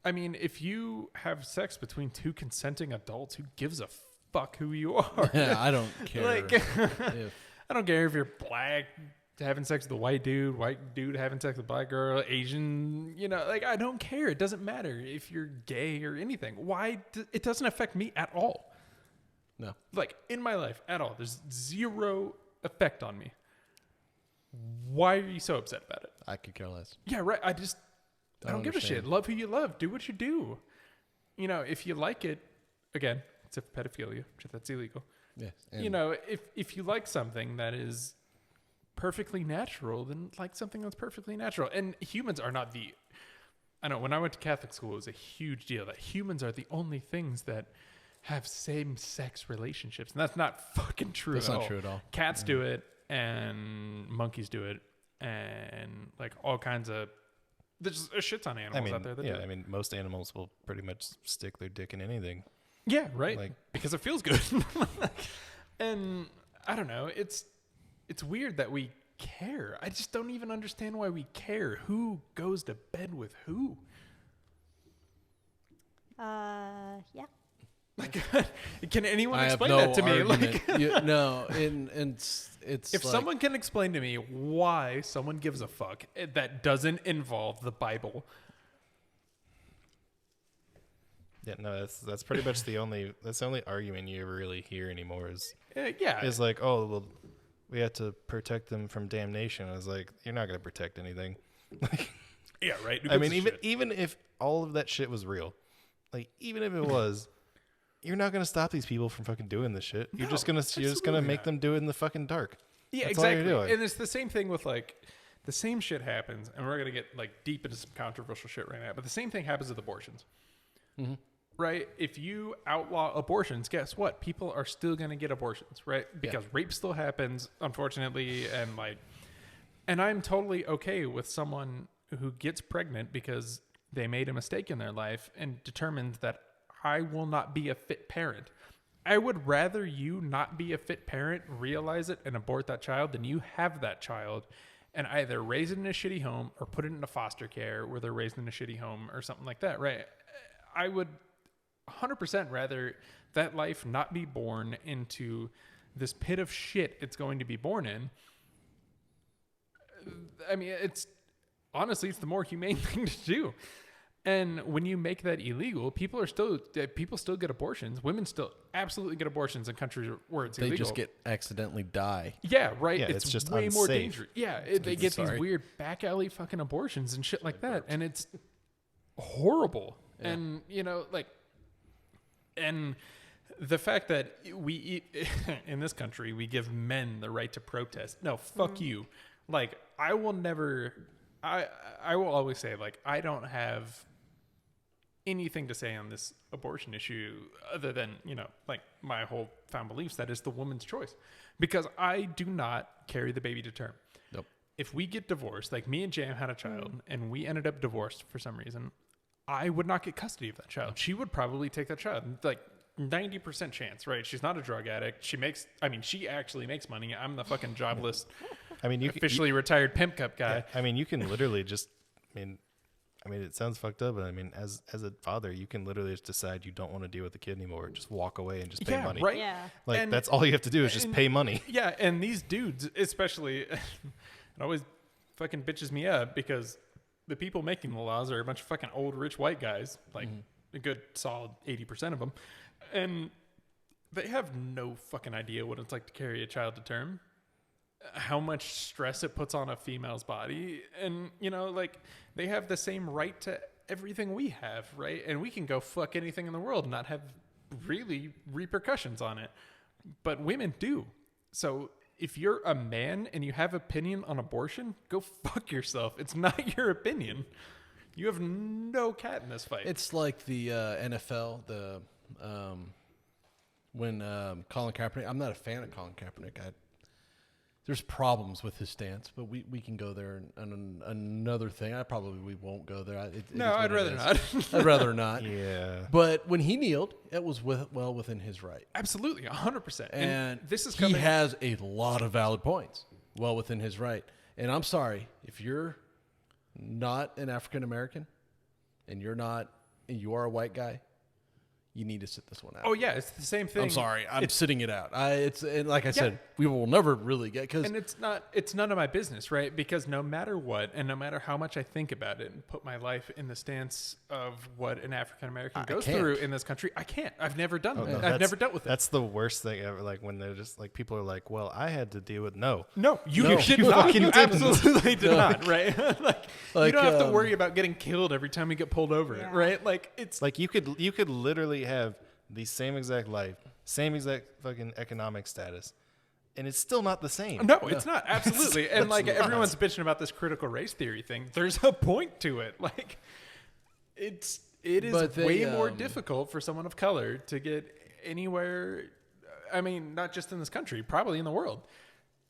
I mean, if you have sex between two consenting adults, who gives a fuck who you are? Yeah, I don't care. Like, if, I don't care if you're black having sex with a white dude having sex with a black girl, Asian, like I don't care. It doesn't matter if you're gay or anything. Why? It doesn't affect me at all. no. Like in my life at all. There's zero effect on me. Why are you so upset about it? I could care less. Yeah, right. I don't give a shit. understand. Love who you love. Do what you do. If you like it, again, except for pedophilia, which that's illegal. Yeah. And If you like something that is perfectly natural, then like something that's perfectly natural. And humans are not I know when I went to Catholic school, it was a huge deal that humans are the only things that have same-sex relationships. And that's not fucking true That's at not all. true at all. Cats do it, and monkeys do it, and like all kinds of, there's a shit ton of animals out there that do it. I mean, most animals will pretty much stick their dick in anything. Yeah, right. Like- because it feels good. And I don't know. It's weird that we care. I just don't even understand why we care. Who goes to bed with who? Yeah. Like, can anyone I have explain no that to me? argument. Like, No, and it's if like, someone can explain to me why someone gives a fuck that doesn't involve the Bible. Yeah, no, that's pretty much the only argument you ever really hear anymore is like, oh, well, we have to protect them from damnation. I was like, you're not gonna protect anything. Yeah, right. I mean, even if all of that shit was real, like even if it was, you're not gonna stop these people from fucking doing this shit. You're just gonna make them do it in the fucking dark. Yeah, That's all you're exactly. doing. And it's the same thing with like the same shit happens, and we're gonna get like deep into some controversial shit right now. But the same thing happens with abortions, right? If you outlaw abortions, guess what? People are still gonna get abortions, right? Because rape still happens, unfortunately, and I'm totally okay with someone who gets pregnant because they made a mistake in their life and determined that I will not be a fit parent. I would rather you not be a fit parent, realize it, and abort that child than you have that child and either raise it in a shitty home or put it into foster care where they're raised in a shitty home or something like that, right? I would 100% rather that life not be born into this pit of shit it's going to be born in. I mean, honestly, it's the more humane thing to do. And when you make that illegal, people still get abortions. Women still absolutely get abortions in countries where it's illegal. They just accidentally die. Yeah, right. Yeah, it's just way more unsafe. dangerous. Yeah, they get these weird back alley fucking abortions and shit like that, and it's horrible. Yeah. And and the fact that we in this country we give men the right to protest. No, fuck you. Like I will always say, like, I don't have anything to say on this abortion issue other than, like my whole found beliefs that is the woman's choice, because I do not carry the baby to term. Nope. If we get divorced, like me and Jam had a child and we ended up divorced for some reason, I would not get custody of that child. She would probably take that child. Like 90% chance, right? She's not a drug addict. She actually makes money. I'm the fucking jobless, officially retired pimp cup guy. Yeah, I mean, you can literally just, I mean, it sounds fucked up, but I mean, as a father, you can literally just decide you don't want to deal with the kid anymore. Just walk away and just pay money. Right? Yeah. Like, that's all you have to do is just pay money. Yeah, and these dudes, especially, it always fucking bitches me up because the people making the laws are a bunch of fucking old, rich white guys, like a good, solid 80% of them. And they have no fucking idea what it's like to carry a child to term, how much stress it puts on a female's body. And, like, they have the same right to everything we have, right? And we can go fuck anything in the world and not have really repercussions on it. But women do. So if you're a man and you have opinion on abortion, go fuck yourself. It's not your opinion. You have no cat in this fight. It's like the NFL, when Colin Kaepernick, I'm not a fan of Colin Kaepernick. There's problems with his stance, but we can go there and another thing. We won't go there. I'd rather not. I'd rather not. Yeah. But when he kneeled, it was well within his right. Absolutely, 100%. And this is he has a lot of valid points, well within his right. And I'm sorry, if you're not an African American and you are a white guy, you need to sit this one out. Oh yeah, it's the same thing. I'm sorry, I'm sitting it out. And like I said, we will never really get and it's none of my business, right? Because no matter what, and no matter how much I think about it and put my life in the stance of what an African American goes through in this country, I can't. I've never done that. I've never dealt with it. That's the worst thing ever. Like when they're just like, people are like, "Well, I had to deal with no, you absolutely did not, right? like you don't have to worry about getting killed every time you get pulled over, right? Like it's like you could literally have the same exact life, same exact fucking economic status, and it's still not the same. No, it's not. Absolutely. And like everyone's bitching about this critical race theory thing. There's a point to it. Like it is way more difficult for someone of color to get anywhere. I mean, not just in this country, probably in the world.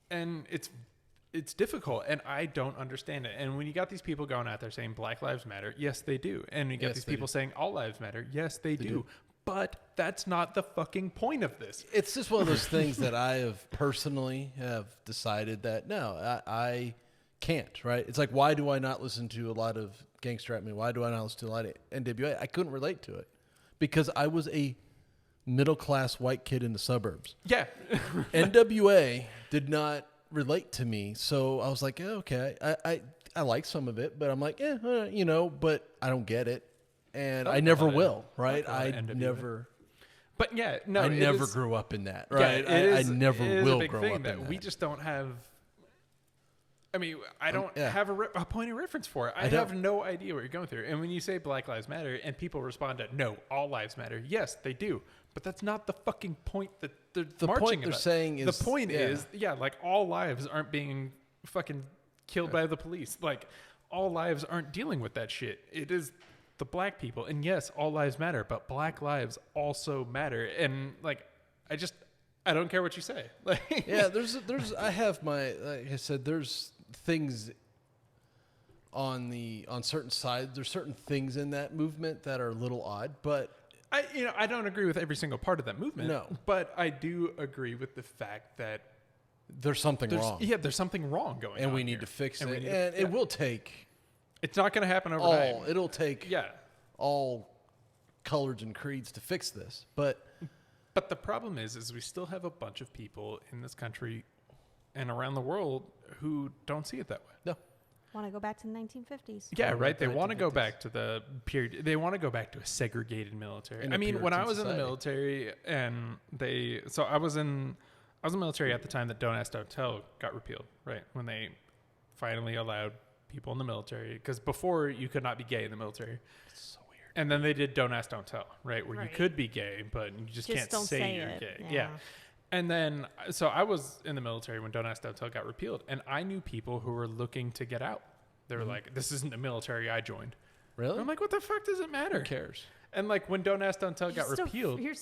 And it's difficult, and I don't understand it. And when you got these people going out there saying Black Lives Matter, yes, they do. And you get these people saying all lives matter, yes, they do. But that's not the fucking point of this. It's just one of those things that I have personally decided that no, I can't, right? It's like, why do I not listen to a lot of gangster rap music? Why do I not listen to a lot of NWA? I couldn't relate to it because I was a middle-class white kid in the suburbs. Yeah. NWA did not relate to me, so I was like, okay, I like some of it, but I'm like, but I don't get it, and I never will, right? I never. But yeah, no, I never grew up in that, right? Yeah, I never will big grow thing up in that. We just don't have. I mean, I don't have a point of reference for it. I have no idea what you're going through. And when you say Black Lives Matter and people respond to, no, all lives matter. Yes, they do. But that's not the fucking point that they're the marching point they're about. saying is... The point is, like, all lives aren't being fucking killed by the police. Like, all lives aren't dealing with that shit. It is the black people. And yes, all lives matter, but black lives also matter. And, like, I don't care what you say. Like, yeah, I have my, like I said, there's things on certain sides. There's certain things in that movement that are a little odd, but I don't agree with every single part of that movement. No, but I do agree with the fact that there's something wrong. Yeah, there's something wrong going on, and we need to fix it. And it will take. It's not going to happen overnight. It'll take. Yeah. All colors and creeds to fix this, but the problem is we still have a bunch of people in this country and around the world who don't see it that way. No. Want to go back to the 1950s. Yeah, right. They want to go back to the period. They want to go back to a segregated military. I mean, when I was in the military, and I was in the military at the time that Don't Ask, Don't Tell got repealed. Right, when they finally allowed people in the military, because before you could not be gay in the military. It's so weird. And then they did Don't Ask, Don't Tell. Right, where you could be gay, but you just can't say you're gay. Yeah. And then, so I was in the military when Don't Ask, Don't Tell got repealed, and I knew people who were looking to get out. They were like, "This isn't the military I joined." Really? And I'm like, "What the fuck does it matter? Who cares?" And like when Don't Ask, Don't Tell got repealed, you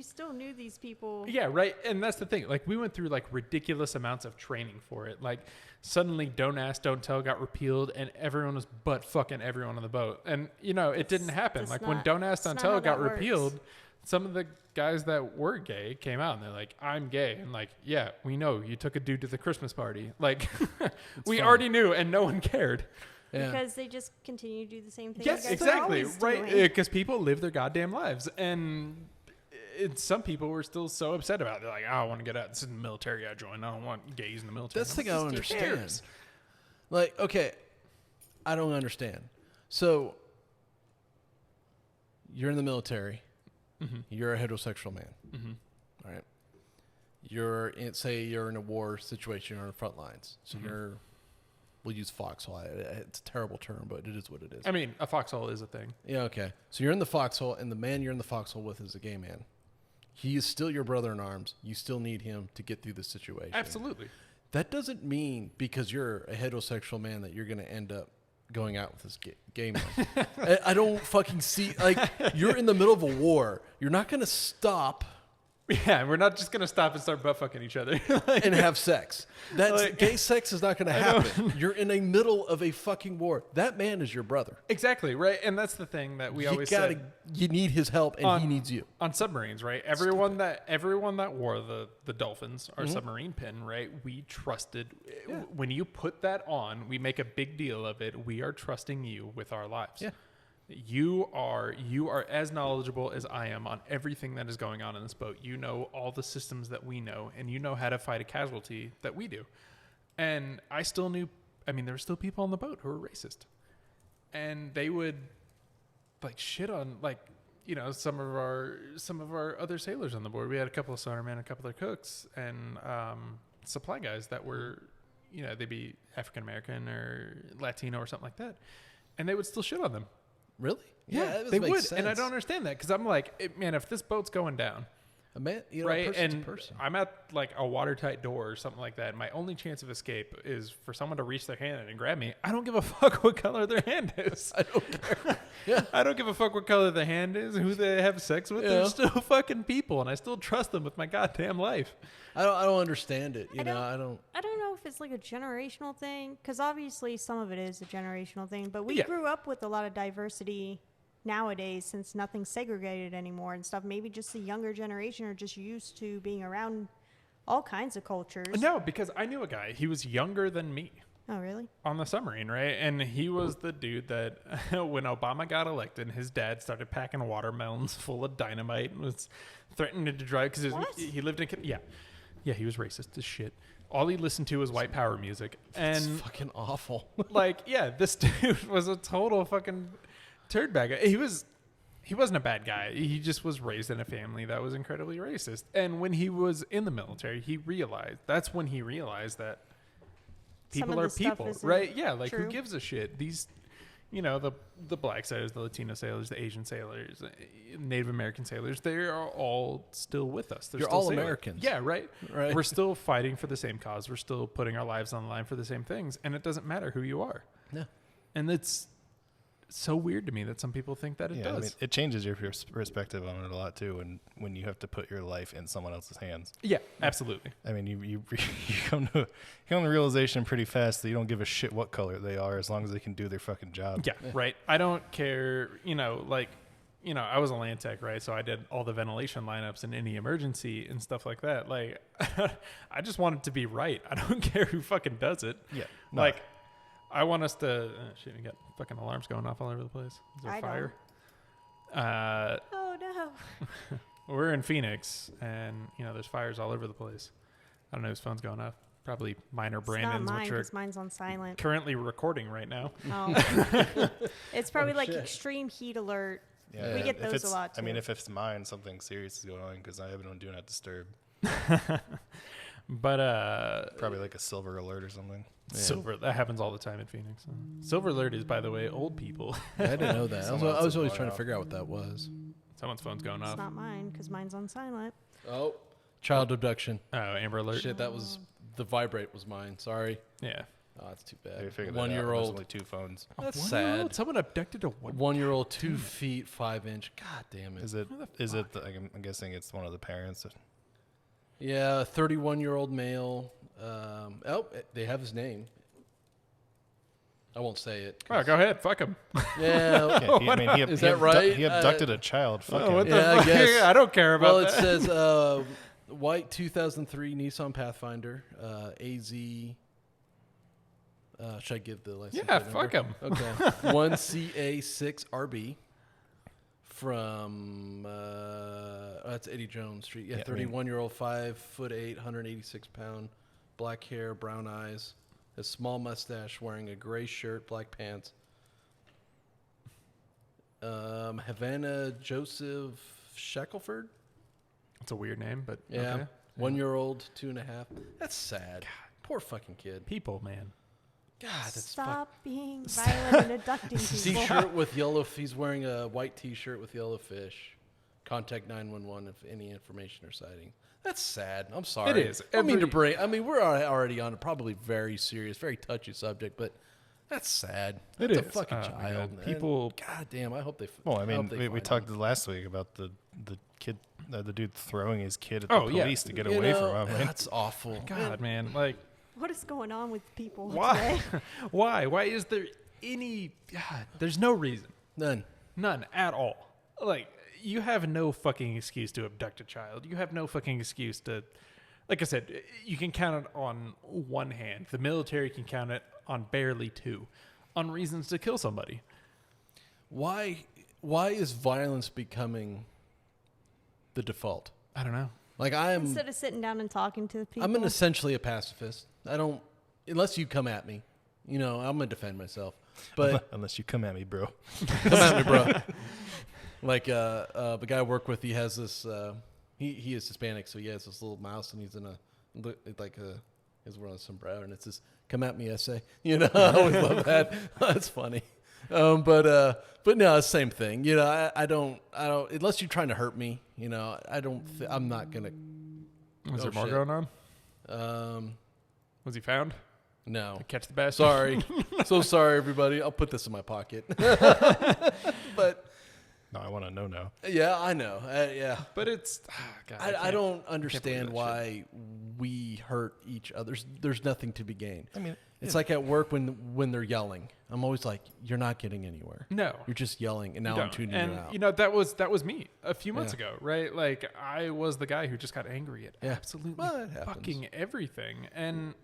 still knew these people. Yeah, right. And that's the thing. Like we went through like ridiculous amounts of training for it. Like suddenly Don't Ask, Don't Tell got repealed, and everyone was butt fucking everyone on the boat. And it didn't happen. Like when Don't Ask, Don't Tell got repealed. Some of the guys that were gay came out and they're like, "I'm gay." And like, "Yeah, we know you took a dude to the Christmas party." Like we already knew and no one cared. Yeah. Because they just continue to do the same thing. Yes, exactly. Right. Because people live their goddamn lives. And some people were still so upset about it. They're like, "I don't want to get out. This is the military I joined. I don't want gays in the military." That's the thing I don't understand. Like, okay, I don't understand. So you're in the military. Mm-hmm. You're a heterosexual man. Mm-hmm. All right. Say you're in a war situation, you're on the front lines. So we'll use foxhole. It's a terrible term, but it is what it is. I mean, a foxhole is a thing. Yeah, okay. So you're in the foxhole, and the man you're in the foxhole with is a gay man. He is still your brother in arms. You still need him to get through the situation. Absolutely. That doesn't mean because you're a heterosexual man that you're going to end up going out with this gay man. I don't fucking see, like, you're in the middle of a war. You're not going to stop. Yeah, we're not just going to stop and start butt fucking each other. And have sex. Gay sex is not going to happen. You're in the middle of a fucking war. That man is your brother. Exactly, right? And that's the thing that we always said. You need his help, and he needs you. On submarines, right? Everyone that wore the dolphins, our submarine pin, right? We trusted. Yeah. When you put that on, we make a big deal of it. We are trusting you with our lives. Yeah. You are as knowledgeable as I am on everything that is going on in this boat. You know all the systems that we know, and you know how to fight a casualty that we do. And I still knew, I mean, there were still people on the boat who were racist. And they would like shit on some of our other sailors on the board. We had a couple of sonarmen, a couple of cooks, and supply guys that were, they'd be African American or Latino or something like that. And they would still shit on them. Really? Yeah, they would. Sense. And I don't understand that because I'm like, man, if this boat's going down, right, and I'm at like a watertight door or something like that, my only chance of escape is for someone to reach their hand and grab me. I don't give a fuck what color their hand is. I don't care. Yeah. I don't give a fuck what color the hand is, who they have sex with. Yeah. They're still fucking people, and I still trust them with my goddamn life. I don't understand it. I don't know if it's like a generational thing, because obviously some of it is a generational thing, but we grew up with a lot of diversity nowadays since nothing's segregated anymore and stuff. Maybe just the younger generation are just used to being around all kinds of cultures. No, because I knew a guy. He was younger than me. Oh, really? On the submarine, right? And he was the dude that when Obama got elected, his dad started packing watermelons full of dynamite and was threatening to drive because he lived in yeah, he was racist as shit. All he listened to was white power music, and It's fucking awful. like, yeah, this dude was a total fucking turd bag. He wasn't a bad guy. He just was raised in a family that was incredibly racist. And when he was in the military, that's when he realized that people are people, right? Yeah, like true. who gives a shit? These, the black sailors, the Latino sailors, the Asian sailors, Native American sailors, they are all still with us. They're You're still all sailing. Americans. Yeah, right? Right. We're still fighting for the same cause. We're still putting our lives on the line for the same things. And it doesn't matter who you are. Yeah. And it's so weird to me that some people think that it does. I mean, it changes your perspective on it a lot too, when you have to put your life in someone else's hands. Yeah, absolutely. I mean, you come to the realization pretty fast that you don't give a shit what color they are as long as they can do their fucking job. Yeah, right. I don't care, I was a land tech, right? So I did all the ventilation lineups in any emergency and stuff like that. Like, I just want it to be right. I don't care who fucking does it. Yeah. No. Like, I want us to... shit, we got fucking alarms going off all over the place. Is there fire? Oh, no. We're in Phoenix, and, there's fires all over the place. I don't know whose phone's going off. Probably mine or Brandon's, it's not mine, which are because mine's on silent. currently recording right now. Oh. It's probably like extreme heat alert. Yeah, We get those a lot, too. I mean, if it's mine, something serious is going on because I have it on Do Not Disturb. But Probably like a silver alert or something. Yeah. Silver, that happens all the time in Phoenix. Silver alert is, by the way, old people. I didn't know that. Someone I was else always is trying to going figure out what that was. Someone's phone's going It's off. not mine, because mine's on silent. Oh, child abduction. Oh, Amber alert. Shit, that was the vibrate was mine. Sorry. Yeah. Oh, that's too I bad. figured that out. 1 year There's old. only 2 phones. That's 1 sad. year old? Someone abducted a 1 year old, 2 feet 5 inch. God damn it. Is it? I'm guessing it's one of the parents. Yeah, 31-year-old male. They have his name. I won't say it. Oh, go ahead. Fuck him. Yeah. Is that right? He abducted a child. Fuck him. What the Yeah, I fuck? guess. I don't care about Well, it that. says white 2003 Nissan Pathfinder, AZ. Should I give the license? Yeah, plate fuck number? him. Okay. 1CA6RB from that's Eddie Jones Street. Yeah, Yeah, I mean- 31-year-old, 5'8", 186-pound, black hair, brown eyes, a small mustache, wearing a gray shirt, black pants. Havana Joseph Shackelford. It's a weird name, but Yeah. okay. 1 year old, 2.5. That's sad. Poor fucking kid. People, man. God, that's Stop being violent and abducting people. T-shirt with yellow. He's wearing a white T-shirt with yellow fish. Contact 911 if any information or sighting. That's sad. I'm sorry. It is. I mean to bring. I mean, we're already on a probably very serious, very touchy subject, but that's sad. It That's is. a fucking Oh, child. man. And People- God damn. I hope they. Well, I hope mean, they we find talked him. last week about the kid, the dude throwing his kid at Oh, the yeah. police to get You away know, from him. That's awful. God, man. Like, What is going on with people why? today? Why? Why is there any... God, there's no reason. None. None at all. Like, you have no fucking excuse to abduct a child. You have no fucking excuse to... Like I said, you can count it on one hand. The military can count it on barely 2 on reasons to kill somebody. Why is violence becoming the default? I don't know. Like I am. Instead of sitting down and talking to the people. I'm essentially a pacifist. I don't, unless you come at me. You know, I'm gonna defend myself. But Unless you come at me, bro. come at me, bro. Like the guy I work with, he has this. He is Hispanic, so he has this little mouse, and he's in he's wearing a sombrero, and it says "Come at me, essay." You know, I always love that. That's funny. But no, it's the same thing. You know, I don't unless you're trying to hurt me. You know, I'm not gonna. Was Oh, there more shit. going on? Was he found? No. Catch the best. Sorry. So sorry, everybody. I'll put this in my pocket. But No, I want to know now. yeah, I know. Yeah. But it's... God, I can't- don't believe understand that why we hurt each other. There's nothing to be gained. I mean, It's like at work when they're yelling. I'm always like, you're not getting anywhere. No. You're just yelling, and now You I'm don't. tuning and, you out. you know, that was me a few months Yeah. ago, right? Like, I was the guy who just got angry at Yeah. absolutely Well, it happens. fucking everything. And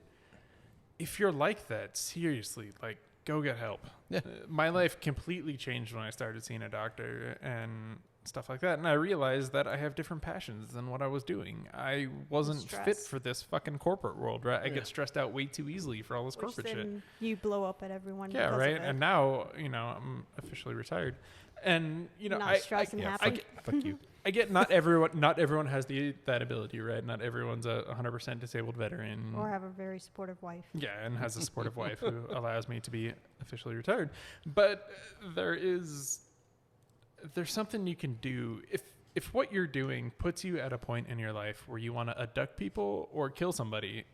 if you're like that, seriously, like, go get help. Yeah. My life completely changed when I started seeing a doctor and stuff like that. And I realized that I have different passions than what I was doing. I wasn't fit for this fucking corporate world, right? I get stressed out way too easily for all this corporate shit. You blow up at everyone. Yeah, right. And now, I'm officially retired. And, not stressing happy. Fuck you. I get not everyone has that ability, right? Not everyone's a 100% disabled veteran. Or have a very supportive wife. Yeah, and has a supportive wife who allows me to be officially retired. But there's something you can do if what you're doing puts you at a point in your life where you want to abduct people or kill somebody.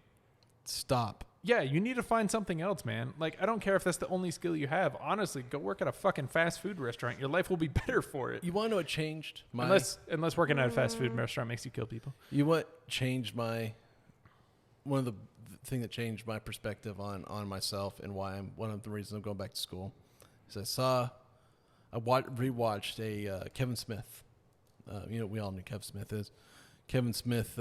Stop. Yeah, you need to find something else, man. Like, I don't care if that's the only skill you have. Honestly, go work at a fucking fast food restaurant. Your life will be better for it. You want to know what changed my... Unless working at a fast food restaurant makes you kill people. You know what changed my... One of the thing that changed my perspective on myself and why one of the reasons I'm going back to school is I rewatched a Kevin Smith. We all know who Kevin Smith is. Kevin Smith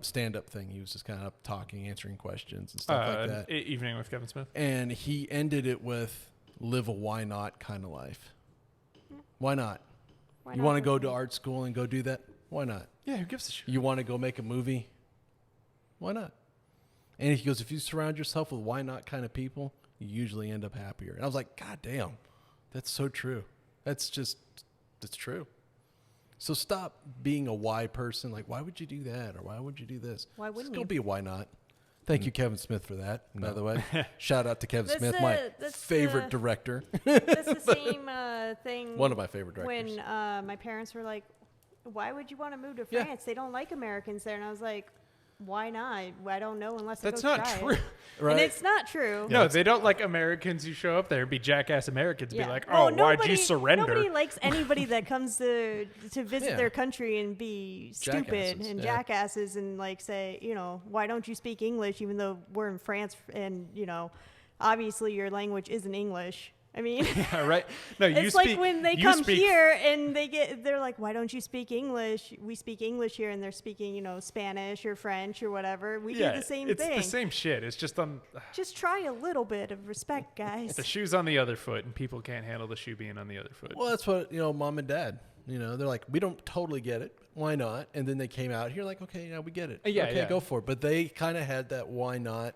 stand-up thing. He was just kind of talking, answering questions and stuff like that. Evening with Kevin Smith. And he ended it with live a why not kind of life. Why not? You want to go to art school and go do that? Why not? Yeah, who gives a shit? You want to go make a movie? Why not? And he goes, if you surround yourself with why not kind of people, you usually end up happier. And I was like, God damn, that's so true. That's true. So stop being a why person. Like, why would you do that? Or why would you do this? Why wouldn't Just you? go be a why not. Thank you, Kevin Smith, for that, by the way. Shout out to Kevin Smith, my favorite director. That's the same thing. One of my favorite directors. When my parents were like, why would you want to move to France? They don't like Americans there. And I was like, why not? I don't know unless I go try it. That's not true. Right? And it's not true. No, they don't like Americans who show up there and be jackass Americans. Yeah. Be like, Nobody, why'd you surrender? Nobody likes anybody that comes to visit their country and be stupid Jackasses, and jackasses and like say, why don't you speak English even though we're in France and, obviously your language isn't English. I mean, yeah, right. No, it's like when they come here and they're like, why don't you speak English? We speak English here and they're speaking, Spanish or French or whatever. We do the same thing. It's the same shit. It's just just try a little bit of respect, guys. The shoe's on the other foot and people can't handle the shoe being on the other foot. Well, that's what, mom and dad, they're like, we don't totally get it. Why not? And then they came out here like, okay, we get it. Okay, go for it. But they kind of had that why not.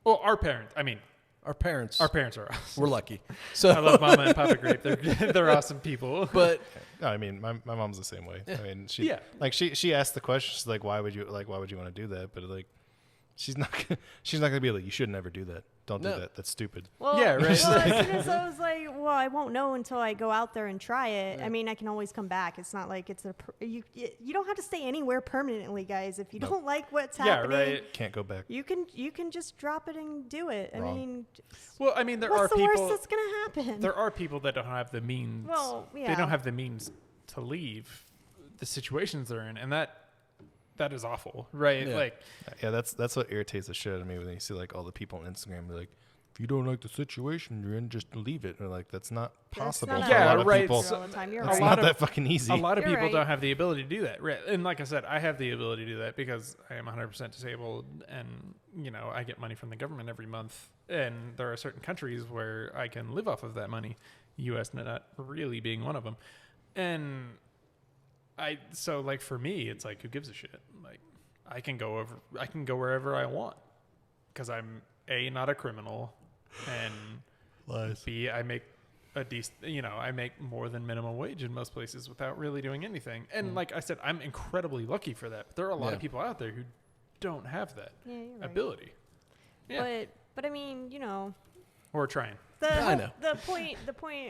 Well, our parents are awesome. We're lucky. So I love Mama and Papa Grape. They're awesome people. But no, I mean, my mom's the same way. Yeah. I mean, she asked the question. She's like, why would you want to do that? But like, she's not gonna be like, you should never do that. Don't do that. That's stupid. Well, yeah, right. Well, as soon as I was like, well, I won't know until I go out there and try it. Yeah. I mean, I can always come back. It's not like it's you don't have to stay anywhere permanently, guys. If you don't like what's happening, right. Can't go back. You can just drop it and do it. Wrong. I mean, there what's are the people. worst that's gonna happen? There are people that don't have the means. Well, yeah. They don't have the means to leave the situations they're in, and that is awful, right? Yeah. Like, yeah, that's what irritates the shit out of me when you see like all the people on Instagram be like, if you don't like the situation you're in, just leave it. And like, that's not possible. Not for a lot of right. people. All the time. You're It's right. not that fucking easy. a lot of You're people right. don't have the ability to do that, right? And like I said, I have the ability to do that because I am 100% disabled, and I get money from the government every month. And there are certain countries where I can live off of that money. U.S. not really being one of them. And so like for me, it's like, who gives a shit? Like, I can go wherever I want because I'm A, not a criminal, and Lies. B, I make a decent, I make more than minimum wage in most places without really doing anything. And like I said, I'm incredibly lucky for that. But there are a lot of people out there who don't have that ability. Yeah. But I mean, Or trying. I know. The point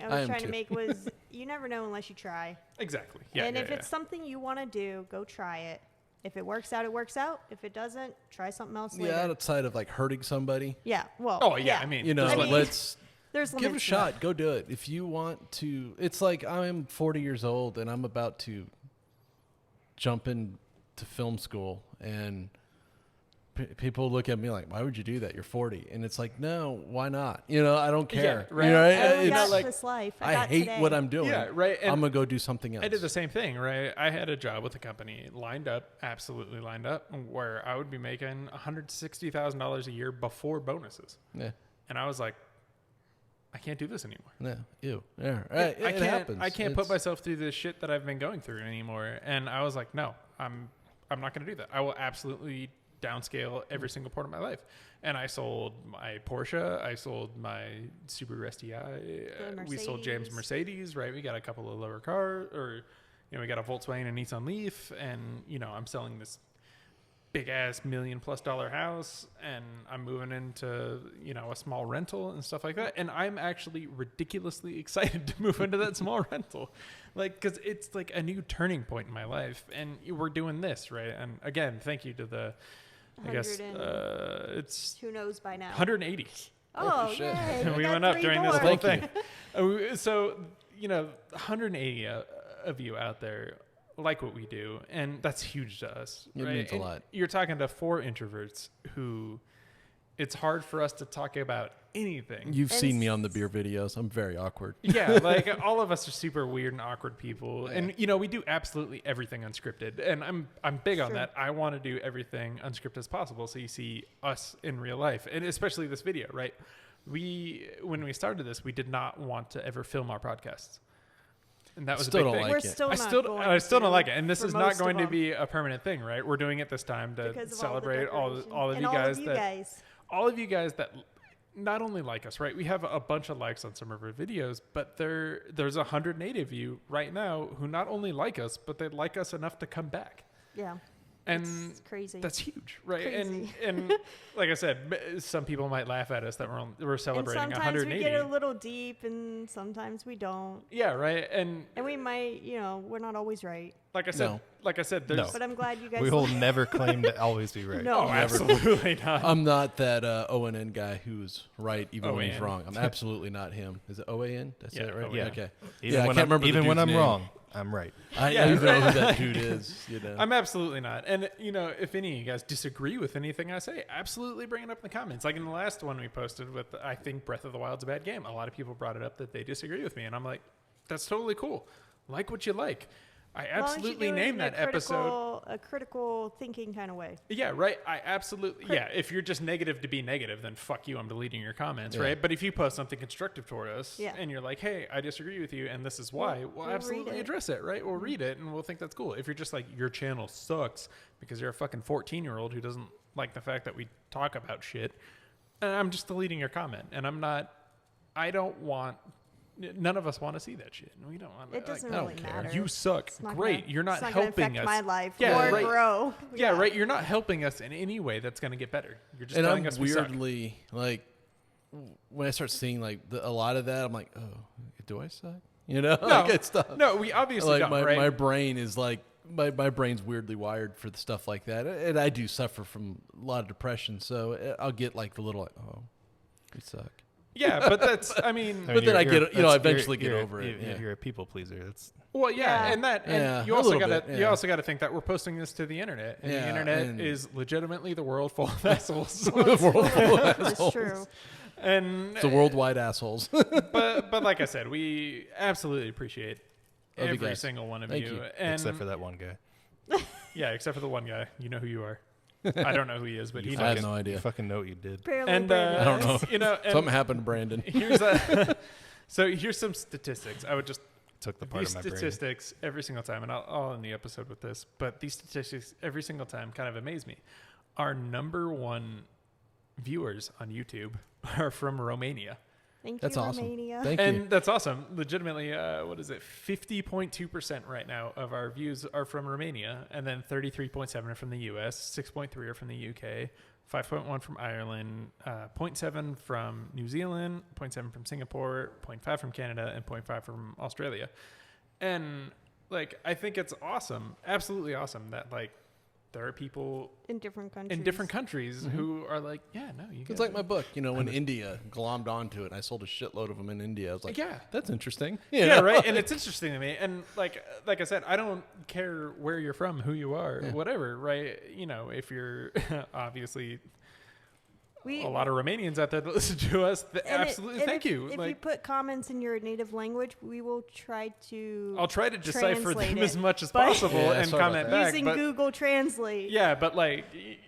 I was trying to make was you never know unless you try. Exactly. Yeah. And if it's something you want to do, go try it. If it works out, it works out. If it doesn't, try something else later. Yeah, outside of like hurting somebody. Yeah. Well. Oh yeah. I mean, let's there's give it a limits to shot. that. Go do it. If you want to, it's like I'm 40 years old and I'm about to jump into film school, people look at me like, why would you do that? You're 40. And it's like, no, why not? You know, I don't care. Yeah, right. You know, I only it's got like, this life. I got hate today. what I'm doing. Yeah, right. And I'm going to go do something else. I did the same thing, right? I had a job with a company lined up, absolutely lined up, where I would be making $160,000 a year before bonuses. Yeah. And I was like, I can't do this anymore. Yeah. Ew. Yeah. Right. I It can't. happens. I can't put myself through this shit that I've been going through anymore. And I was like, no, I'm not going to do that. I will absolutely downscale every single part of my life. And I sold my Porsche. I sold my Subaru STI. We sold James Mercedes, right? We got a couple of lower cars, or, we got a Volkswagen and Nissan Leaf. And, I'm selling this big ass $1 million+ house, and I'm moving into, a small rental and stuff like that. And I'm actually ridiculously excited to move into that small rental. Like, cause it's like a new turning point in my life, and we're doing this, right? And again, thank you to the, I guess, it's who knows by now. 180. Oh, shit. yay, We went up during this more. whole Thank thing. So, 180 of you out there like what we do, and that's huge to us. It right? means a And lot. You're talking to 4 introverts who it's hard for us to talk about anything. You've seen me on the beer videos. I'm very awkward. Yeah, like all of us are super weird and awkward people, and we do absolutely everything unscripted, and I'm big on that. I want to do everything unscripted as possible, so you see us in real life, and especially this video, right? When we started this, we did not want to ever film our podcasts. And that was Still a big don't thing. like We're it. still I not still going don't like it, and this for is not most going of to them. be a permanent thing, right? We're doing it this time to Because of celebrate all decoration. of And you guys guys. all of you guys that not only like us, right? We have a bunch of likes on some of our videos, but there's 180 of you right now who not only like us, but they like us enough to come back. Yeah. And it's crazy. that's huge, right? Crazy. And like I said, some people might laugh at us that we're celebrating and sometimes 180. we get a little deep, and sometimes we don't. Yeah, right. And we might, we're not always right. like I said, there's No. But I'm glad you guys. We will never claim to always be right. No. Oh, absolutely not. I'm not that ONN guy who's right even when he's OAN. wrong. I'm absolutely not him. Is it OAN? That's Yeah, it, right? OAN. Okay. Even I when can't remember the even when dude's I'm name. wrong, I'm right. I Yeah, don't even know right. who that dude is. I'm absolutely not. And, if any of you guys disagree with anything I say, absolutely bring it up in the comments. Like in the last one we posted with, I think Breath of the Wild's a bad game. A lot of people brought it up that they disagree with me. And I'm like, that's totally cool. Like what you like. I absolutely named that episode. A critical thinking kind of way. Yeah, right. I absolutely. Yeah, if you're just negative to be negative, then fuck you. I'm deleting your comments, Yeah. right? But if you post something constructive toward us, Yeah. and you're like, "Hey, I disagree with you, and this is why," we'll read absolutely it. address it, right? We'll read it, and we'll think that's cool. If you're just like, your channel sucks because you're a fucking 14-year-old who doesn't like the fact that we talk about shit, and I'm just deleting your comment, and I'm not. I don't want. None of us want to see that shit. We don't want. It doesn't like, really matter. You suck. It's not Great. gonna- You're not it's not gonna helping affect us. my life Yeah, or right. grow. Yeah, right. You're not helping us in any way that's going to get better. You're just And telling I'm us we suck. weirdly like when I start seeing like a lot of that, I'm like, oh, do I suck? Like it's stuff. No, we obviously Like don't, my right? my brain is like my brain's weirdly wired for the stuff like that, and I do suffer from a lot of depression. So I'll get like the little like, oh, we suck. Yeah, but that's, I mean, But then I get, that's- I eventually get you're- over it. Yeah. You're a people pleaser. That's well, yeah, Yeah. and that, and Yeah, you a also little got to, bit, you yeah. also got to think that we're posting this to the internet, and the Yeah, internet and- is legitimately the world full of assholes. The world full of It's assholes. true. And It's the worldwide assholes. but like I said, we absolutely appreciate Love you every guys. single one of Thank you, you. and except for that one guy. yeah, except for the one guy. You know who you are. I don't know who he is, but he You I have knows. no You idea. fucking know what you did. Apparently, And Brandon I don't does. know. and Something happened to Brandon. here's some statistics. I would just Took the part these of my brain. statistics every single time, and I'll end the episode with this, but these statistics every single time kind of amaze me. Our number one viewers on YouTube are from Romania. Thank That's you, awesome. Romania. Thank And you. that's awesome. Legitimately, what is it? 50.2% right now of our views are from Romania, and then 33.7 are from the US, 6.3 are from the UK, 5.1 from Ireland, 0.7 from New Zealand, 0.7 from Singapore, 0.5 from Canada, and 0.5 from Australia. And like, I think it's awesome, absolutely awesome that like there are people in different countries. who are like, yeah, no, you. It's like my book, when India glommed onto it, and I sold a shitload of them in India. I was like, yeah, that's interesting. Yeah, right. And it's interesting to me. And like I said, I don't care where you're from, who you are, whatever, right? If you're obviously. A lot of Romanians out there that listen to us. Absolutely, thank you. If you put comments in your native language, we will try to. I'll try to decipher them as much as but possible and comment back. Using Google Translate. Yeah, but we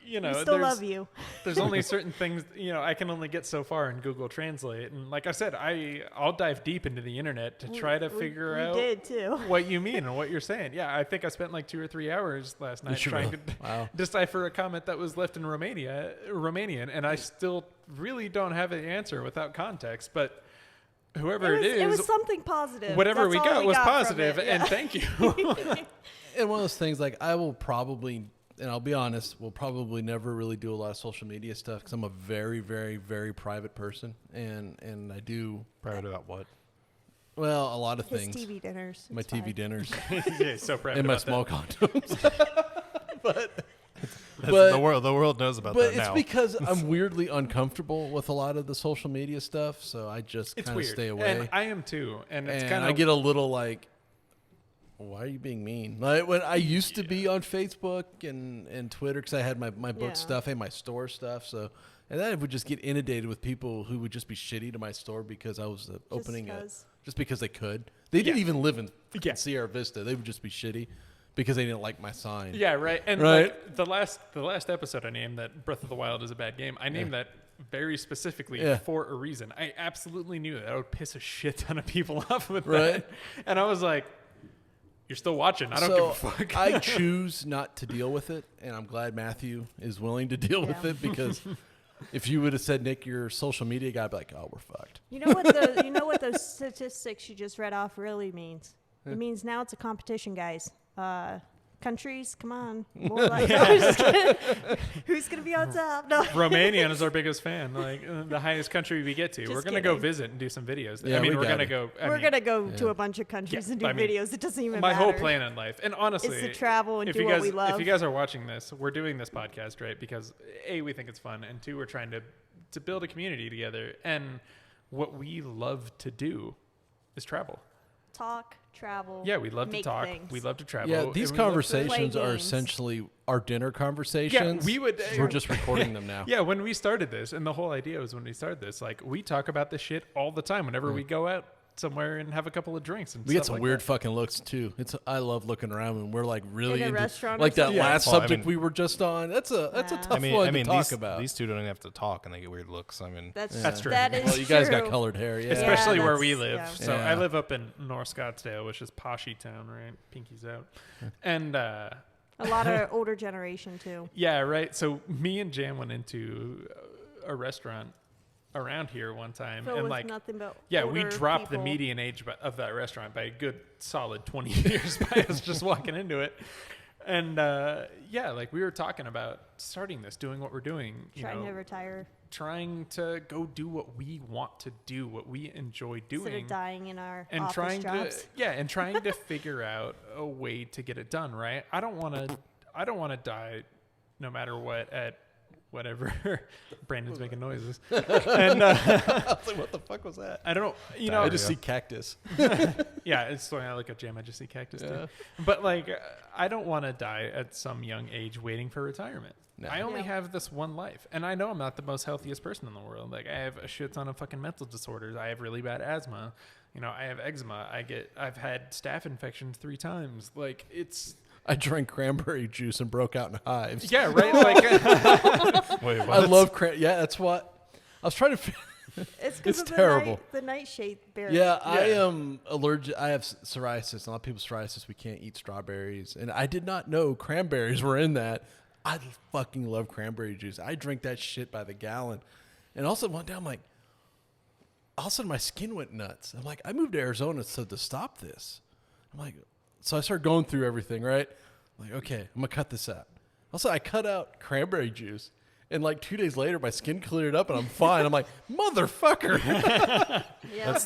still love you. There's only certain things I can only get so far in Google Translate, and like I said, I'll dive deep into the internet to try to figure out what you mean and what you're saying. Yeah, I think I spent like 2 or 3 hours last night trying to decipher a comment that was left in Romanian, and I still really don't have an answer without context, but whoever it was something positive. Whatever we got was positive, and thank you. And one of those things, like, I will probably, and I'll be honest, will probably never really do a lot of social media stuff because I'm a very, very, very private person, and I do private about what? Well, a lot of things. TV dinners. My TV dinners. Yeah, so private. And my small condoms. But the world knows about that now. But it's because I'm weirdly uncomfortable with a lot of the social media stuff, so I just kind of stay away. And I am too. And it's kind of I get a little like, why are you being mean? Like when I used to be on Facebook and Twitter because I had my book stuff and my store stuff, so. And then I would just get inundated with people who would just be shitty to my store because I was just because they could. They didn't even live in Sierra Vista. They would just be shitty because they didn't like my sign. Yeah, right. And like the last episode I named that Breath of the Wild is a bad game. I named that very specifically for a reason. I absolutely knew that I would piss a shit ton of people off with that. And I was like, you're still watching. I don't give a fuck. I choose not to deal with it, and I'm glad Matthew is willing to deal with it because if you would have said, Nick, you're a social media guy, I'd be like, oh, we're fucked. You know what those statistics you just read off really means? It means now it's a competition, guys. Countries, come on. More like, who's going to be on top? No. Romania is our biggest fan. Like the highest country we get to. We're going to go visit and do some videos. Yeah, we're going to go. We're going to go to a bunch of countries and do videos. It doesn't even matter. My whole plan in life. And honestly, it's to travel and do what we love. If you guys are watching this, we're doing this podcast, right? Because A, we think it's fun. And 2, we're trying to build a community together. And what we love to do is travel. Talk, travel. Yeah, we love to talk. Things. We love to travel. Yeah, these conversations are essentially our dinner conversations. Yeah, we're just recording them now. Yeah, when we started this, and the whole idea was when we started this, like we talk about this shit all the time whenever we go out somewhere and have a couple of drinks and we get some like weird that. fucking looks too. I love looking around when we're like really in a into restaurant like that last Well, subject we were just on. That's a tough one to talk about. These two don't even have to talk and they get weird looks. I mean, that's true. That is well, you guys got colored hair, especially where we live. Yeah. So I live up in North Scottsdale, which is poshy town, right? Pinky's out, and a lot of older generation too. Yeah, right. So me and Jam went into a restaurant around here one time, Filled and with like nothing but we dropped people. the median age of that restaurant by a good solid 20 years by us just walking into it. And like we were talking about starting this, doing what we're doing, trying to retire, trying to go do what we want to do, what we enjoy doing, instead of dying in our and office trying jobs. and trying to figure out a way to get it done. Right? I don't want to die no matter what at whatever. Brandon's making noises. And I was like, what the fuck was that? I don't know. I just see cactus. Yeah, it's when I look at Jam, I just see cactus too. But like, I don't want to die at some young age waiting for retirement. No. I only have this one life, and I know I'm not the most healthiest person in the world. Like, I have a shit ton of fucking mental disorders. I have really bad asthma. I have eczema. I've had staph infections 3 times. Like, I drank cranberry juice and broke out in hives. Yeah, right. Like, wait, what? I love cranberry. Yeah, that's what I was trying to. It's terrible. The nightshade berry. Yeah, I am allergic. I have psoriasis. A lot of people with psoriasis, we can't eat strawberries, and I did not know cranberries were in that. I fucking love cranberry juice. I drink that shit by the gallon, and also one day I'm like, all of a sudden my skin went nuts. I'm like, I moved to Arizona to stop this. I'm like. So I started going through everything, right? I'm like, okay, I'm going to cut this out. Also, I cut out cranberry juice. And like 2 days later, my skin cleared up and I'm fine. I'm like, motherfucker.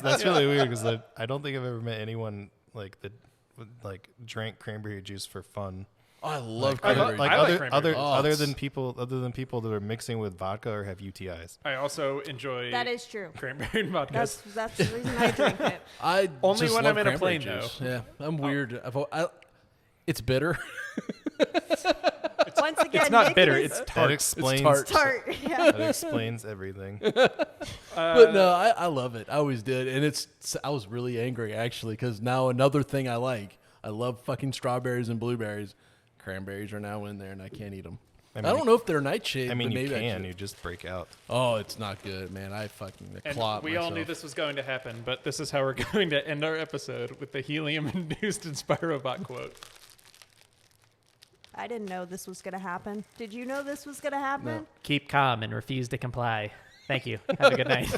That's really weird because I don't think I've ever met anyone that drank cranberry juice for fun. Oh, I love I cranberry like juice. cranberry juice. Other than people that are mixing with vodka or have UTIs. I also enjoy That is true. cranberry and vodka. That's the reason I drink it. I Only just when love I'm in a cranberry plane, juice. though. Yeah, I'm weird. It's bitter. Once again, it's not Nick bitter. is It's That tart. explains tart. tart. Yeah. that explains everything. But no, I love it. I always did, and I was really angry actually because now another thing I like. I love fucking strawberries and blueberries. Cranberries are now in there, and I can't eat them. I I, mean, don't know if they're nightshade. I mean, but you maybe can. I You just break out. Oh, it's not good, man. I fucking And clot we myself. all knew this was going to happen, but this is how we're going to end our episode with the helium-induced Inspirobot quote. I didn't know this was going to happen. Did you know this was going to happen? No. Keep calm and refuse to comply. Thank you. Have a good night.